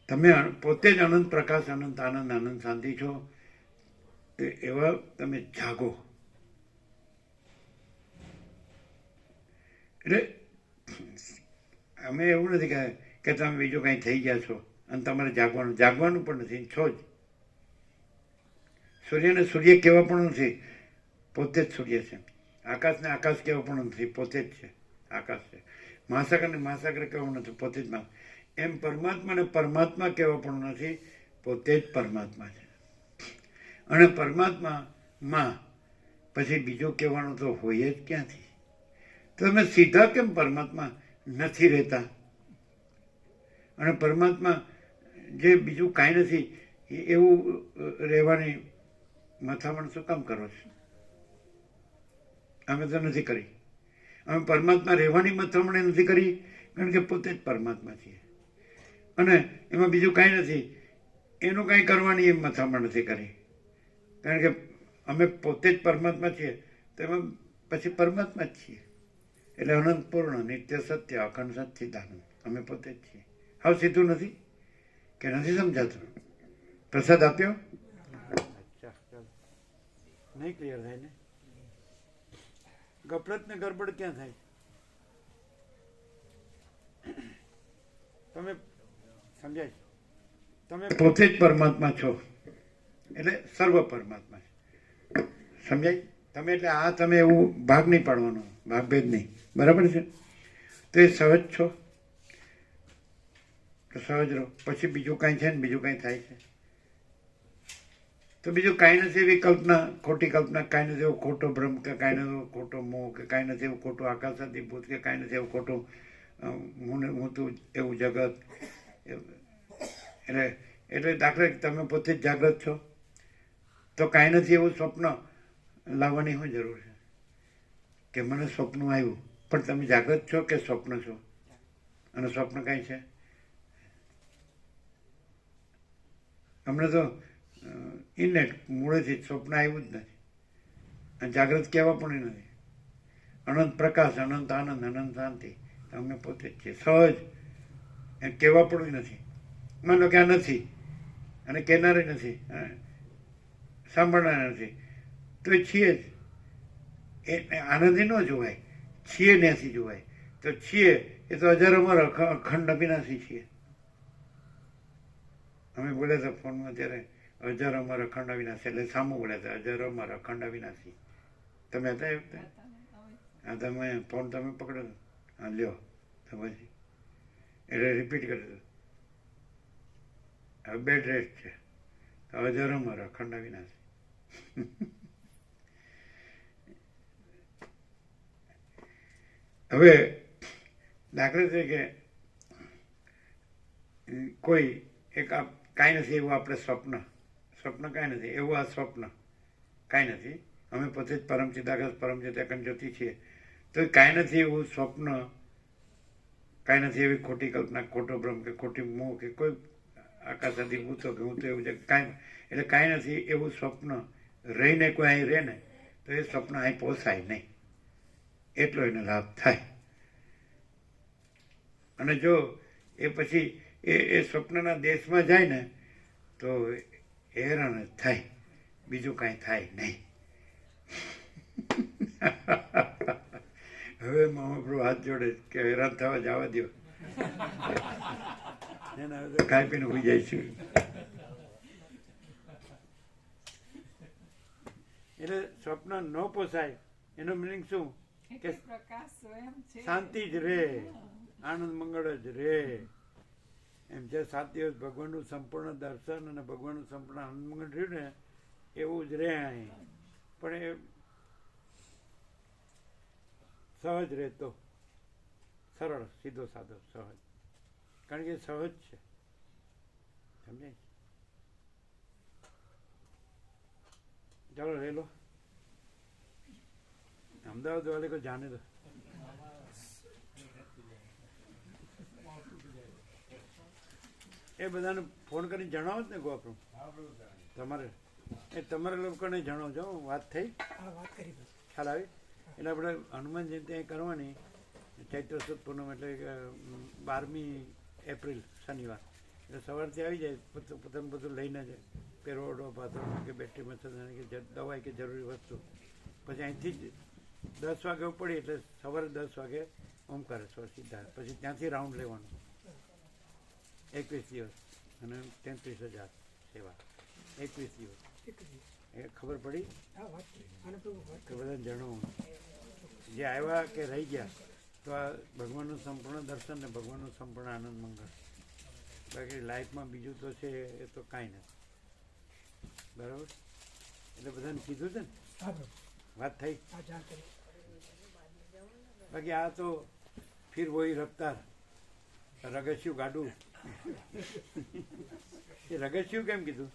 તમે પોતે જ અનંત પ્રકાશ, અનંત આનંદ, આનંદ શાંતિ છો. એવા તમે જાગો. એટલે અમે એવું નથી કે તમે બીજું કંઈ થઈ ગયા છો અને તમારે જાગવાનું પણ નથી, છો જ. સૂર્યને સૂર્ય કહેવા પણ નથી, પોતે જ સૂર્ય છે. આકાશને આકાશ કહેવા પણ નથી, પોતે જ છે, આકાશ છે. મહાસાગરને મહાસાગર કહેવા નથી, પોતે જ એમ પરમાત્માને પરમાત્મા કહેવા પણ નથી, પોતે જ પરમાત્મા છે. અને પરમાત્મામાં પછી બીજું કહેવાનું તો હોય જ ક્યાંથી? તો તમે સીધા કેમ પરમાત્મા નથી રહેતા? અને પરમાત્મા જે બીજું કાંઈ નથી એવું રહેવાની મથામણ શું કામ કરો છો? અમે તો નથી કરી. અમે પરમાત્મા રહેવાની મથામણ નથી કરી કારણ કે પોતે જ પરમાત્મા છીએ અને એમાં બીજું કાંઈ નથી એનું કાંઈ કરવાની એમ મથામણ નથી કરી કારણ કે અમે પોતે જ પરમાત્મા છીએ તો એમાં પછી પરમાત્મા જ છીએ. એટલે અનંત પૂર્ણ નિત્ય સત્ય અખંડ સચ્ચિદાનંદ અમે પોતે જ છીએ. હાવ સીધું નથી કે નથી સમજાતું? પ્રસાદ આપ્યો? નહીં ક્લિયર થાય ને? ગફલત ને ગડબડ ક્યાં થાય? તમે સમજાય? તમે પોતે જ પરમાત્મા છો એટલે સર્વ પરમાત્મા છે. સમજાય? તમે એટલે આ તમે એવું ભાગ નહીં પાડવાનો, ભાગભેદ નહીં. બરાબર છે? તો એ સહજ છો તો સહજ રહો. પછી બીજું કાંઈ છે ને બીજું કાંઈ થાય છે તો બીજું કાંઈ નથી એવી કલ્પના, ખોટી કલ્પના, કાંઈ નથી એવો ખોટો ભ્રમ કે કાંઈ નથી એવો ખોટો મોહ કે કાંઈ નથી એવું ખોટું આકાશાદિભૂત કે કાંઈ નથી એવું ખોટું હું તું એવું જગત. એટલે દાખલા તમે પોતે જ જાગૃત છો તો કાંઈ નથી એવું સ્વપ્ન લાવવાની શું જરૂર છે કે મને સ્વપ્ન આવ્યું? પણ તમે જાગૃત છો કે સ્વપ્ન છો? અને સ્વપ્ન કાંઈ છે? અમને તો ઇનેટ મૂળેથી સ્વપ્ન આવ્યું જ નથી અને જાગૃત કહેવા પણ નથી. અનંત પ્રકાશ, અનંત આનંદ, અનંત શાંતિ અમે પોતે જ છીએ. સહજ એ કહેવા પણ નથી. માનો કે આ નથી અને કહેનારે નથી, સાંભળનાર નથી તો એ છીએ જ. એ આનંદથી ન જોવાય, છીએ ત્યાંથી જોવાય. તો છીએ એ તો હજારોમાં અખંડ અવિનાશી છીએ. અમે બોલ્યા હતા ફોનમાં ત્યારે હજારો અમાર અખંડ અવિનાશી, એટલે સામું બોલ્યા હતા હજારો અમાર અખંડ અવિનાશી. તમે હતા એ વખતે? હા, તમે ફોન તમે પકડો? હા, લ્યો તો પછી એટલે રિપીટ કર્યું. હવે બેડ રેસ્ટ છે તો હજારો અમાર અખંડ અવિનાશી. હવે દાખલા તરીકે કોઈ એક કાંઈ નથી એવું આપણે સ્વપ્ન કાંઈ નથી એવું આ સ્વપ્ન કાંઈ નથી. અમે પોતે જ પરમ ચિદાકાશ પરમ અખંડ જ્યોતિ છીએ તો કાંઈ નથી એવું સ્વપ્ન, કાંઈ નથી એવી ખોટી કલ્પના, ખોટો ભ્રમ કે ખોટી મોહ કે કોઈ આકાશાદી ભૂતો કે હું તો એવું છે કાંઈ, એટલે કાંઈ નથી એવું સ્વપ્ન રહીને કોઈ અહીં રહે ને તો એ સ્વપ્ન અહીં પોસાય નહીં, એટલો એને લાભ થાય. અને જો એ પછી એ સ્વપ્નના દેશમાં જાય ને તો હેરાન જ થાય, બીજું કાંઈ થાય નહીં. હવે મહાપ્રભુ હાથ જોડે કે હેરાન થવા જવા દો, એના ખાઈ પીને હોઈ જાય છે. એટલે સ્વપ્ન ન પોસાય એનો મિનિંગ શું કે શાંતિ જ રહે, આનંદ મંગળ જ રહે. એમ જે 7 દિવસ ભગવાનનું સંપૂર્ણ દર્શન અને ભગવાનનું સંપૂર્ણ આનંદ મંગળ રહ્યું ને એવું જ રહે અહીં. પણ એ સહજ રહેતો સરળ, સીધો સાધો, સહજ. કારણ કે સહજ છે, સમજાય? ચાલો લઈ લો. અમદાવાદ વાલે કો જાને દો. એ બધાને ફોન કરીને જણાવો જ ને ગોપરું તમારે, એ તમારા લોકોને જણાવજો. વાત થઈ, ખ્યાલ આવી. એટલે આપણે હનુમાન જયંતિ અહીં કરવાની, ચૈત્ર સુદ પૂનમ એટલે 12મી એપ્રિલ શનિવાર. એટલે સવારથી આવી જાય, પોતાનું બધું લઈને જાય, પેરોડો પાથરણો કે બેટરી મચ્છરદાની કે દવાઈ કે જરૂરી વસ્તુ. પછી અહીંથી જ 10 વાગે ઉપડી એટલે સવારે 10 વાગે ઓમકારેશ્વર સીધા. પછી ત્યાંથી રાઉન્ડ લેવાનું 21 દિવસ અને 33,000 સેવા. 21 દિવસ એ ખબર પડી કે બધાને જણાવું. જે આવ્યા કે રહી ગયા તો આ ભગવાનનું સંપૂર્ણ દર્શન ને ભગવાનનું સંપૂર્ણ આનંદ મંગળ. બાકી લાઈફમાં બીજું તો છે એ તો કાંઈ નથી. બરાબર? એટલે બધાને કીધું છે ને, વાત થઈ. બાકી આ તો ફિર વહી રફતાર, રગસ્યું ગાડું. એ રગસ્યું કેમ કીધું?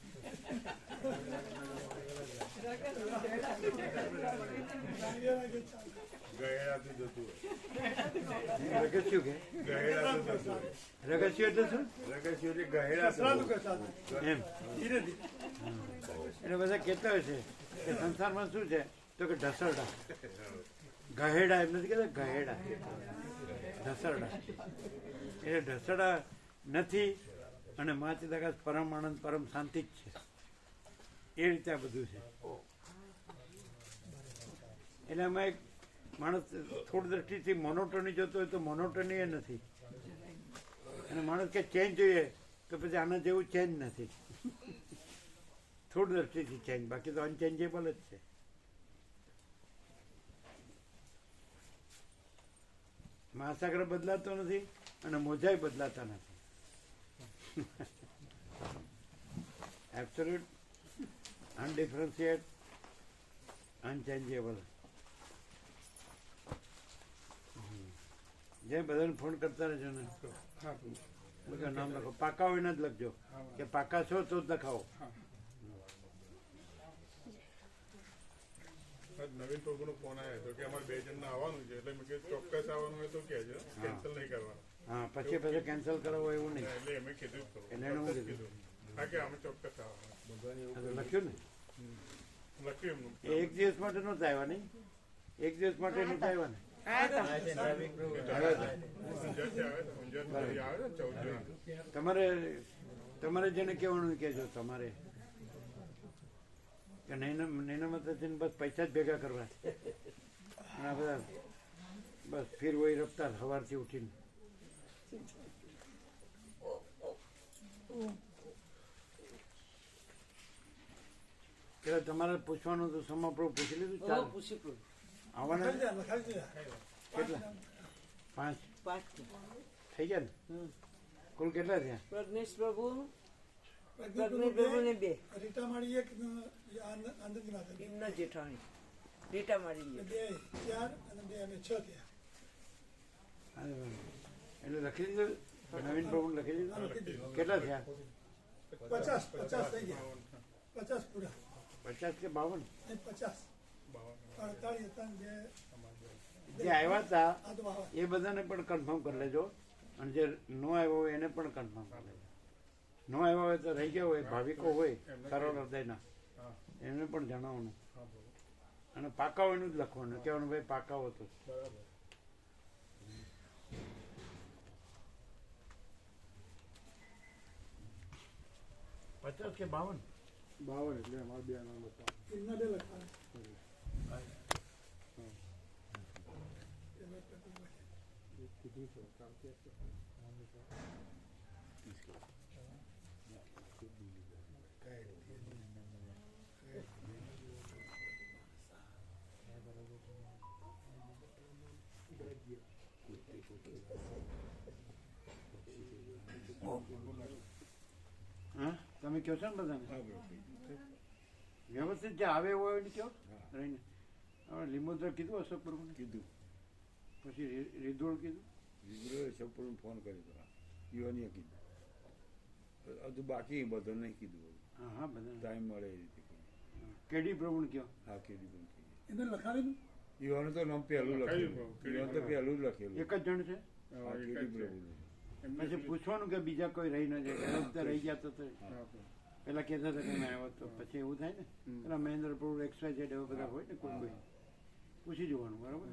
રગસ્યું કે રગસ્યું એટલે શું? એમ એટલે બધા કહેતા હોય છે કે સંસારમાં શું છે તો કે ઢસરડા, ગહેડા. એમ નથી કહેતા ગહેડા, ઢસરડા. એટલે ઢસરડા નથી. અને માચિદાકાશ પરમ આનંદ પરમ શાંતિ જ છે. એ રીતે આ બધું છે. એટલે આમાં એક માણસ થોડી દ્રષ્ટિથી મોનોટોની જોતો હોય તો મોનોટોની એ નથી. અને માણસ કે ચેન્જ જોઈએ તો પછી આના જેવું ચેન્જ નથી. થોડી દ્રષ્ટિથી ચેન્જ, બાકી તો અનચેન્જેબલ જ છે. મહાસાગર બદલાતો નથી અને મોજાય બદલાતા નથી. એબ્સોલ્યુટ, અનડિફરન્શિએટ, અનચેન્જેબલ. જે બધાને ફોન કરતા રહેજો ને, બધા નામ લખો. પાકા હોય ને જ લખજો કે પાકા છો તો જ લખાવો. નવીન પ્રભુનો ફોન આવ્યો હતો કે અમારે 2 જણને આવવાનું છે, એટલે મેં કીધું ચોક્કસ આવવાનું હોય તો કહેજો, કેન્સલ નહીં કરવાનું. હા, પછી કેન્સલ કરાવો એવું નહીં. એટલે એમ કીધું એટલે એનું શું કીધું? હા કે અમે ચોક્કસ આવવાનું લખ્યું ને. લખ્યું એમનું. એ એક દિવસ માટે નહોતા આવ્યા નહીં, એક દિવસ માટે નહોતા આવ્યા ને. તમારે જેને કહેવાનું કહેજો. તમારે કે નૈનામાં તો છે ને બસ પૈસા જ ભેગા કરવા. અને આ બધા બસ ફિર વહી રફતાર સવારથી ઉઠીને. એટલે તમારે પૂછવાનું તો સમાપ્રભુ પૂછી લીધું? ચાલો આવવાના કેટલા? 5 થઈ ગયા ને? કુલ કેટલા થયા? પ્રજ્ઞેશ પ્રભુ ને 2 રીટામાળી એક આનંદની માતા એમના જેઠાણી રીટા મારી 2 4 અને 2 અમે 6 થયા. એટલે લખી દીધું નવીન પ્રભુ લખી દીધું. કેટલા થયા? 50 થઈ ગયા. 50 પૂરા. 50 કે 52? 50 48 હતા ને 2 જે આવ્યા હતા આ તો બાવા. એ બધાને પણ કન્ફર્મ કરી લેજો. અને જે નો આવ્યો હોય એને પણ કન્ફર્મ કરી લેજો. નો આવ્યા હોય તો રહી ગયા હોય, ભાવિકો હોય સરળ હૃદયના, એને પણ જણાવવાનું. અને પાકા એનું જ લખવાનું, કહેવાનું ભાઈ પાકા હતો. 50 કે 52? 52 એટલે અમારે 2 નામ હતા. એમના 2 લખવાના. હા, તમે કહો છો ને બધાને વ્યવસ્થિત જે આવે એવો હોય ને કહો રહીને. હવે લીંબોદર કીધું, અશોક પ્રભુને કીધું, પછી રીધોળ કીધું, વિગ્રહ સંપૂર્ણ ફોન કર્યો હતો યુવાનીએ કીધું હજુ બાકી બધો નહીં કીધું હા હા બધા ટાઈમ મળે એ રીતે કીધું. કેડી પ્રભુ કયો હા કેદી પણ કીધું એને લખાવેલું યુવાનું તો નામ પહેલું લખેલું યુવાન તો પહેલું જ લખેલું એક જ જણ છે હા કેદી પ્રભુ પછી પૂછવાનું કે બીજા કોઈ રહી ન જાય ઘણા બધા રહી ગયા તો પેલા કહેતા હતા કે મેં આવ્યો તો પછી એવું થાય ને પેલા મહેન્દ્ર પ્રભુ એક્સ્ટ્રા જેડ એવા બધા હોય ને કોઈ પૂછી જોવાનું બરાબર.